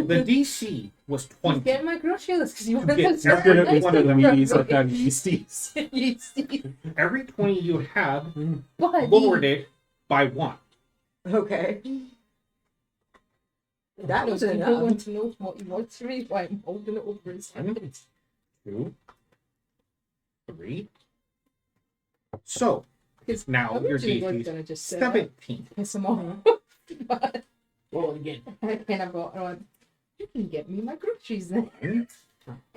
the DC was He's 20. getting my grocery list because you You wanted get to every Definitely one for of the them. meaties, I found yeasties. Every 20 you had Buddy. lowered it by 1. Okay. That was People enough. want to know what he wants from me, why I'm holding it over his head. 2, 3. So Because now your originally was DC's gonna just 17. piss him off. But Roll it again. I kind of got on. You can get me my groceries then. And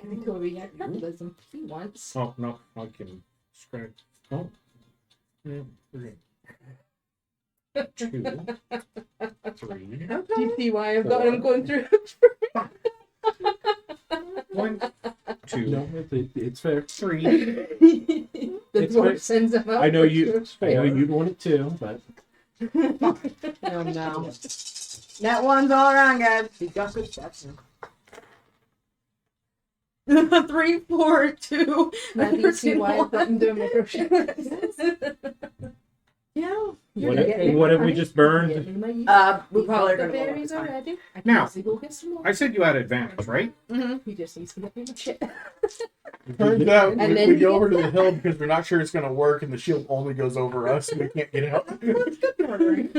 he told me had capitalism he wants. Oh no, I can scratch. Oh. 2, 3. Do you see why I've got him going through? 1, 2, No, it's fair. 3. The It's dwarf fair. sends him out. I know you. for I know you'd want it too, but Oh no. That one's all around, guys. He got good stats. 3, 4, 2. Now do you see why I've got him doing my grocery list? Yeah. what have we just burned? We probably are the gonna blow up berries the time. already. I can Now, easily go get some more. I said you had advantage, right? He just needs to get me my shit. Turns out And we, then we he go over to gets the hill because we're not sure it's going to work, and the shield only goes over us, and we can't get out.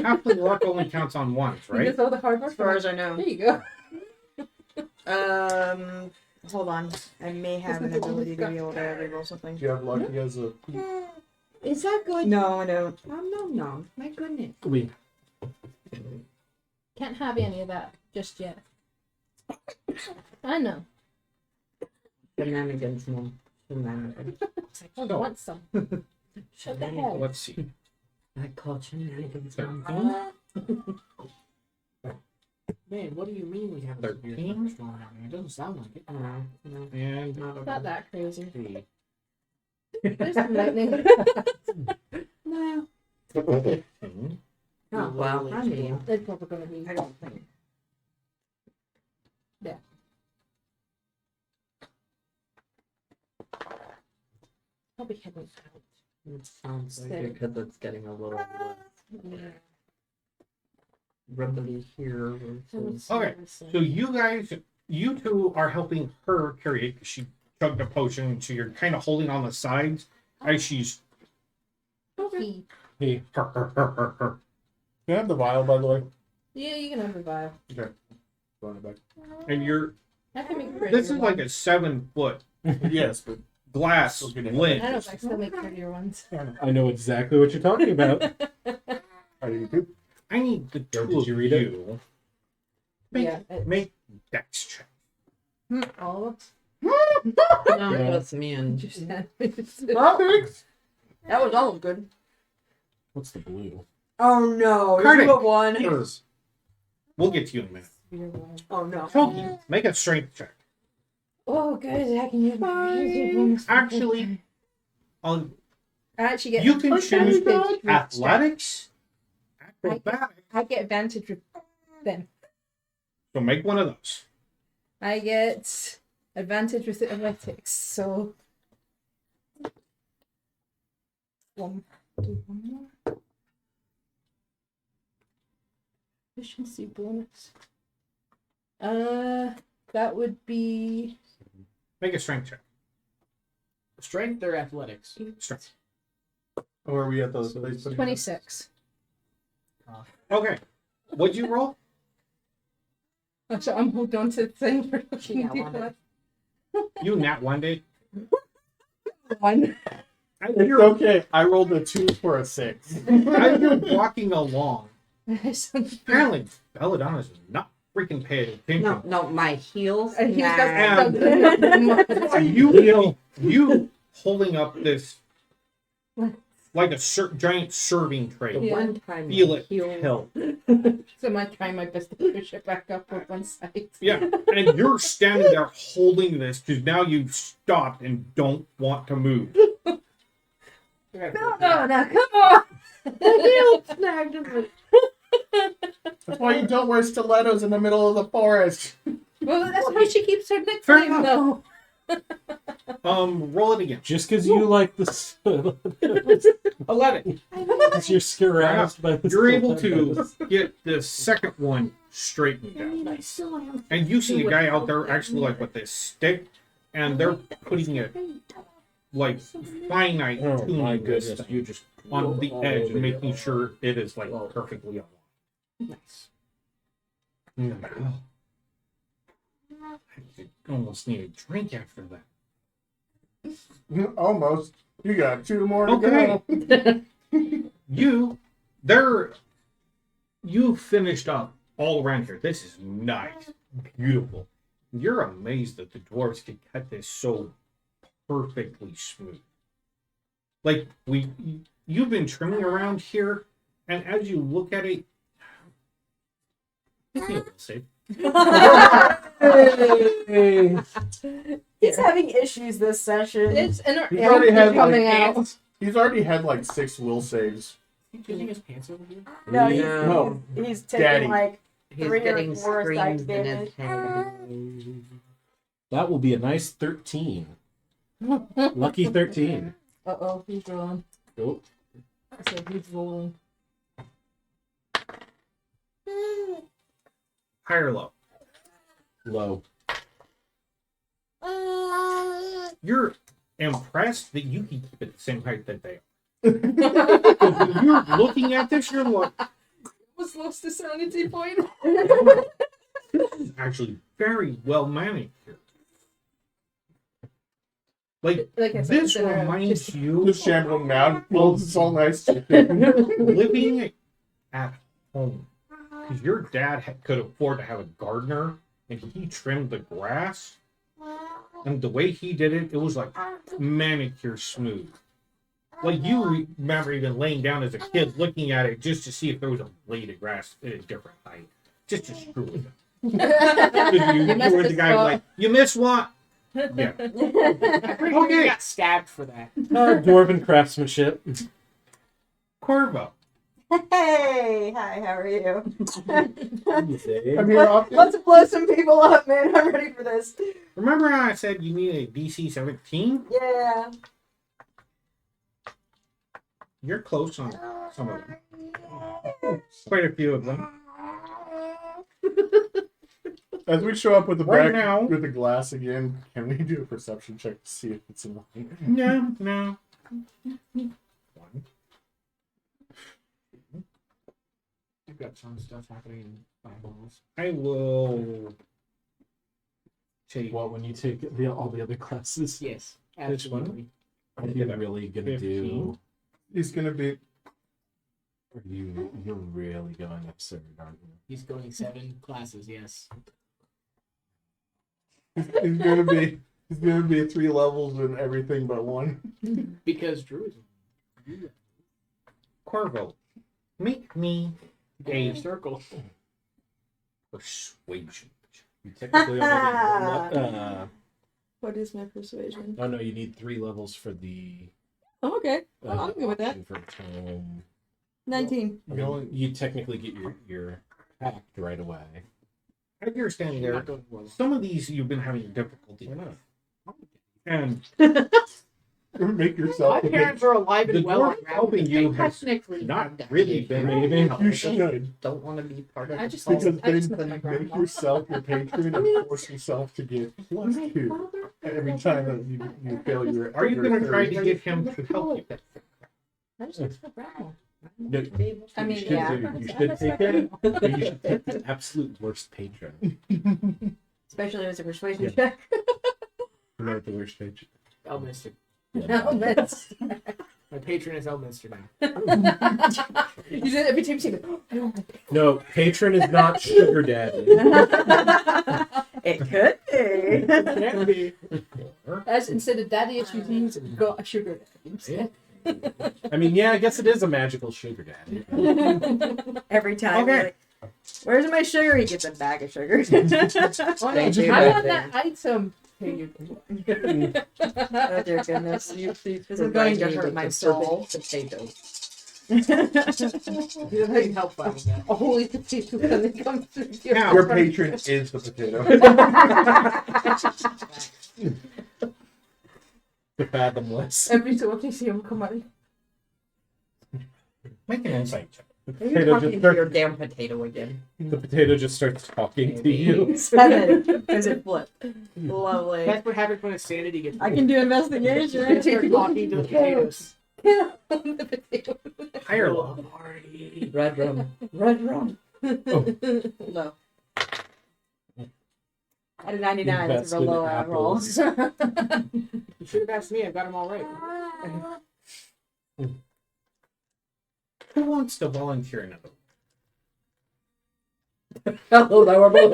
Halfway luck only counts on ones, He right? does all the hard work As far for as I know. There you go. Hold on. I may have an ability to be able to reroll something. Do you have luck as a Is that good? No, I don't. No. My goodness. We Can't have any of that just yet. I know. Shenanigans, mom. Shenanigans. I want some. Shut the hell. Let's see. I call shenanigans, mom. Man, what do you mean we have a 13? strong out here? It doesn't sound like it. No. And It's not that crazy. 3. There's some lightning. No. 15. Oh, well, I mean. It's probably gonna be. I don't think. Probably heading out. It sounds like Steady. it because it's getting a little rubbly here. versus- Okay, so you two are helping her carry it because she chugged a potion, so you're kind of holding on the sides as she's. Okay. hey, Can I have the vial, by the way? Yeah, you can have the vial. Run it back. And you're. I can make prettier This is like ones. a 7-foot Yes, but glass Still getting- I don't lid. know if I can still make prettier ones. I know exactly what you're talking about. are you too? I need the two Did you of read it? you. Make, Yeah, it's- make dex check. All of us. No, Yeah. that's me and Just Well, that was all good. What's the blue? Oh no. Cardiff. You got one. We'll get to you in a minute. Oh no. Toki, make a strength check. Oh, good. I can use my Actually, on I actually get. you can Oh, choose advantage with athletics, acrobatics. I get advantage with them. So make one of those. I get advantage with athletics. So do one more. Efficiency bonus. That would be Make a strength check. Strength or athletics? Strength. Or are we at the place? 26. Okay. What'd you roll? So I'm holding on to the thing for She got one. You nat one day. one. As It's you're, okay. I rolled a 2 for a 6. as you're walking along, Something- apparently Belladonna's not freaking pay attention. No, my heels. And he was snagged. You holding up this like a giant serving The tray. Yeah. one time Feel my it heels. help. So I'm trying my best to push it back up with one side. Yeah, and you're standing there holding this because now you've stopped and don't want to move. No, come on. The heels snagged in the That's why you don't wear stilettos in the middle of the forest. Well, that's why she keeps her neck Fair tight, though. Roll it again. Just because you like this, 11. you're aroused by this. You're able to get the second one straightened out. Nice. And you see a guy out there actually like with this stick, and they're putting it like finite Oh tuning my this goodness! thing You just on the all edge over and making your- sure it is like perfectly aligned. Nice. Oh. I almost need a drink after that. Almost. You got 2 more to Okay. go. You finished up all around here. This is nice, beautiful. You're amazed that the dwarves could cut this so perfectly smooth. Like you've been trimming around here, and as you look at it, give me a will save. He's having issues this session. It's He's already had coming like, out. He's already had like 6 will saves. Is he using his pants over here? No, No. he's taking Daddy. like He's 3 or getting 4 screams psych in damage. his head. That will be a nice 13. Lucky 13. Uh-oh, he's rolling. Oh, I said he's rolling. High or low? low. You're impressed that you can keep it the same height that they are. Because when you're looking at this, you're like, Was lost the sanity point. this is actually very well managed here. Like, Like I said, this it's in a- reminds just- you Just shambling down. Well, it's all nice. living at home. Because your dad could afford to have a gardener, and he trimmed the grass. And the way he did it, it was like manicure smooth. Like you remember even laying down as a kid looking at it just to see if there was a blade of grass at a different height. Just to screw with it. You missed were the the guy spot. like, you missed one. Yeah. I'm pretty sure Okay. he got stabbed for that. Dwarven craftsmanship. Corvo. Hey, hi, how are you? I'm here often. Let's blow some people up, man. I'm ready for this. Remember how I said you need a DC 17? Yeah. You're close on some of them. Quite a few of them. As we show up with the Right back now- with the glass again, can we do a perception check to see if it's in line? No. One. You've got some stuff happening in fireballs. I will take Well, when you take all the other classes, Yes, Which one? absolutely. are you really gonna 15. do? He's gonna be. You're really going absurd, aren't you? He's going 7 classes, yes. He's gonna be. He's gonna be 3 levels in everything but 1. Because Druidism. Corvo. Make me A a circle. persuasion. You technically only need one. What is my persuasion? Oh no, you need 3 levels for the. Oh, okay. Well, I'm good with that. option For tome. 19. I mean, you technically get your pact right away. As you're standing You're there, not going well. some of these you've been having difficulty Why with. not? And Make yourself My a big. parents are alive the and well. dwarf helping you has Technically, not that really if been you helpful. You should. don't want to be part of I the just- cult. Because I just then met my you grandma. make yourself your patron and force yourself to get +2 every time that you fail your. Are you your going to try to third. get him to help you? I just met my grandma. No, I mean, you should, yeah. you should take it. But you should take the absolute worst patron. Especially as a persuasion Yeah. check. You know what the worst patron? Elminster. No, that's My patron is Elminster now. You did it every time you say, I don't like it. No, patron is not sugar daddy. It could be. Can't be. As instead of daddy issues, you got a sugar daddy instead. I mean, yeah, I guess it is a magical sugar daddy. Every time. Okay. You're like, where's my sugar? He gets a bag of sugar. Oh, no, They do I that want that thing. item. Here you go. Oh dear goodness. This is going to hurt my soul. Potatoes. You don't need help finding that. Holy potato when they come through your Now- Your patron is the potato. The fathomless. Every so often you see him come out. Make an insight check. The Are you potato just talking to your starts. damn potato again? The potato just starts talking to you. 7 because it flipped. Lovely. That's what happens when insanity gets. I can do investigation. I start talking to the potatoes. The potato. Higher level. Party. Red rum. Red rum. Low. At a 99, that's a real low roll. You should have asked me. I got them all right. Who wants to volunteer another? Hello, now we're both.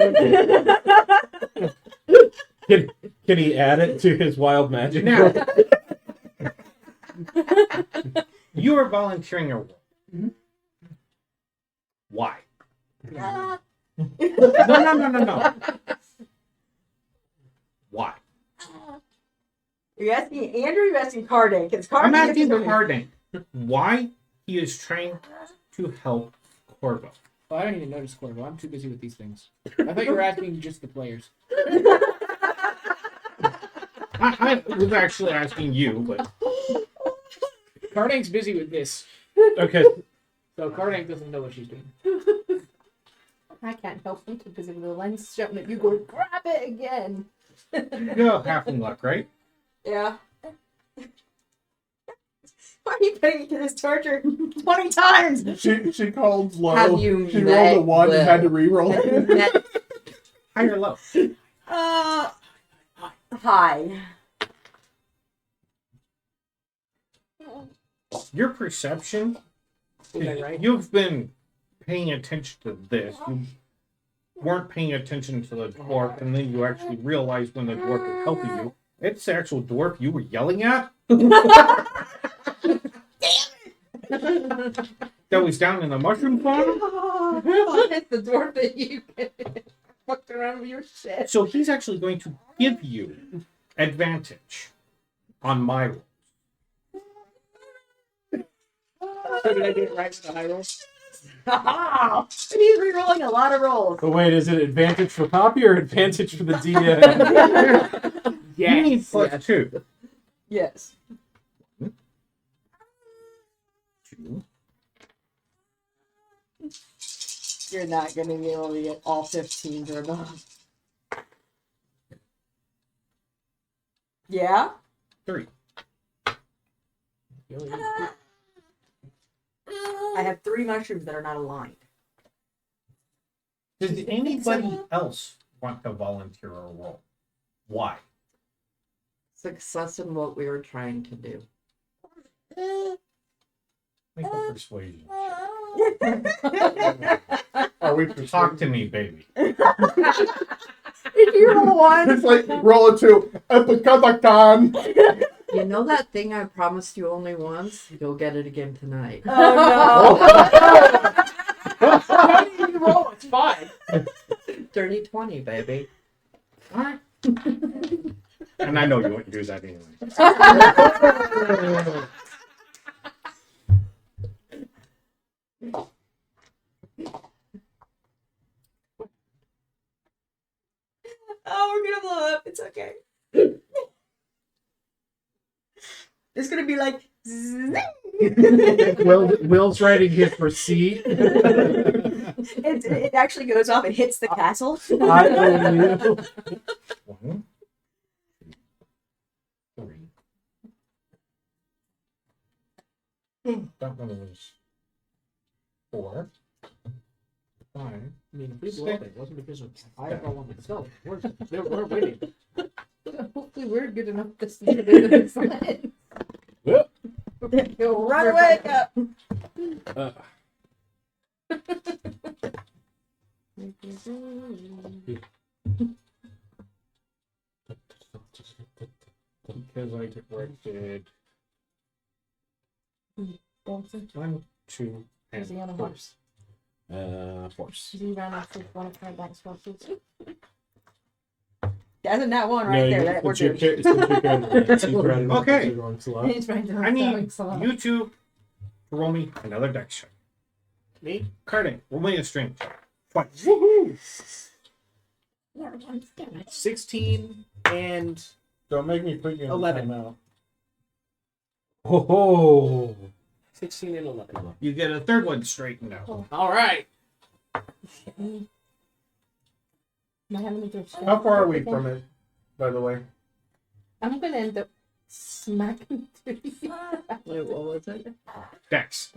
Can he add it to his wild magic? Now, you are volunteering a role. Why? No. Why? Are you asking Andrew or are you asking Cardin? Because Cardin I'm asking gets- Harding why he is trying to help Corvo. Well, I don't even notice Corvo. I'm too busy with these things. I thought you were asking just the players. I was actually asking you, but Cardank's busy with this, Okay, so Cardank doesn't know what she's doing. I can't help him because of the lens shouting at you going, grab it again. you have halfling luck, right? Yeah. Why are you putting me through this torture 20 times? She called low. Have you she met rolled a 1 and had to Will? re-roll Have you it. met High or low? Hi. Your perception, Was I right? you've been paying attention to this. You weren't paying attention to the dwarf, and then you actually realized when the dwarf was helping you, it's the actual dwarf you were yelling at. That was down in the mushroom farm. It's the dwarf that you fucked around with your shit. So he's actually going to give you advantage on my roll. So did I do it right with the high roll? He's re-rolling a lot of rolls. but wait, is it advantage for Poppy or advantage for the DM? You need +2. Yes. 2. You're not going to be able to get all 15s or above. Yeah? 3. You only need I have 3 mushrooms that are not aligned. Does anybody else want to volunteer a role? Why? success in what we were trying to do? Make a persuasion. Are we Talk to me, baby. If you roll 1, It's like roll a 2. Because I can. You know that thing I promised you only once? You'll get it again tonight. oh How do you roll? It's 5. 30-20, baby. Alright. And I know you wouldn't do that anyway. Oh, we're gonna blow up. It's okay. It's gonna be like. Will's writing his receipt. It actually goes off and hits the castle. I owe you. 1, 2, 3. That one was 4, 5. I mean, if we blew up, it wasn't because of I roll on myself. We're winning. Hopefully we're good enough to see the sign. Run away! Up. Because I corrected Dancing. 1, 2, Is he on a and horse? Horse. Is he ran off with one of her dance horses? That's that one No, right you- there. That we're it's your good. it's your character. It's your character. Okay. It's your wrong slot. He's trying to I need selling salad. you two to roll me another dex check. Me? Carding, roll me a strength check. Twice. Yeah, one's damn it. 16 and Don't make me put you in 11. timeout. Oh. 16 and 11. You get a third one straightened out. All right. Am I having to do a How far are we again? from it, by the way? I'm gonna end up smacking through you. Wait, what was it? Dex.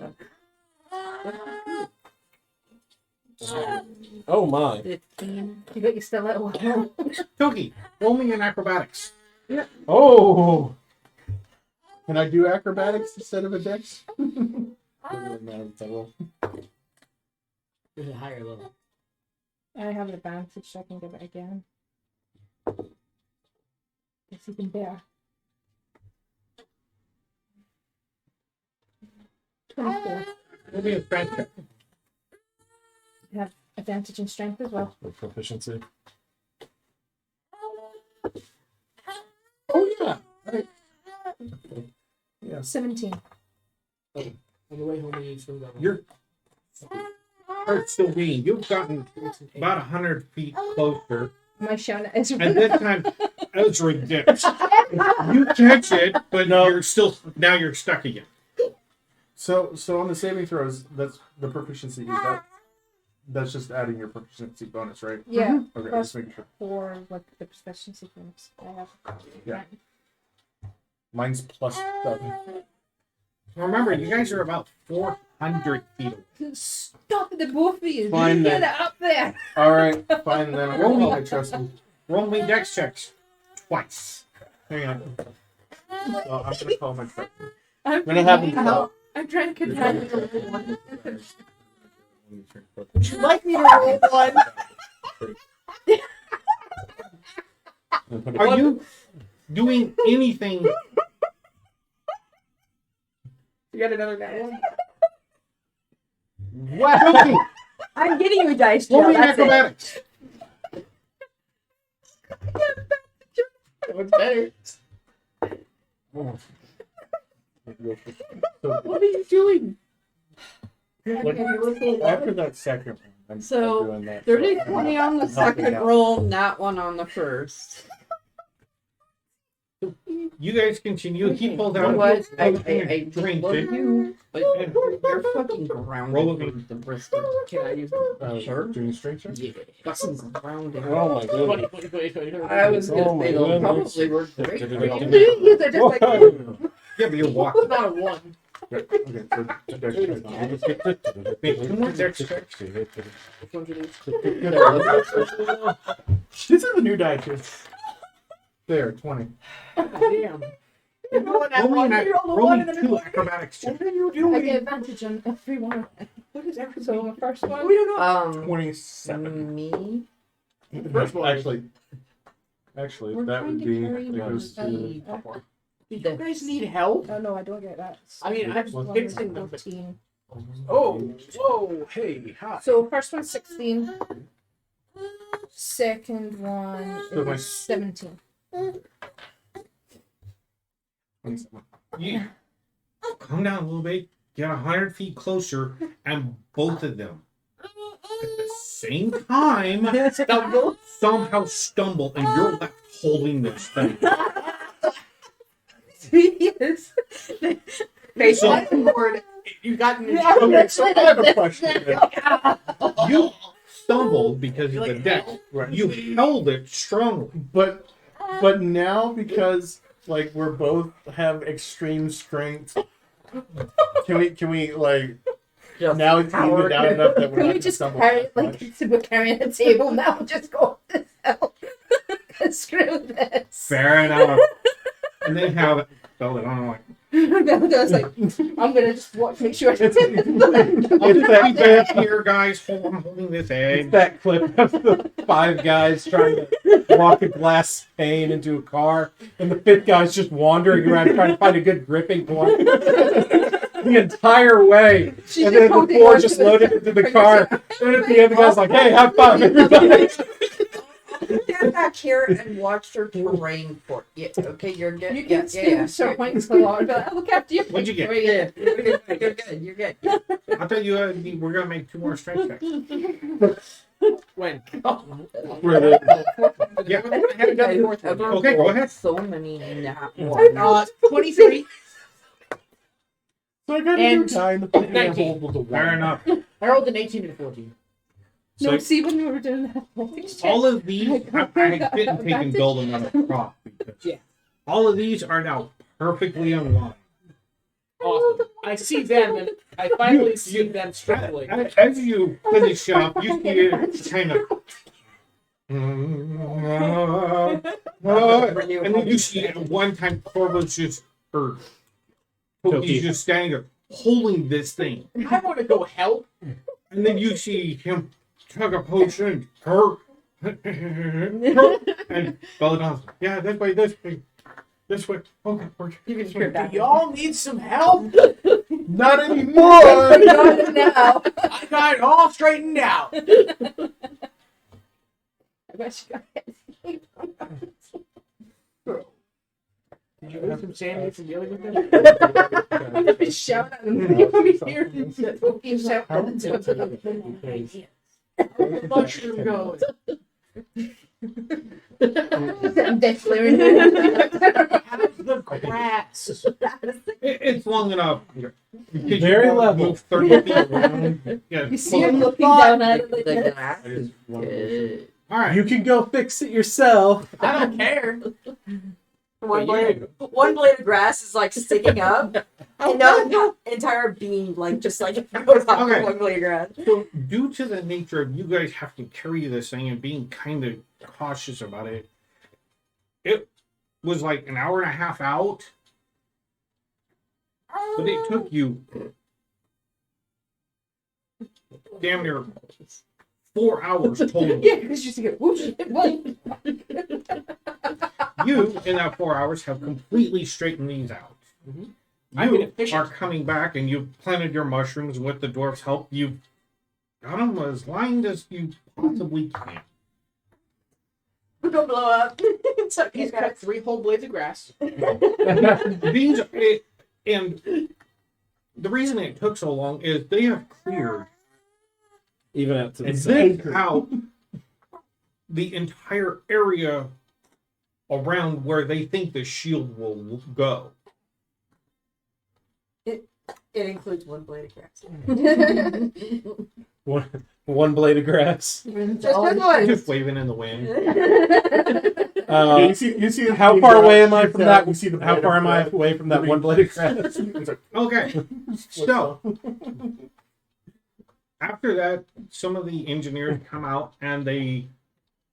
Oh my. 15. You got your stiletto. Toki, roll me in acrobatics. Oh! Can I do acrobatics instead of a dex? Doesn't really matter if I roll. There's a higher level. I have an advantage, so I can give it again. It's even better. 24. Roll me a strength check. I have advantage in strength as well. For proficiency. Oh, yeah! Right. Yeah. 17. On the way home, we need some level. Your heart's still beating. You've gotten about 100 feet closer. My shouting is At this time, Ezra dips. You catch it, but No. you're still now you're stuck again. So on the saving throws, that's the proficiency. That's just adding your proficiency bonus, right? Yeah. Okay, Plus just making sure. 4, what the proficiency bonus I have. Yeah. Mine's plus 7. Remember, you guys are about 400 feet away. Stop the both of you. Fine, You then. get it up there. All right, fine then. Roll me. I trust you. Roll me dex checks twice. Hang on. Oh, I'm gonna call my friend. I'm Gonna have him stop. I'm trying to control the one. Would you like me to roll one? Are you doing anything? You got another nat one? Wow! I'm getting you a dice, Roll Joe. me That's it. acrobatics. What's better? What are you doing? After that second one, I'm So, doing that. 30, 20 on the I'm helping second out. roll, not one on the first. You guys continue. He pulls You know out what? I drink love it. you, but you're fucking grounded Roll with me. with the brisket. Can I use Sure. Doing strength check? Yeah. Fucking grounded. Oh my 20, goodness. 20, 20, 20. I was Oh gonna my say they'll goodness. probably work great for you. You they're just like, Yeah, but you're It's walking. not a 1. Okay, so dex check. Make 2 more dex checks. Which one should I use? This is a new die too. There, 20. Damn. You know what? Roll me, One, you roll a one, and then 2 it's acrobatics checks. what are you I doing? get advantage on every one. What is everything? So the first one. We don't know. 27. Me. First one. Actually, We're that trying would to be. carry It one goes of to. the- Did you guys need help? Oh no, I don't get that. I mean, I'm One fixing is them. but- 14. Oh, whoa, hey, hi. So first one's 16. Second one So my- is 17. You come down a little bit, get 100 feet closer, and both of them at the same time somehow stumble, and you're left holding this thing. Yes. Face So- on board. You got an Okay, so I have a question. You stumbled because of the deck. Right. You held it strongly. But now because like we're both have extreme strength, can we like Just now it's power. evened out enough that we're Can not we gonna just stumble carry that it like much? we're carrying a table now? Just go this hell. Screw this. Fair enough. And then have it spell it on like That's like, I'm gonna just watch, make sure. I'll just be back here, guys. I'm holding this It's egg. that clip of the 5 guys trying to walk a glass pane into a car, and the 5th guy's just wandering around trying to find a good gripping point the entire way. She's And just then the holding 4 on just to the- loaded into the car. And at the end, the guy's like, "Hey, have fun, everybody." Stand back here and watch her terrain for you. Okay, you're good. You Yeah, can still show my salon, but I'll look after you. What'd you get? Yeah, you're good. You're good. You're good. I thought you were gonna make 2 more strength checks. When? For the, Yeah. I haven't done the fourth one. Ever yet. Okay, go ahead. So many nat 23. So I got a And new guy in the 19. Fair enough. I rolled an 18 and a 14. So No, see when we were doing that. all of these, I didn't take and build another prop because Yeah. all of these are now perfectly online. Awesome. I see them, and I finally see them struggling. As you finish up, you see it kind of. And then you see at one time Corvo's just, or Toki's just standing there holding this thing. I want to go help. And then you see him chug a potion, and Belladonna's, yeah, this way, this way. Okay, we're You can strip Do back. y'all need some help? Not anymore. Got it now. I got it all straightened out. I bet you got it. Did you lose some sanity from dealing with them? I'm gonna be shouting at him. You want me here? Keep shouting at him. Where'd the mushroom go? I'm declaring. How's the grass? It's long enough. Because Very you level. move 30 feet around. Yeah. You see him looking down at it like The that. glass I is just wanted good. All right. you can go fix it yourself. I don't care. One blade of grass is like sticking up, and the entire beam like just like goes off Okay. one blade of grass. So, due to the nature of you guys have to carry this thing and being kind of cautious about it, it was like an hour and a half out, but it took you damn near 4 hours total. Yeah, because you see it. Whoosh. Well, You, in that 4 hours, have completely straightened these out. Mhm. I've been You efficient. are coming back and you've planted your mushrooms with the dwarf's help. You've got them as lined as you possibly can. Don't blow up. So He's got 3 whole blades of grass. These, and the reason it took so long is they have cleared Even out to the and side. zipped out the entire area around where they think the shield will go. It includes one blade of grass. One blade of grass. Just one. Just waving in the wind. Yeah, you see How the far green away dot am I shoots from out, that? You see the How blade far of am I grass. away from that one blade of grass? It's like, Okay. So, after that, some of the engineers come out and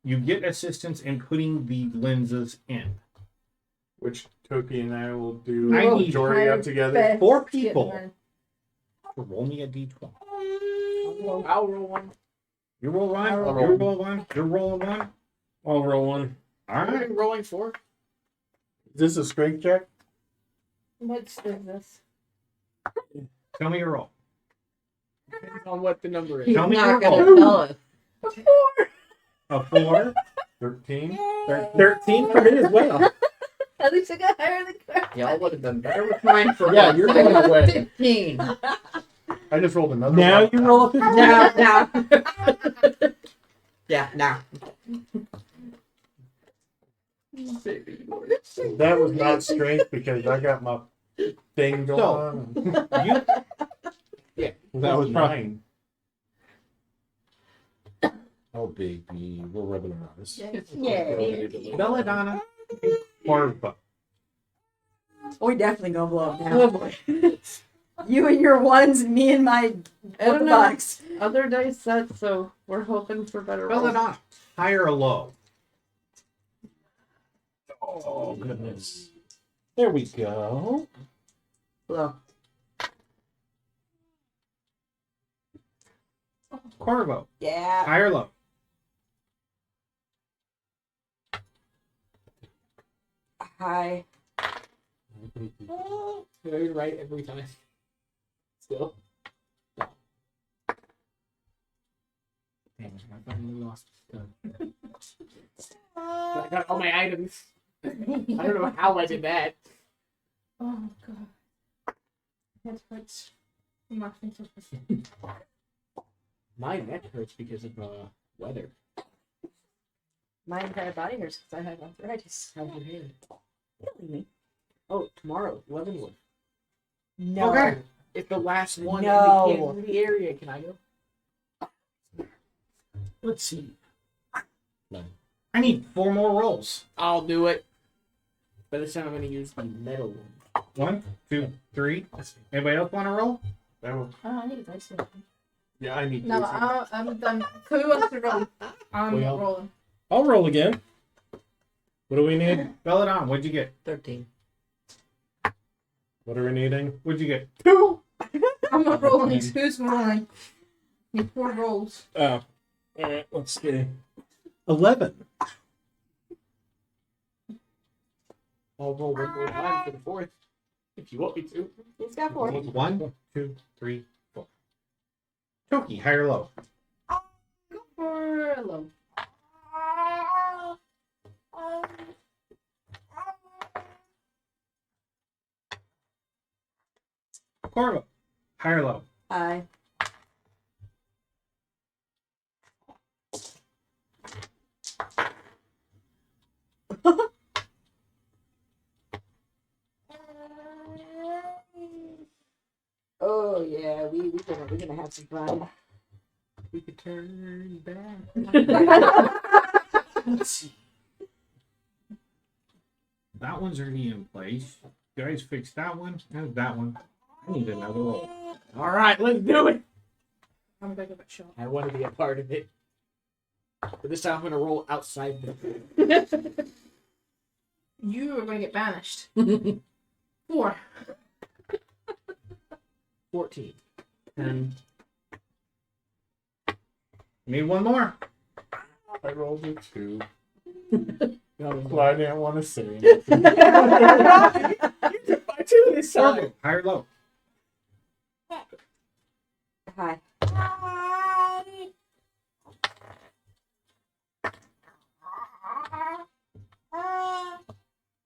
you get assistance in putting the lenses in. which Toki and I will do I the need majority of together. 4 people. Roll me a d20. I'll roll one. You roll one. I'll You roll. roll one. You're rolling one. I'll roll one. All What are right. you rolling for? Is this a strength check? What's this? Tell me your roll. Depends on what the number is. He's Tell me not your gonna roll. tell us. A 4. 13? 13 for me as well. At least I got higher than crap. Y'all would have been better with mine for Yeah, once. you're I going got away. 15. I just rolled another Now one. you roll a 15. Now. Yeah, now. That was not strength because I got my thing going on. You That was 9. Oh, baby. We're rubbing our eyes. Yay. Belladonna and Corva. We definitely gonna blow up Oh now. boy. You and your ones, and me and my I don't what the know. box. Other dice said so. We're hoping for better rolls. Belladonna, high or low? Oh, goodness. There we go. Low. Corvo. Yeah. High or low? High. You're right every time. Still. No. Damn it, I finally lost this gun. But I got all my items. I don't know how I did that. Oh god. That hurts. My face hurts. My neck hurts because of weather. My entire body hurts because I have arthritis. How's your hand? Killing me. Oh, tomorrow, Leavenworth. No. Okay. It's the last one No. in the Kansas City area. Can I go? Let's see. No. I need 4 more rolls. I'll do it. But this time I'm going to use the metal one. 1, 2, 3. Anybody else want to roll? That will, Oh, I need dice. yeah, I need No, to. I'm done. Who wants to roll? I'm Well. rolling. I'll roll again. What do we need? Spell it on. What'd you get? 13. What are we needing? What'd you get? 2. I'm not rolling. Who's rolling? Need 4 rolls. Oh. Alright, let's see. 11. I'll roll one more time for the fourth. If you want me to. He's got 4. 1, 2, 3, 4. Toki, high or low? Go for low. Corvo, high or low? High. Oh yeah, we're gonna have some fun. We could turn back. Let's see. That one's already in place. You guys fix that one and that one. I need another roll. All right, let's do it. I'm gonna give it a shot. I want to be a part of it. But this time I'm going to roll outside the... You are gonna get banished. 4. 14. 10. Need one more. I rolled a 2. No, So I didn't want to say it. you took my 2 this time. Corvo, high or low? High.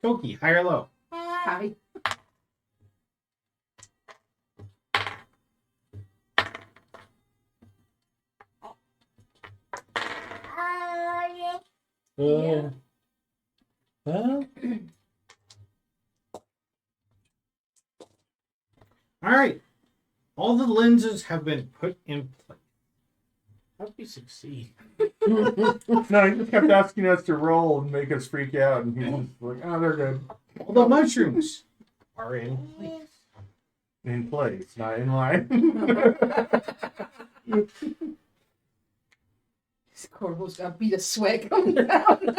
Toki, high or low? Hi. Well, well, All right. All the lenses have been put in place. How do you succeed? No, he just kept asking us to roll and make us freak out, and he's just like, "Oh, they're good All the mushrooms are in place. in place, not in line." This Corvo's gonna beat a sweat coming down.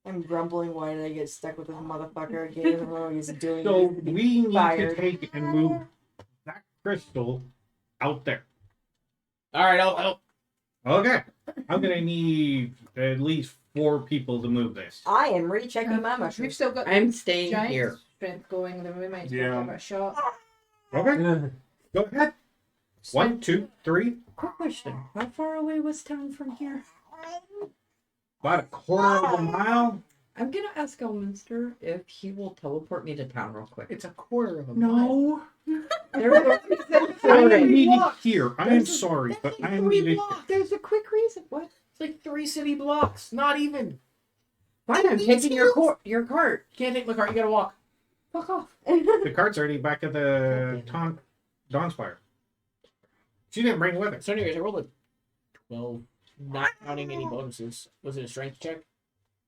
I'm grumbling. Why did I get stuck with this motherfucker again? Oh, he's doing. So needs to be we need fired. to take and move that crystal out there. All right, I'll help. Okay. I'm gonna need at least 4 people to move this. I am rechecking my We've mushrooms. still got I'm staying giant here. strength going. Then we might Yeah. give it a shot. Okay. Go ahead. 1, 2, 3. Quick question. How far away was town from here? About a quarter of a mile. I'm gonna ask Elminster if he will teleport me to town real quick. It's a quarter of a mile. No. There's a I am reason. needed here. I am sorry, but I am needed here. There's a quick reason. What? It's like 3 city blocks. Not even. Fine, I'm taking your cart. You can't take my car. You gotta walk. Fuck off. The cart's already back at the Dawnspire. She didn't bring it with her. So anyways, I rolled a 12, not counting any bonuses. Was it a strength check?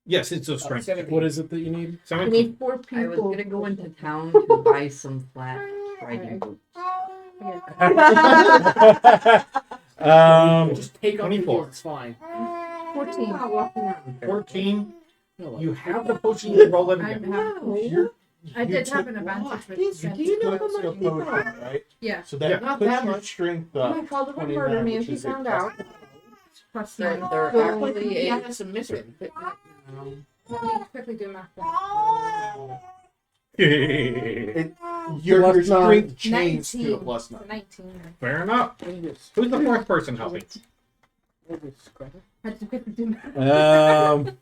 Yes, it's a strength. 17. what is it that you need? I 17. need 4 people. I was gonna go into town to buy some flat riding boots. Just take on 24. It's fine. 14. Not walking around. 14. You have the potion, you roll it I again. have. You're- I you did have took an advantage with you strength. you know how took much the people potion, are? right? Yeah. So that Yeah. Not puts that your much. strength Oh up. my father would 29, murder me if which he is a found plus- out. Plus They're, 9. they're Well, actually yeah. a submission. Let me quickly do math. Your Plus strength changed to a 19. plus 9. 19. Fair enough. Who's the fourth person helping? I had to quickly do math.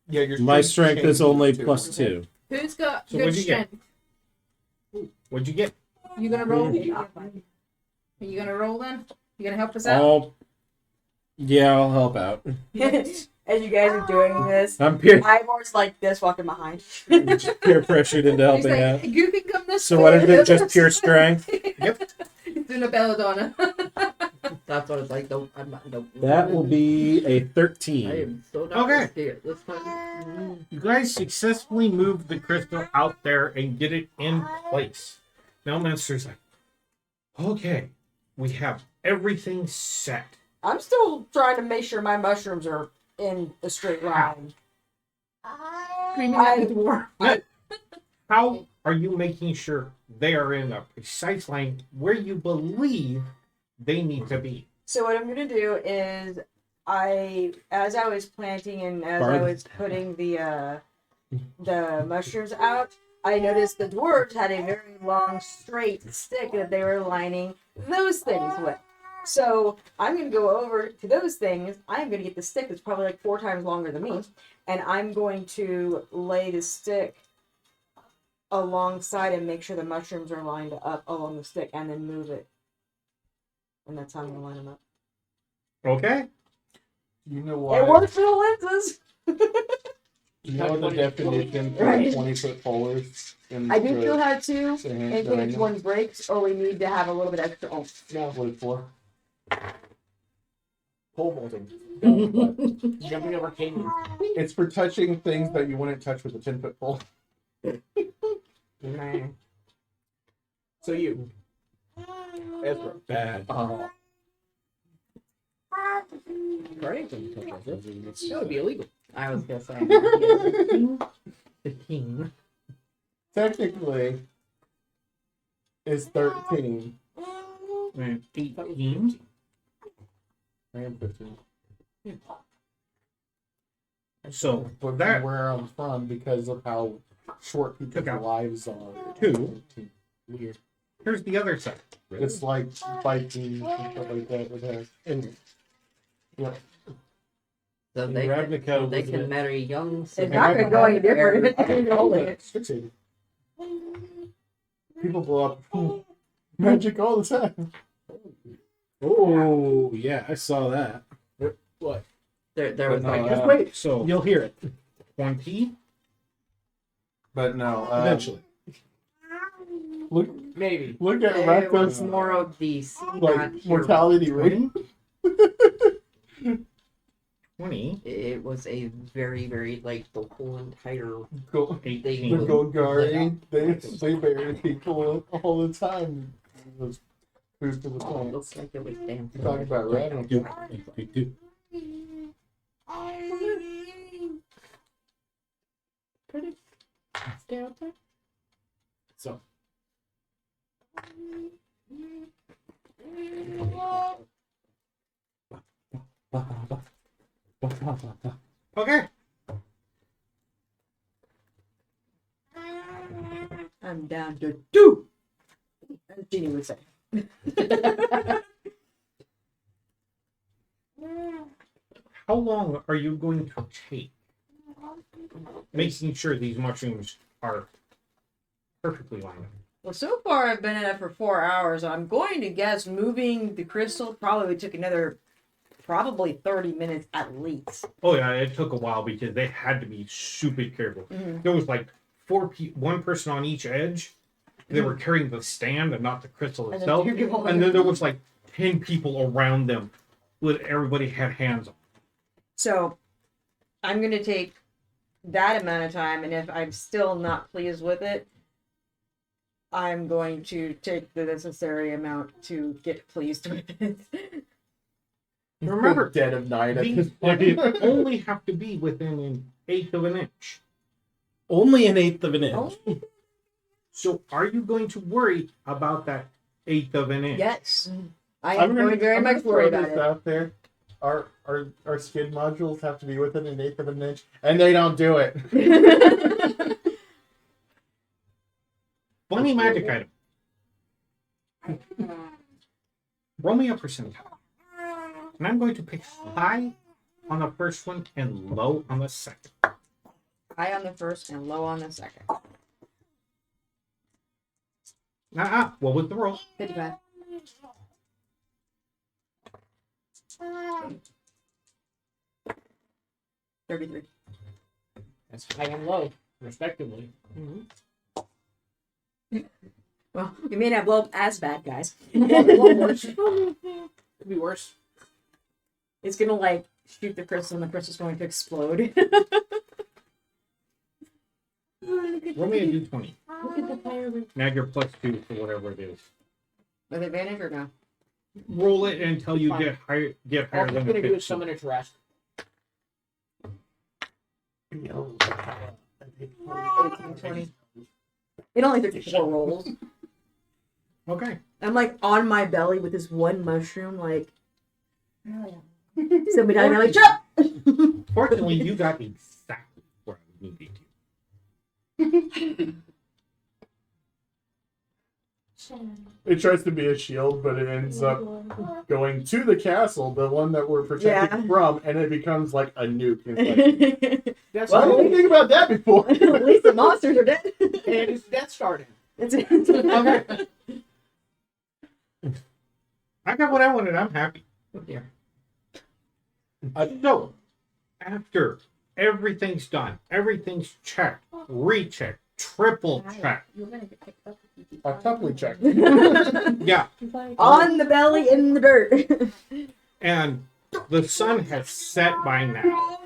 Yeah, your My strength is changed only to- plus 2. Who's got So good what'd you get? strength? What'd you get? You gonna roll? Mm. Are you gonna roll then? You gonna help us out? I'll help out. As you guys are doing this, I'm peer Ivor's like this walking behind. pressured into He's helping like, out. you can come this So way. what is it? Just pure strength? He's doing a belladonna. That's what it's like. I'm not. That will be a I 13. am so not Okay. scared this time. You guys successfully move the crystal out there and get it in place. Now Master's like, okay, we have everything set. I'm still trying to make sure my mushrooms are in a straight line. Screaming at the door. How are you making sure they are in a precise line where you believe they need to be? So what I'm gonna do is, as I was planting and as I was putting the mushrooms out, I noticed the dwarves had a very long straight stick that they were lining those things with. So I'm going to go over to those things. I'm going to get the stick that's probably like 4 times longer than me. And I'm going to lay the stick alongside and make sure the mushrooms are lined up along the stick and then move it. And that's how I'm going to line them up. Okay. You know what? It works for the lenses. You know the definition for Right. 20-foot polars? I do still have 2 the in case one breaks or we need to have a little bit extra oomph. No, What is for? pole vaulting. Jumping over cables. It's for touching things that you wouldn't touch with a 10-foot pole. So you, Ezra. Bad. Right? That would be illegal. I was gonna say. Yeah. 15. Technically, it's 13. 18. I am 15. So But that where I'm from, because of how short people's Took out lives are. 2. Weird. Here's the other side. It's like biking and stuff like that. With that. And Yeah. So in they Ravnica, can wasn't marry young. It's not going to go any different. It's holding it. Fixated. People blow up magic all the time. Oh, yeah, I saw that. What? There was But like no, Just wait. So You'll hear it 20. But no. eventually. Look Maybe. at it was Rakdos' more of DC, not like hero. mortality rate. 20. It was a very, very like the whole entire Go- The 18. Golgari, they bury people all the time. Those who's to the point. looks like it was damn. You're talking about Ravnica. Do. Pretty. Stay out there. So. Okay. I'm down to 2. As Jeannie would say. How long are you going to take making sure these mushrooms are perfectly lined up? Well, so far I've been in it for 4 hours. I'm going to guess moving the crystal probably took another, probably 30 minutes at least. Oh yeah, it took a while because they had to be super careful. Mhm. There was like one person on each edge. They were carrying the stand and not the crystal And then itself. 2 people. And then there was like 10 people around them with everybody had hands on. So I'm going to take that amount of time, and if I'm still not pleased with it, I'm going to take the necessary amount to get pleased with it. Remember, dead of night at these this point. only have to be within an eighth of an inch. Only an eighth of an inch. Oh, So are you going to worry about that eighth of an inch? yes. I am going very I'm much gonna worried throw about this it. out there. Our skid modules have to be within an eighth of an inch, and they don't do it. Funny magic item. Roll me a percentile. And I'm going to pick high on the first one and low on the second. High on the first and low on the second. What was the roll? 55. $33. That's high and low, respectively. Well, you may not blow up as bad, guys. Could be worse. It's gonna like shoot the crystal, and the crystal's going to explode. Roll me a d20. Look at the fire. Add your +2 for whatever it is. With advantage or no? Roll it until you Fine. get higher All I'm than gonna the do is 15. summon its rest. 18, 20. It only took 4 rolls. Okay. I'm like on my belly with this one mushroom, like somebody died, and I'm like, shut up! Fortunately, you got exactly where I needed you. It tries to be a shield, but it ends up going to the castle, the one that we're protecting Yeah. from, and it becomes like a nuke. It's like, That's well, I well, didn't think about that before. At least the monsters are dead. and it's Death Star now. Okay. I got what I wanted. I'm happy. Yeah. So, after everything's done, everything's checked, rechecked, triple checked. You're gonna get picked up. Octuply checked. Yeah. On the belly in the dirt. And the sun has set by now.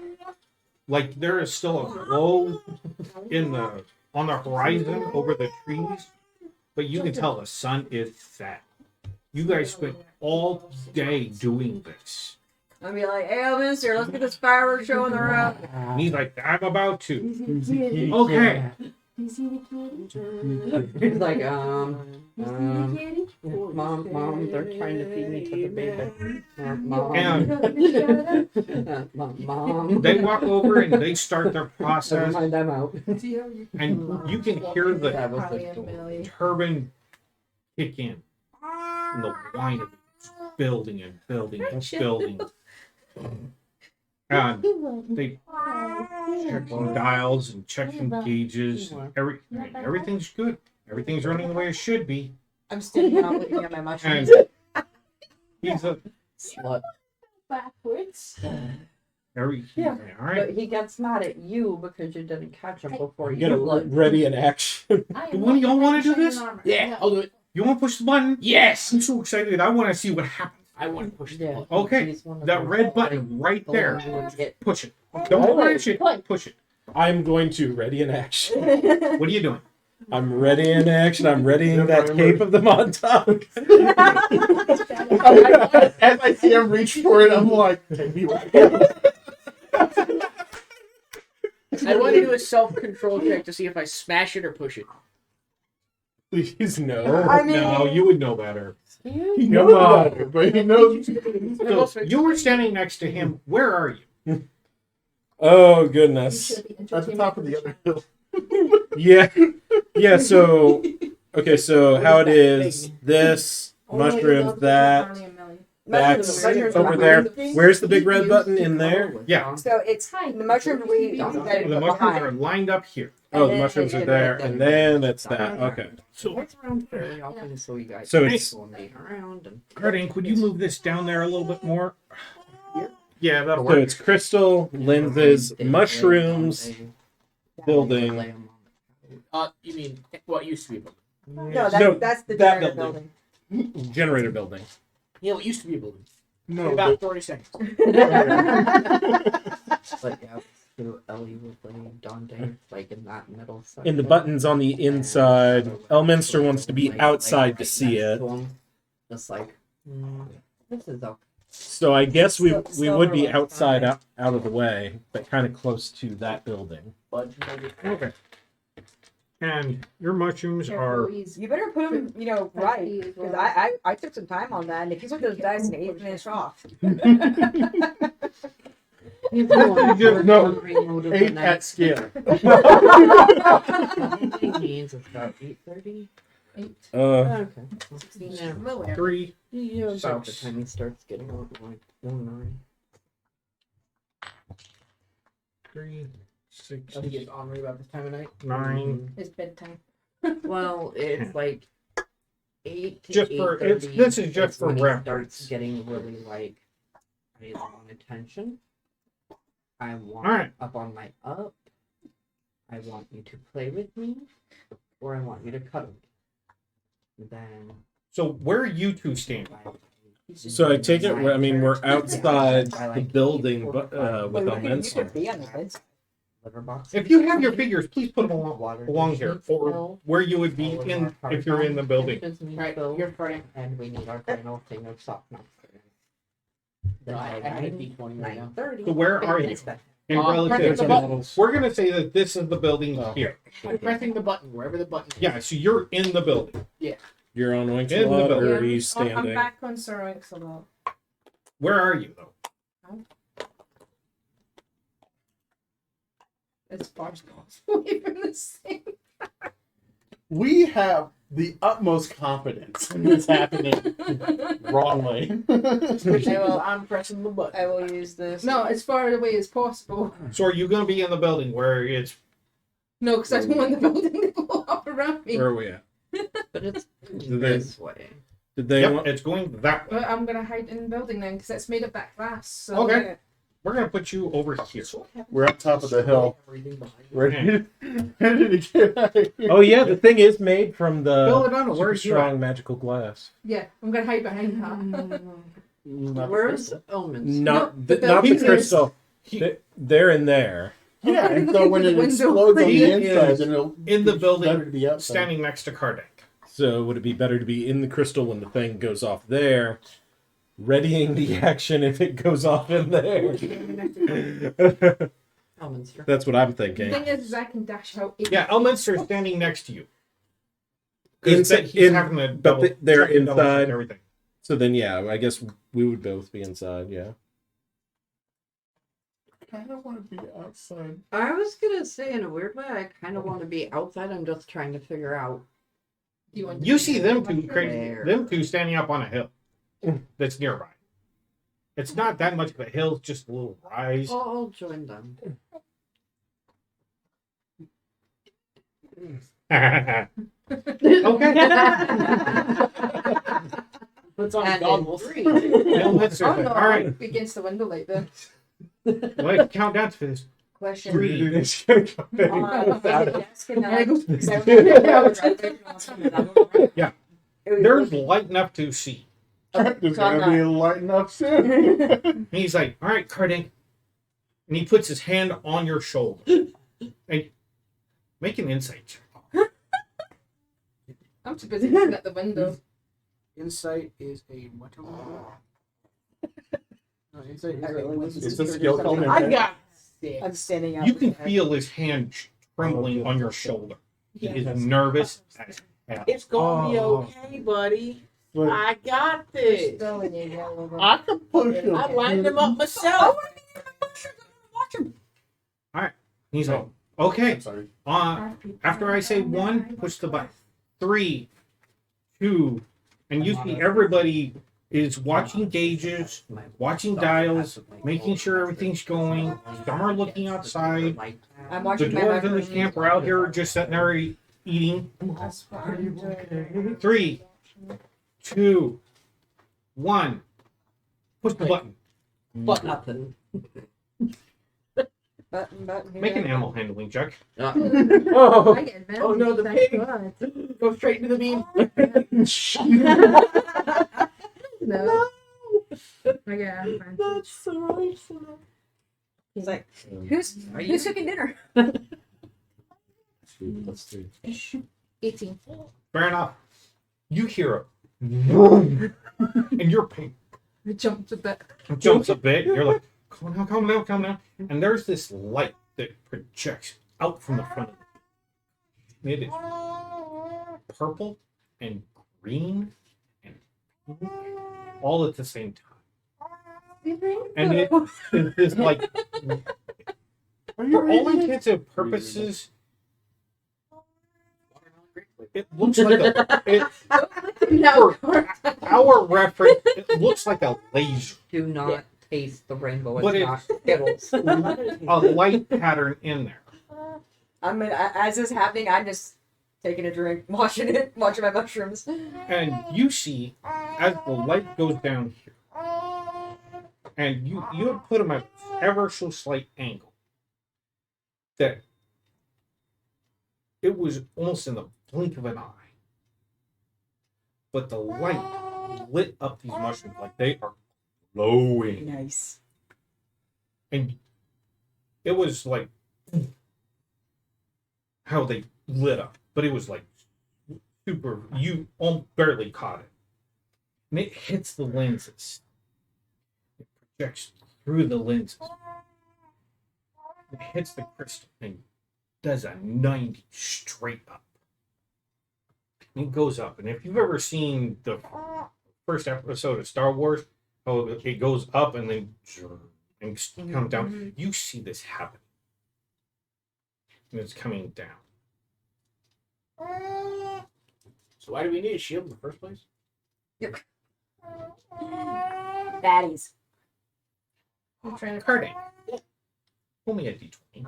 Like there is still a glow on the horizon over the trees, but you can tell the sun is set. You guys spent all day doing this. I'll be like, hey, mister, let's get this fireworks show on the road. And he's like, I'm about to. Okay. Okay. You see the kitty? It's like, You see the kitty? Mom, they're trying to feed me to the baby. Mom, And Mom. they walk over and they start their Never process, mind, I'm out. and you can hear the That was Probably the in door. Billy. turbine kick in. And the whine of it building and building and building. And they check some dials and check some gauges. And everything's good. Everything's running the way it should be. I'm standing out looking at my mushrooms. And he's a Slut. Backwards. Yeah. all right. But he gets mad at you because you didn't catch him before You you gotta like, ready in action. One of y'all wanna do this? Yeah, I'll do it. You want to push the button? Yes! I'm so excited. I want to see what happens. I want to push the Yeah. button. Okay, he's one of that those, red button right the there. ones who would get- Push it. Don't push it. Push it. I'm going to ready in action. What are you doing? I'm ready in action. I'm readying that cape of the Montauk. As I see him reach for it, I'm like, take me away. I want to do a self-control check to see if I smash it or push it. Please no. I mean, No, you would know better. He knows about it, but he knows. So you were standing next to him. Where are you? Oh goodness. At the top of the other hill. Yeah. Yeah, so okay, so how it is this mushrooms that that's Mushrooms over there. Where's the big red button in there? Yeah. So it's the mushrooms we The decided to put mushrooms are behind. lined up here. Oh, the mushrooms are there, and then it's that. Okay. So, It's around fairly often, so you guys So can it's- go and be around and Carding, could you move this down there a little bit more? Yeah, that'll So work. it's crystal, lenses, mushrooms, building. You mean what used to be a building? No, No, that's the that generator building. building. Generator building. Yeah, what used to be a building. No, About 30 seconds. But yeah, so Ellie was playing Dante, like in that middle section. And the button's on the inside. Elminster wants to be outside to see it. Just like, this is okay. So I guess we Still would be overlap, outside, okay. out of the way, but kind of close to that building. Okay. And your mushrooms Careful, are. he's You better put him, right. Because I took some time on that, and if he's with those dice and 8 minutes off. No, 8 at scale. Means it's about 8:30. Uh, Okay. Yeah. 3. Yeah, about the 6. time he starts getting on like 9. 3, 6, I think it's ornery about this time of night. 9. It's bedtime. Well, it's like 8 to Just for- 8:30 this is just is for when he reference. starts getting really like, I want attention. I want Alright. up on my up. I want you to play with me, or I want you to cuddle me. Then So where are you two standing? so I take it. I mean, we're outside I the like building, but Wait, with you Elminster. could be on the beds. liver box. If you have your figures, please put them Water along here, dishes or filled, where you would be all of in our hard if you're in the building. dishes need Right, filled, you're starting. and we need our final thing of soft nuts. No, I have a D20 right now. 9:30. So where are you? In pressing relative the to button. we're gonna say that this is the building here. I'm pressing the button wherever the button is. Yeah, so you're in the building. You're on In the Winkelot, or building. are you standing? I'm back on Sir Excellent. Where are you though? As far as possible away from the same. We have the utmost confidence in this happening wrongly. Well, I'm pressing the button. I will use this. No, as far away as possible. So are you gonna be in the building where it's No, because I don't want the building to blow up around me. Where are we at? But it's Did they? this way. Did they? Yep, want- it's going that way. But I'm gonna hide in the building then, because it's made of that glass. So Okay. We're gonna put you over here. We're on top of the hill. Everything behind you. Ready to get out of here. Oh yeah, the thing is made from the Belladonna, super where's you at? strong magical glass. yeah, I'm gonna hide behind that. Not Where's the Omens? Not the not the building is- crystal. He- They're in there. Yeah, I'm and so when it looking through the explodes on window. the He inside, is then it'll in the be building, better to be outside. standing next to Kardec. So would it be better to be in the crystal when the thing goes off there, readying the action if it goes off in there? Elminster. That's what I'm The thinking. thing is, I can dash out. 8 Yeah, Elminster's standing next to you. 'Cause Insi- he's in- having a but double, they're second double check inside. everything. So then, yeah, I guess we would both be inside. Yeah. I kind of want to be outside. I was gonna say in a weird way, I kind of want to be outside. I'm just trying to figure out. Do you want to You be see in them the two mushroom? crazy, There. them two standing up on a hill that's nearby. It's not that much of a hill; it's just a little rise. I'll join them. Puts on And goggles. in 3. Elminster's Oh like, no, all right, against the window like this. wait, count down to this. Question. 3. Is it desk in I go- the- Yeah. It was- There's light enough to see. There's So I'm gonna be lighting up soon. And he's like, all right, Kardec. And he puts his hand on your shoulder. And make an insight check. I'm too busy looking at the window. Insight is a what? No, insight is Okay, a well, this is It's a just skill something. component. I got I'm 6. standing up. You can feel his hand trembling on your shoulder. He is nervous as hell. It's gonna be Oh. okay, buddy. But I got this. I can push him. I lined them up myself. Watch him. He's like, okay. I'm sorry. After I say 1, push the button. 3, 2, and you see everybody is watching gauges, watching dials, making sure everything's going. Some are looking outside. I'm The watching my dwarves in this macaroni. camp are out here just sitting there eating. 3, 2, 1. Push the button. But Nothing. Button. Make an animal handling check. Oh, I get advantage, Oh, no, the thank pig. God. go straight into the beam. No. I get advantage. He's like, who's cooking dinner? that's 3. 18. Fair enough. You hear it. And you're It jumped a bit. Jumps a bit. You're like, calm down, calm down, calm down. And there's this light that projects out from the front of it. And it is purple and green and pink all at the same time. And it is like, for all intents and purposes, it looks like for our reference, it looks like a laser. Do not taste the rainbow. But It's not Skittles. A light pattern in there. As this is happening, I'm just taking a drink, watching my mushrooms. And you see, as the light goes down here, and you would put them at ever so slight angle, that it was almost in the blink of an eye. But the light lit up these mushrooms like they are glowing. Nice. And it was like how they lit up, but it was like super, you barely caught it. And it hits the lenses. It projects through the lenses. It hits the crystal and does a 90 straight up. And it goes up. And if you've ever seen the first episode of Star Wars, how it goes up and then comes down, you see this happen. And it's coming down. So why do we need a shield in the first place? Baddies. I'm trying to. Carding. Roll me a d20.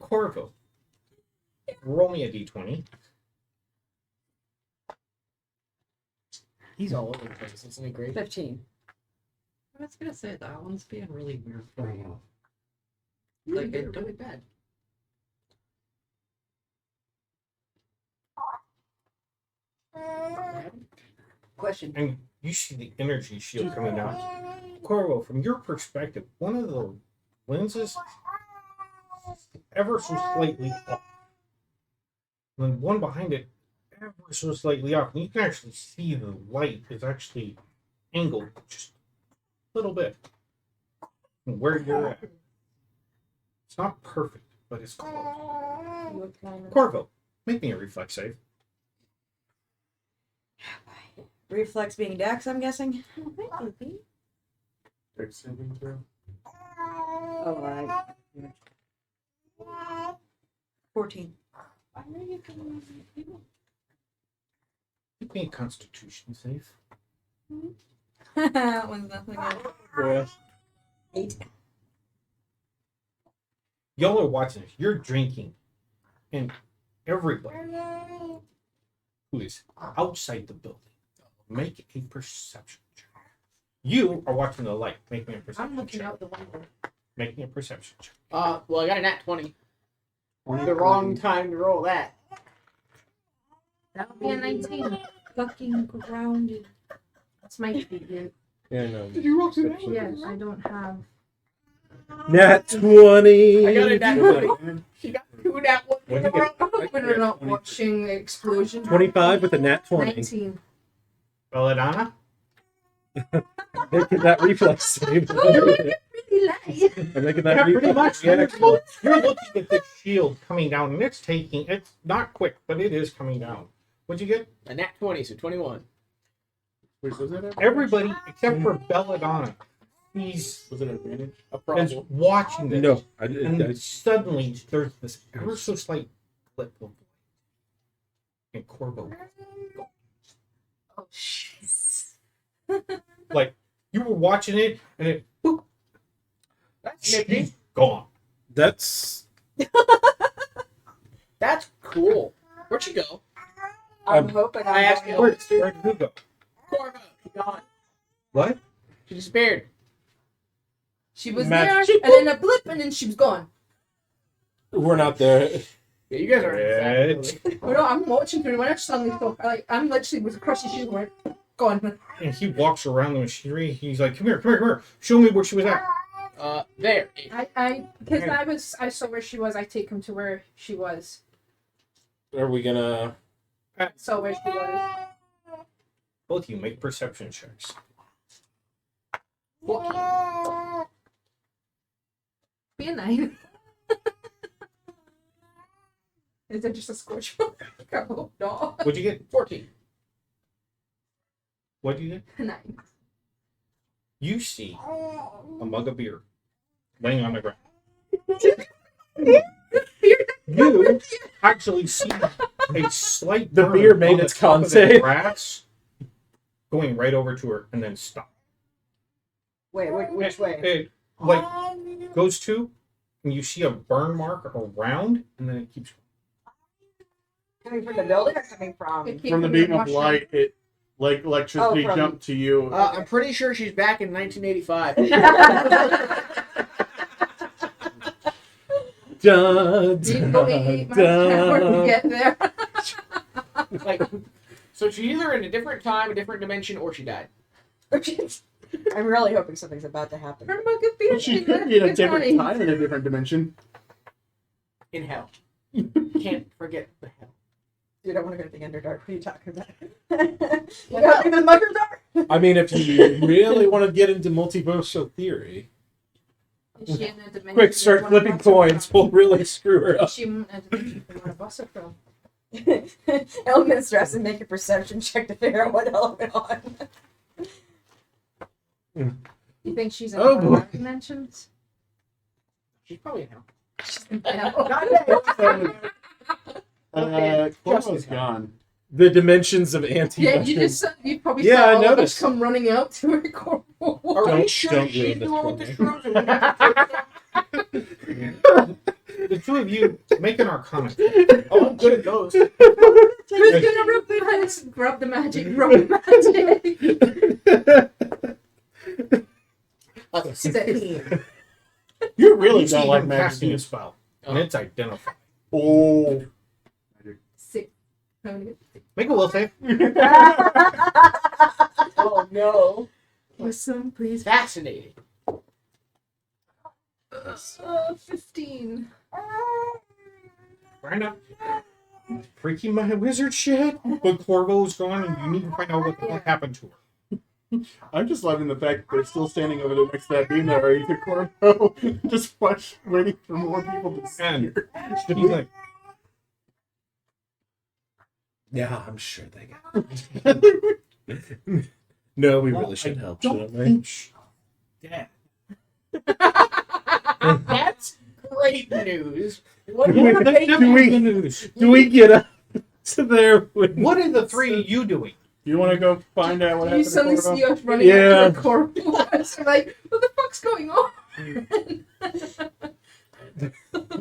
Corvo. Roll me a d20. He's all over the place. Isn't he great? 15. I was gonna say that one's being really weird for you. Like it really bad. Question. And you see the energy shield coming down. Corvo, from your perspective, one of the lenses ever so slightly off. And then one behind it ever so slightly off. And you can actually see the light is actually angled just a little bit from where you're at. It's not perfect, but it's close. Corvo, make me a reflex save. Reflex being Dex, I'm guessing. Dex saving throw. Oh, alright. 14. Make me a constitution save. That one's nothing good. 8. Y'all are watching this. You're drinking. And everybody who is outside the building, make a perception check. You are watching the light. Make me a perception I'm looking check. out the window. Make me a perception check. Well, I got a nat 20. The wrong time to roll that. That would be a 19. Fucking grounded. That's my feet. Yeah, no. Did you roll to Yes, I don't have. Nat 20. I got a nat 20. She got 2 nat 1 in a row. When we're not watching the explosion. 25 with a nat 20. 19. Belladonna? Making that reflex save. Really I'm making Yeah, that pretty reflex much. reaction. You're looking at the shield coming down, and it's not quick, but it is coming down. What'd you get? A nat 20, so 21. Wait, was that Everybody except for Belladonna. He's Was it an advantage? A is problem. watching this. No, And suddenly there's this ever so slight blip of light. And Corvo. Oh, jeez. Like, you were watching it, and it, boop, That's nifty. she's gone. that's That's cool. Where'd she go? I'm hoping I I'm asked going you. Where did you go? Corvo. She gone. What? She disappeared. She was Magic. there, and then a blip, and then she was gone. we're not there. Yeah, you guys are Red. exactly. Oh no, I'm watching through when I suddenly go. I'm literally was across the street and went, gone. And he walks around the machinery. He's like, come here. Show me where she was at. There. Because I saw where she was. I take him to where she was. Are we gonna So where she was. Both of you make perception checks. 14. Be a 9. Is that just a scorch mark? I hope not. What'd you get? 14. What'd you get? 9. You see a mug of beer laying on the ground. You actually see a slight The burn beer made on the its top con of the save. grass, going right over to her and then stop. Wait, which way? It like goes to, and you see a burn mark around, and then it keeps. Coming from the building or coming from? From the beam of light, it like electricity Oh, from- jumped to you. I'm pretty sure she's back in 1985. Dun, You go eat my dun, shower to dun. get there. Like, so she's either in a different time, a different dimension, or she died. I'm really hoping something's about to happen. Her mug of beer. She could be in a different time in a different dimension. In hell. Can't forget the hell. Dude, I want to go to the Underdark. What are you talking about? You got me the Underdark? I mean, if you really want to get into multiversal theory, Is she in a dimension quick, they start wanna flipping bust her coins from? will really screw her Is up. she in a dimension they want to bust her from? Element stress and make a perception check to figure out what element on. You think she's in Oh, one of boy. our dimensions? She's probably in hell. No. Not in hell. Corvo's gone. The dimensions of anti. Yeah, you probably Yeah, saw I all of us noticed. come running out to her corner. Are Don't- we sure don't she's ruin the this one with the for me. shrooms? The two of you make an Arcana. Oh, I'm good at those. Who's gonna rub the magic? Rub the magic. Rub the magic. That's She said, You really You see don't like him casting a magic. spell, and it's identified. Oh. 6. I'm gonna get Make a will save. Oh no. Listen, please. fascinating. 15. Brenda. Freaky my wizard shit. But Corvo's gone, and you need to find out what the fuck happened to her. I'm just loving the fact that they're still standing over there next to that beam that are either Corvo, just waiting for more people to see And her. she's like, Yeah, I'm sure they got. No, we really should help, shouldn't we? Yeah. That's great news. What, Do we get up to there? With... what are the three of you doing? You want to go find out what You happened to suddenly Corvo? see us running Yeah. out to the corner. You're like, what the fuck's going on?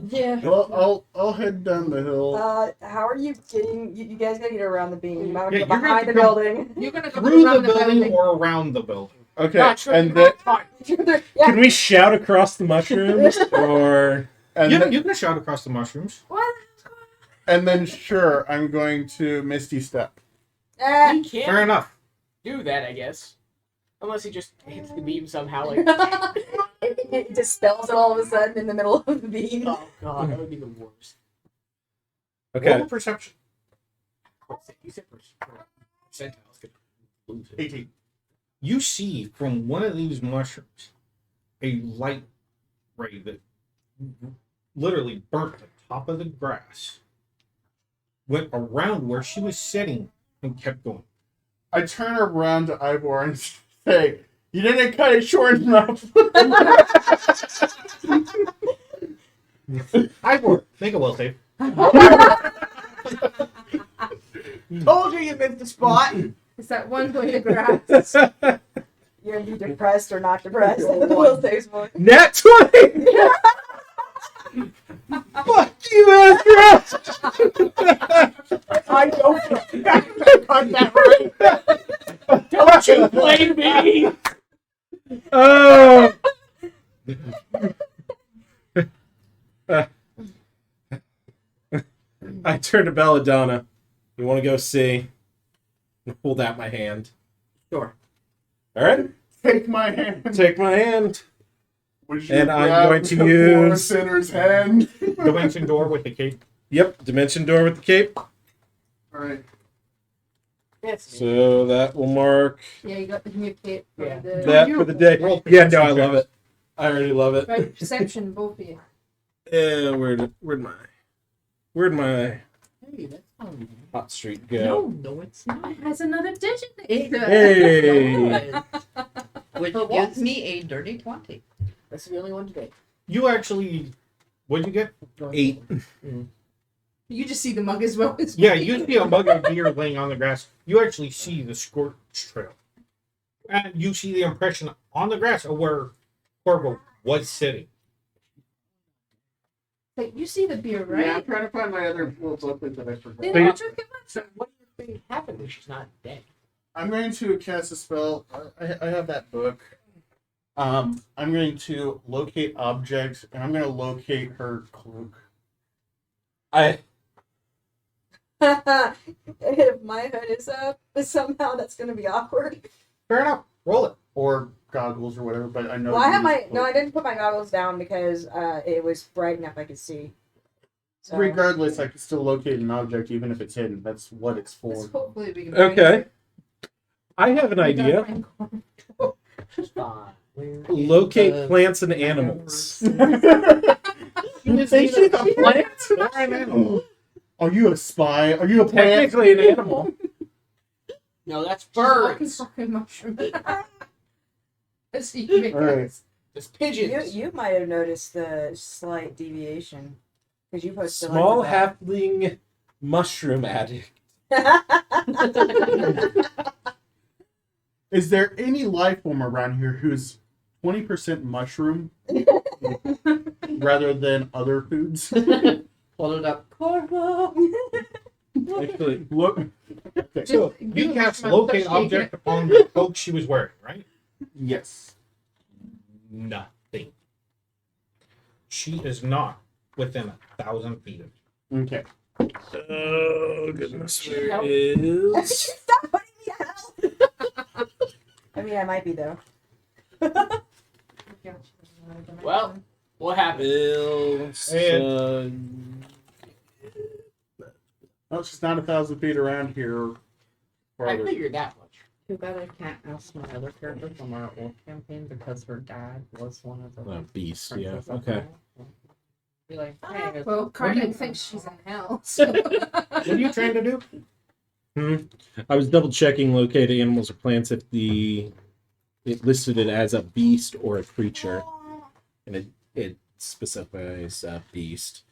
Yeah. Well, I'll head down the hill. How are you getting? You guys gotta get around the beam. You might want to Yeah, go you're behind the gonna come building. You're gonna go Through the around building or around the building? Okay, Not sure and you then have time. Yeah. Can we shout across the mushrooms, or You can shout across the mushrooms. What? and then sure, I'm going to Misty Step. Eh. He Fair can't enough. do that, I guess. Unless he just hits the beam somehow, like, It dispels it all of a sudden in the middle of the beam. oh god, that would be the worst. okay? Roll a perception. You said percentiles could lose it. 18. You see from one of these mushrooms a light ray that literally burnt the top of the grass, went around where she was sitting, and kept going. I turn around to Ivor and say, "You didn't cut it short enough." Ivor, make a will save. Told you you missed the spot! It's that one blade of grass. You're gonna be depressed or not depressed. Will saves one. Nat 20. Fuck you, Ezra. I don't think I got that right! Don't you blame me! Oh. I turn to Belladonna. You want to go see? Hold out my hand. Sure. All right. Take my hand. Take my hand. Would you And I'm grab going to the use- poor sinner's hand. Dimension door with the cape. Yep. Dimension door with the cape. All right. It's me. So that will mark Yeah, you got the mutate for Yeah. the that for the day. Roll Yeah, no, I perception love checks. it. I already love it. right, perception, both of you. Where'd my Hey, that's fine. hot streak No, go? no, it's not. It has another digit. Hey, Which For what? gives me a dirty 20. That's the only one today. You actually, what'd you get? 8. You just see the mug as well as Yeah, me. you see a mug of beer laying on the grass. You actually see the scorch trail. And you see the impression on the grass of where Corvo was sitting. Like, you see the beer, Yeah, I'm right? trying to find my other little booklet that I forgot. Did But I you- drink it much? So what do you think happened if she's not dead? I'm going to cast a spell. I have that book. I'm going to locate objects, and I'm going to locate her cloak. If my hood is up, somehow that's going to be awkward. Fair enough. Roll it. Or goggles or whatever, but I know. Well, I you have use my cloak. no. I didn't put my goggles down because it was bright enough I could see. So, Regardless, I can still locate an object even if it's hidden. That's what it's for. Let's hopefully we can Okay. I have an We idea. gotta find corn. She's fine. Locate plants and animals. You think she's a plant? They're an animal. Are you a spy? Are you a plant? Technically an animal. No, that's She's walking birds. fucking mushroom. Let's see. You make All right. this. It's pigeons. you might have noticed the slight deviation because you posted Small like that. halfling mushroom addict. Is there any life form around here who's 20% mushroom rather than other foods? Hold it up. Corvo. Actually, Look. Okay. So you cast locate object on the cloak she was wearing, right? Yes. Nothing. She is not within 1,000 feet of you. Okay. oh goodness, where Help. is? Stop putting me out. I mean, I might be though. Well, what happened? Bill, No, she's not 1,000 feet around here. I Farther. figured that much. Too bad I can't ask my other character from our old campaign because her dad was one of the. beast. Yeah. princes of Okay. hell. Be like, hey, Well, what do Carmen you thinks think? she's in hell. So. What are you trying to do? I was double checking locate animals or plants if it listed it as a beast or a creature, and it specifies beast.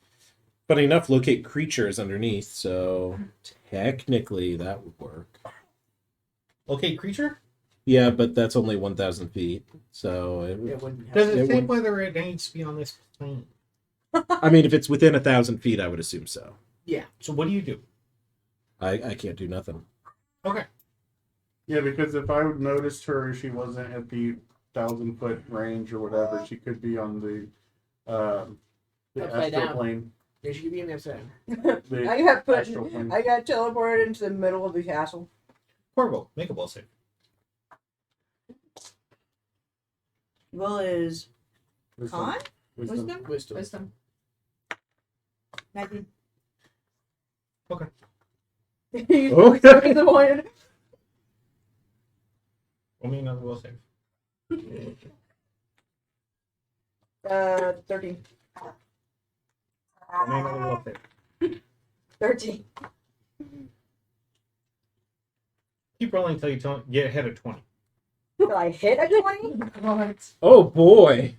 Funny enough, locate creatures underneath, so technically that would work. Okay, creature? Yeah, but that's only 1,000 feet, so It wouldn't help. Does it It say would- whether it needs to be on this plane? I mean, if it's within 1,000 feet, I would assume so. Yeah. So what do you do? I can't do nothing. Okay. Yeah, because if I would noticed her, she wasn't at the 1,000-foot range or whatever. She could be on the Upside astral down. plane. They should be in there soon. The I got put. astral plane. I got teleported into the middle of the castle. Corvo, make a will save. Will is Wisdom. con? Wisdom. Wisdom? Wisdom. Wisdom. 19. Okay. You Okay. so disappointed. Roll me another will save. 13. Roll me another will save. 13. Keep rolling until you get ahead of 20. Did I hit a 20? God. Oh boy!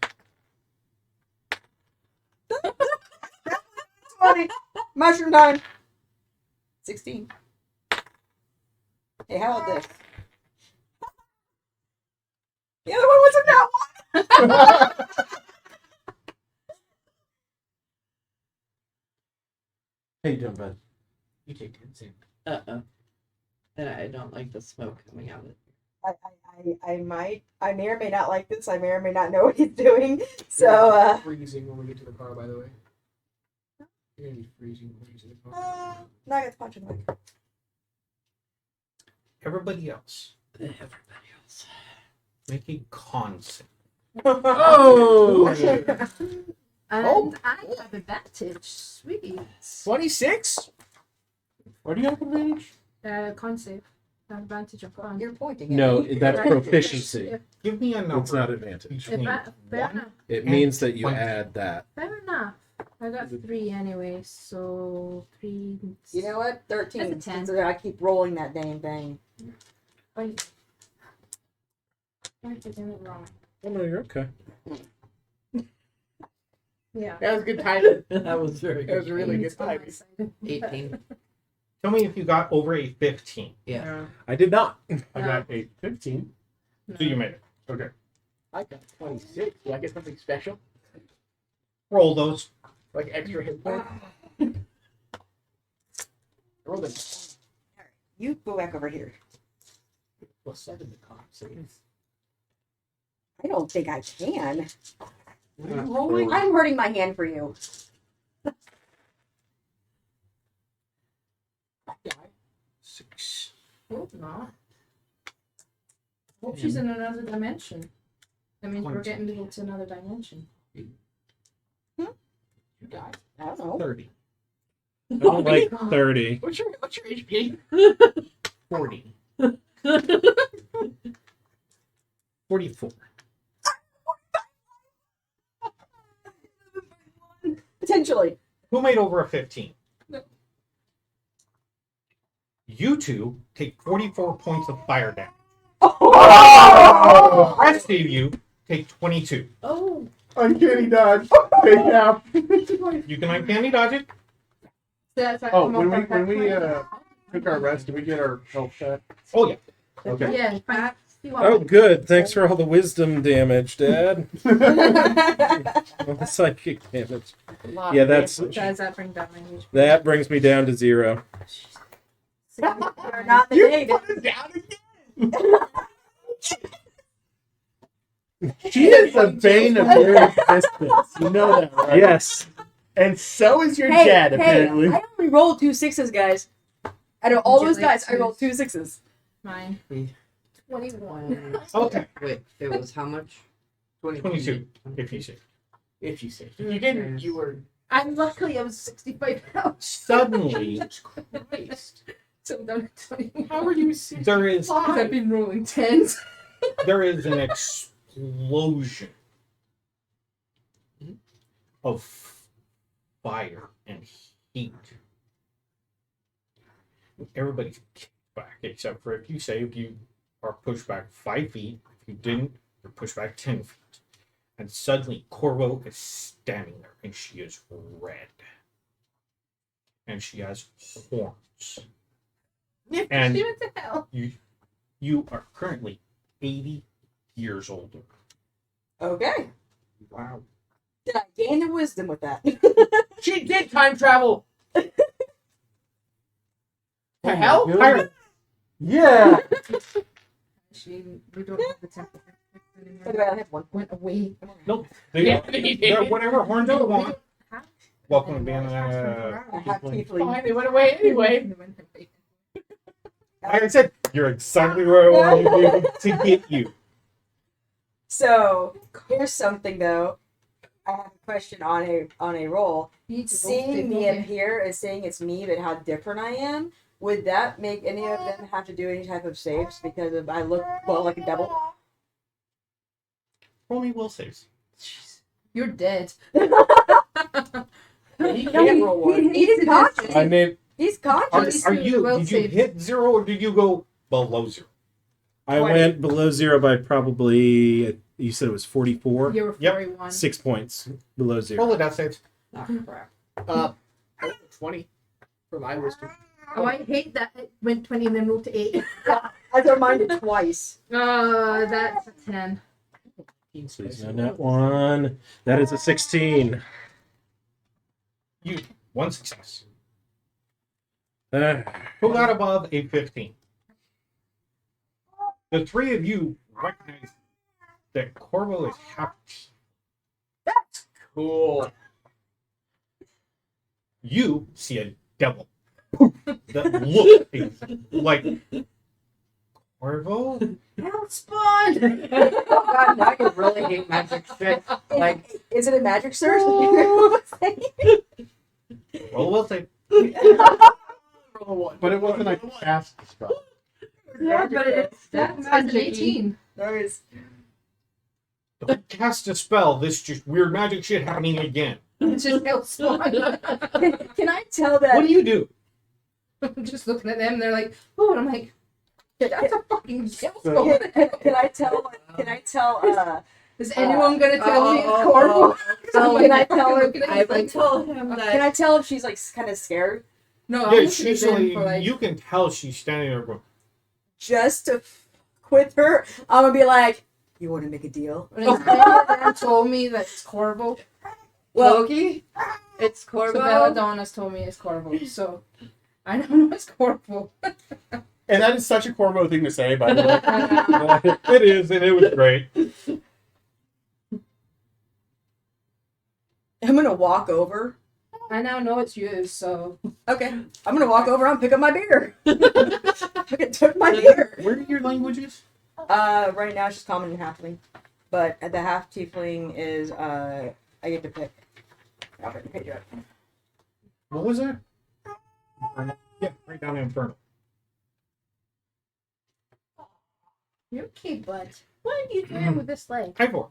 20. Mushroom time. 16. Hey, how about this? The other one wasn't that one. How you doing, bud? You take 10 cents. Uh-oh. And I don't like the smoke coming out of it. I may or may not like this. I may or may not know what he's doing. So, Freezing when we get to the car, by the way. You're gonna be freezing when we get to the car. now I got to punch in the mic. Everybody else, Everybody else. make a con save. Oh! And I have advantage. Sweet. 26? Why do you have advantage? Con save. advantage of fun. You're pointing. At No, me. that's proficiency. Give me a number. It's not advantage. Between Fair 1 enough. It And means that you 20. add that. Fair enough. I got 3 anyway, so 3. You know what? 13. That's a 10. So I keep rolling that dang thing. I did it wrong. Oh, no, you're okay. Yeah. That was good timing. That was very That was good. really good It's on my timing. side. 18. Tell me if you got over a 15. Yeah. I did not. I got a 15. So you made it. Okay. I got 26. Do I get something special? Roll those. Like extra hit points? Roll it. You go back over here. Plus 7 to con saves. I don't think I can. What are you rolling? I'm hurting my hand for you. Die. 6. Hope not. Hope she's in another dimension. That means we're 20. getting to go to another dimension. You die. I don't know. 30. I don't like 30. What's your HP? 40. 44. Potentially. Who made over a 15? No. You two take 44 points of fire damage. Oh! The rest of you take 22. Oh! Uncanny dodge. Big half. You can uncanny dodge it. That's like Oh, come when up we with took our rest, did we get our health back? Oh, yeah. Okay. Yeah, fine. Oh, good. Thanks for all the wisdom damage, Dad. All the psychic damage. Yeah, that's Does that bring down my HP? that brings me down to 0. You're not the David. She is the bane of your existence. You know that, right? Yes. And so is your Hey, dad, hey, apparently. I only rolled 2 6s, guys. Out of all Did you those like guys, I twos? rolled 2 6s. Mine. 21. Okay. Wait, it was how much? 22. If you say. If you say. If you didn't, you were. I'm luckily I was 65 pounds. Suddenly, Christ. So I'm down to 21. How are you 6? there is Because I've been rolling 10s. there is an explosion of fire and heat. Everybody's kicked back, except for if you saved, you are pushed back 5 feet. If you didn't, you're pushed back 10 feet. And suddenly, Corvo is standing there, and she is red. And she has horns. And She went to hell. you are currently 80 years older. Okay. Wow. Did I gain the wisdom with that? She did time travel! The hell? Pirate. Yeah. We don't have the temple By the way, I have one. went away. They're whatever horns you want. Have- Welcome to and being Walsh has I have been tiefling. Fine, they went away anyway. around. Like I said, you're exactly where I wanted to get you. So here's something though. I have a question on a roll. Seeing me appear and saying it's me, but how different I am, would that make any of them have to do any type of saves because of I look like a devil? Roll me will saves. You're dead. He can't roll one. He's conscious. I mean, He's Are, conscious. are you? Will Did you saves. hit 0 or did you go below 0? I went below 0 by probably, you said it was 44? You were Yep. 41. 6 points below 0. Roll a death save. Ah, crap. I rolled a 20 for my wisdom. Oh, I hate that. It went 20 and then moved to 8. I don't mind it twice. That's a 10. Please, on that one. That is a 16. You one success. Ah, Who got above a 15? The 3 of you recognize that Corvo is half. Cool. You see a devil that looks like Corvo. Hellspawn! Oh god, now you really hate magic shit. Like, Is it a magic search? Roll will save. Roll a 1. But it wasn't a cast spell. Yeah, but it's That's magic-y. 18. Nice. Don't cast a spell. This just weird magic shit happening again. It's just outside. Can I tell that? What do you do? I'm just looking at them, and they're like, oh, and I'm like, that's a fucking So- Can I tell? Can I tell? Is anyone gonna tell me it's oh, Corvo? oh, Can I tell her? I would tell him Can that. I tell if she's like kind of scared? No, Yeah, I'm she's looking like, for like, you can tell she's standing there going, Just to with her, I'm gonna be like, "You want to make a deal?" when anyone told me that it's Corvo. Well, Loki? It's So Corvo. Belladonna's told me it's Corvo, so I don't know it's Corvo. And that is such a Corvo thing to say, by the way. it is, and it was great. I'm gonna walk over. I now know it's you, so Okay, I'm gonna walk over and pick up my beer. I took my beer. Where are your languages? Right now it's just common and halfling, but the half tiefling is I get to pick. I'll pick you up. What was that? Yeah, right down in Infernal. You're okay, bud. What are you doing with this leg? High 4.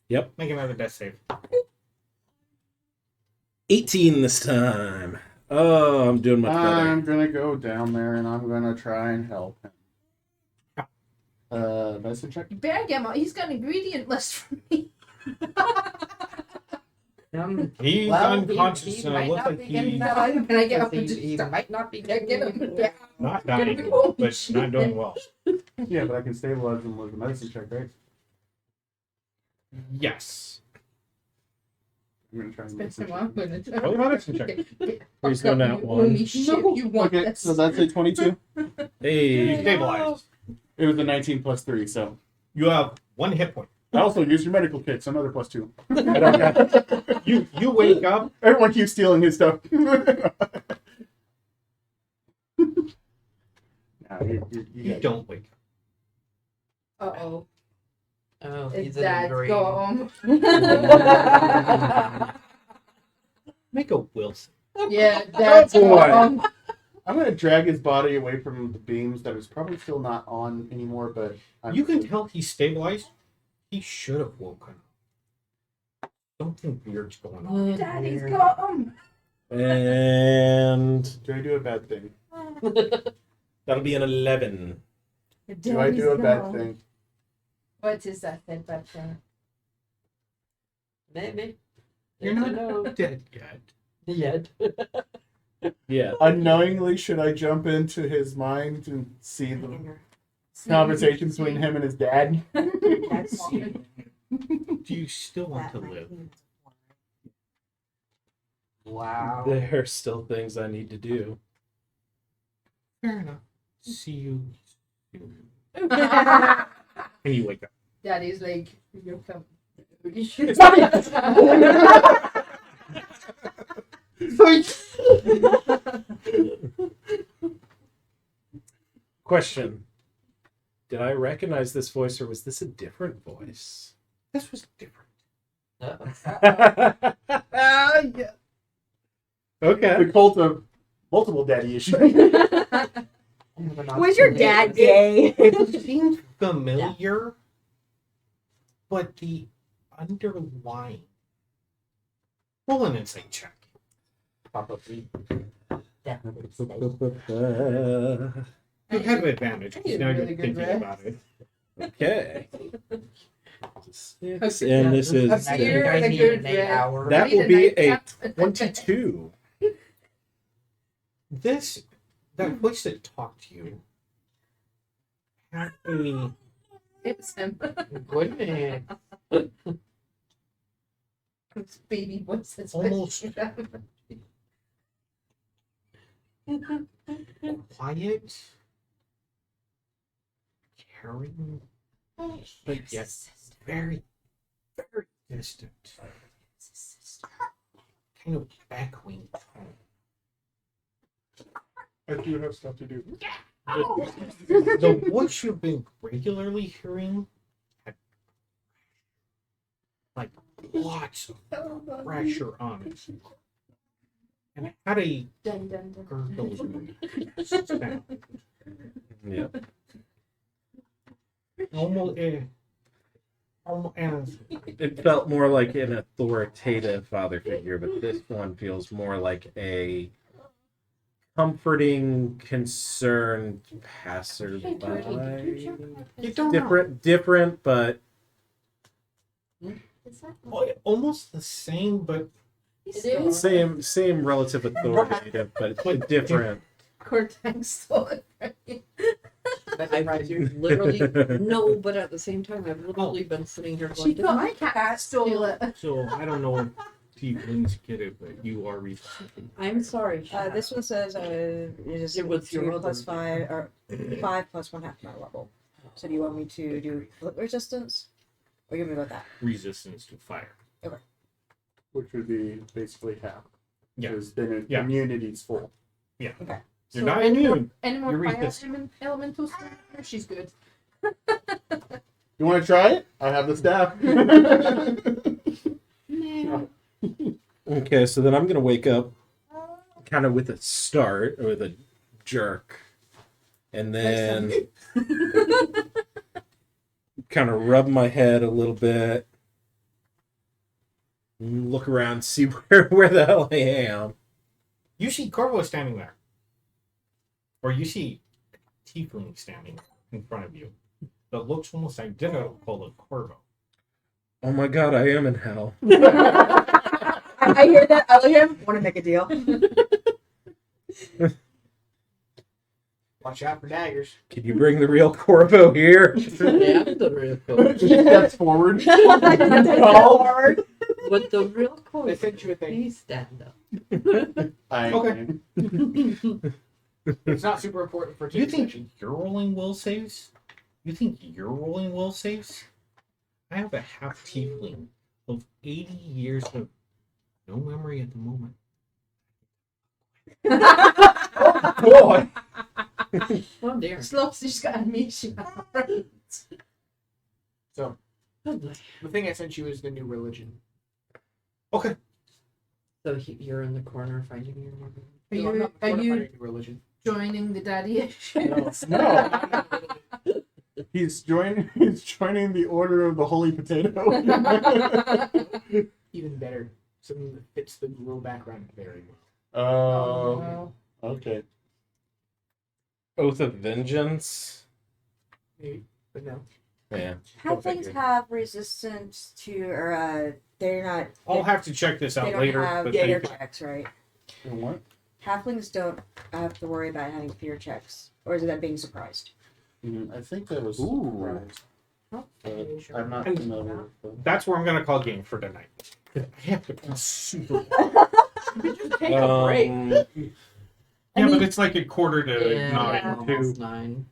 Yep. Make another death save. 18 this time. Oh, I'm doing much better. I'm gonna go down there and I'm gonna try and help him. Medicine check. You better get him out. He's got an ingredient list for me. He's Well, unconscious, he and it might looks not like be getting he's that. can I get up He- and just he might not be get him? Yeah. not Get dying, him. but not doing well. Yeah, but I can stabilize him with a medicine check, right? Yes. I'm gonna try and Spits medicine him check. up with it. Roll a medicine check. Please no nat one. Holy shit, you want Okay, this. so that's a 22. You Hey. stabilized. It was a 19 plus 3, so. You have 1 hit point. I also used your medical kit, so another plus 2. I don't have- You wake up. Everyone keeps stealing his stuff. Nah, you You don't wake up. Uh-oh. Oh, It's he's in a Dad's dream. gone. Make a will save. Yeah, Dad's boy. gone. I'm gonna drag his body away from the beams that is probably still not on anymore, but You can tell he's stabilized. He should have woken up. Something weird's going on. Daddy's gone. And Do I do a bad thing? that'll be an 11. Do I do a bad thing? What is that then, bad thing? Maybe. You're Yes or not no. dead yet. Yet. Yeah. Unknowingly, should I jump into his mind and see the conversation between him and his dad? Do you still want to live? Wow. There are still things I need to do. Fair enough. See you soon. And you wake up. Daddy's like, you come. It's not Question. Did I recognize this voice or was this a different voice? This was different. Yeah. Okay. the cult of multiple daddy issues. Was your dad gay? It seemed familiar, but the underlying. Roll an insight check. Probably. Definitely. You have advantage because now Really you're good thinking rest. about it. Okay. Six, Okay. and this is A beer and a need good an 8 rest. hour. that Need will be a nightcap. 22. That voice that talked to you had a It's him. Good man. It's baby voice. It's Almost. quiet, caring, but yet very, very distant. Kind of echoing tone. I do have stuff to do. The voice you've been regularly hearing had like lots of pressure on it. And it had a Dun, dun, dun. gurgling sound. Yep. Almost, and It felt more like an authoritative father figure, but this one feels more like a comforting, concerned passerby. You don't know. Different, but Is that almost the same, but It is. same relative authoritative, but different. Cortex stole it from you. That I've surprised you? literally no, but at the same time, I've literally been sitting here She going, thought "Did my cat stole it. so I don't know if tieflings get it, but you are resistant. I'm sorry." This one says it is It was your 2 plus other. 5 or 5 plus 1 half my level. So do you want me to do flip resistance, or you want me to go with that? Resistance to fire. Which would be basically half. Yeah. Because then Yeah. immunity's full. You're not immune. Any more You're fire resistant. elementals? She's good. You want to try it? I have the staff. Okay, so then I'm gonna wake up kind of with a start, or with a jerk, and then kind of rub my head a little bit, look around, see where the hell I am. You see Corvo standing there. Or you see a tiefling standing in front of you that looks almost identical to Corvo. Oh my god, I am in hell. I hear that. I look at him. Want to make a deal? Watch out for daggers. Can you bring the real Corvo here? Yeah, the real code. She steps forward. Forward. With the real They code, sent you a thing. please stand up. Okay. It's not super important for You team think session. you're rolling will saves? You think you're rolling will saves? I have a half tiefling of 80 years of no memory at the moment. Boy. Oh dear. Slopes, she's got amnesia. So Oh, boy. the thing I sent you is the new religion. Okay. So you're in the corner finding your mother. Are No, I'm you, not are fortifying you a new religion. joining the daddy issues? No. He's joining the order of the holy potato. Even better. Something that fits the rural background very well. Oh, no. okay. Oath of Vengeance. Maybe, but no. Yeah. Halflings have resistance to, or they're not. I'll have to check this They out don't later. have But fear they, checks, right? And what? Halflings don't have to worry about having fear checks, or is it that being surprised? I think that was Ooh. surprised. I'm not familiar with them. that's where I'm going to call game for tonight. I have to be super. Take a break. Yeah, but it's like a quarter to Yeah, nine almost too. 9.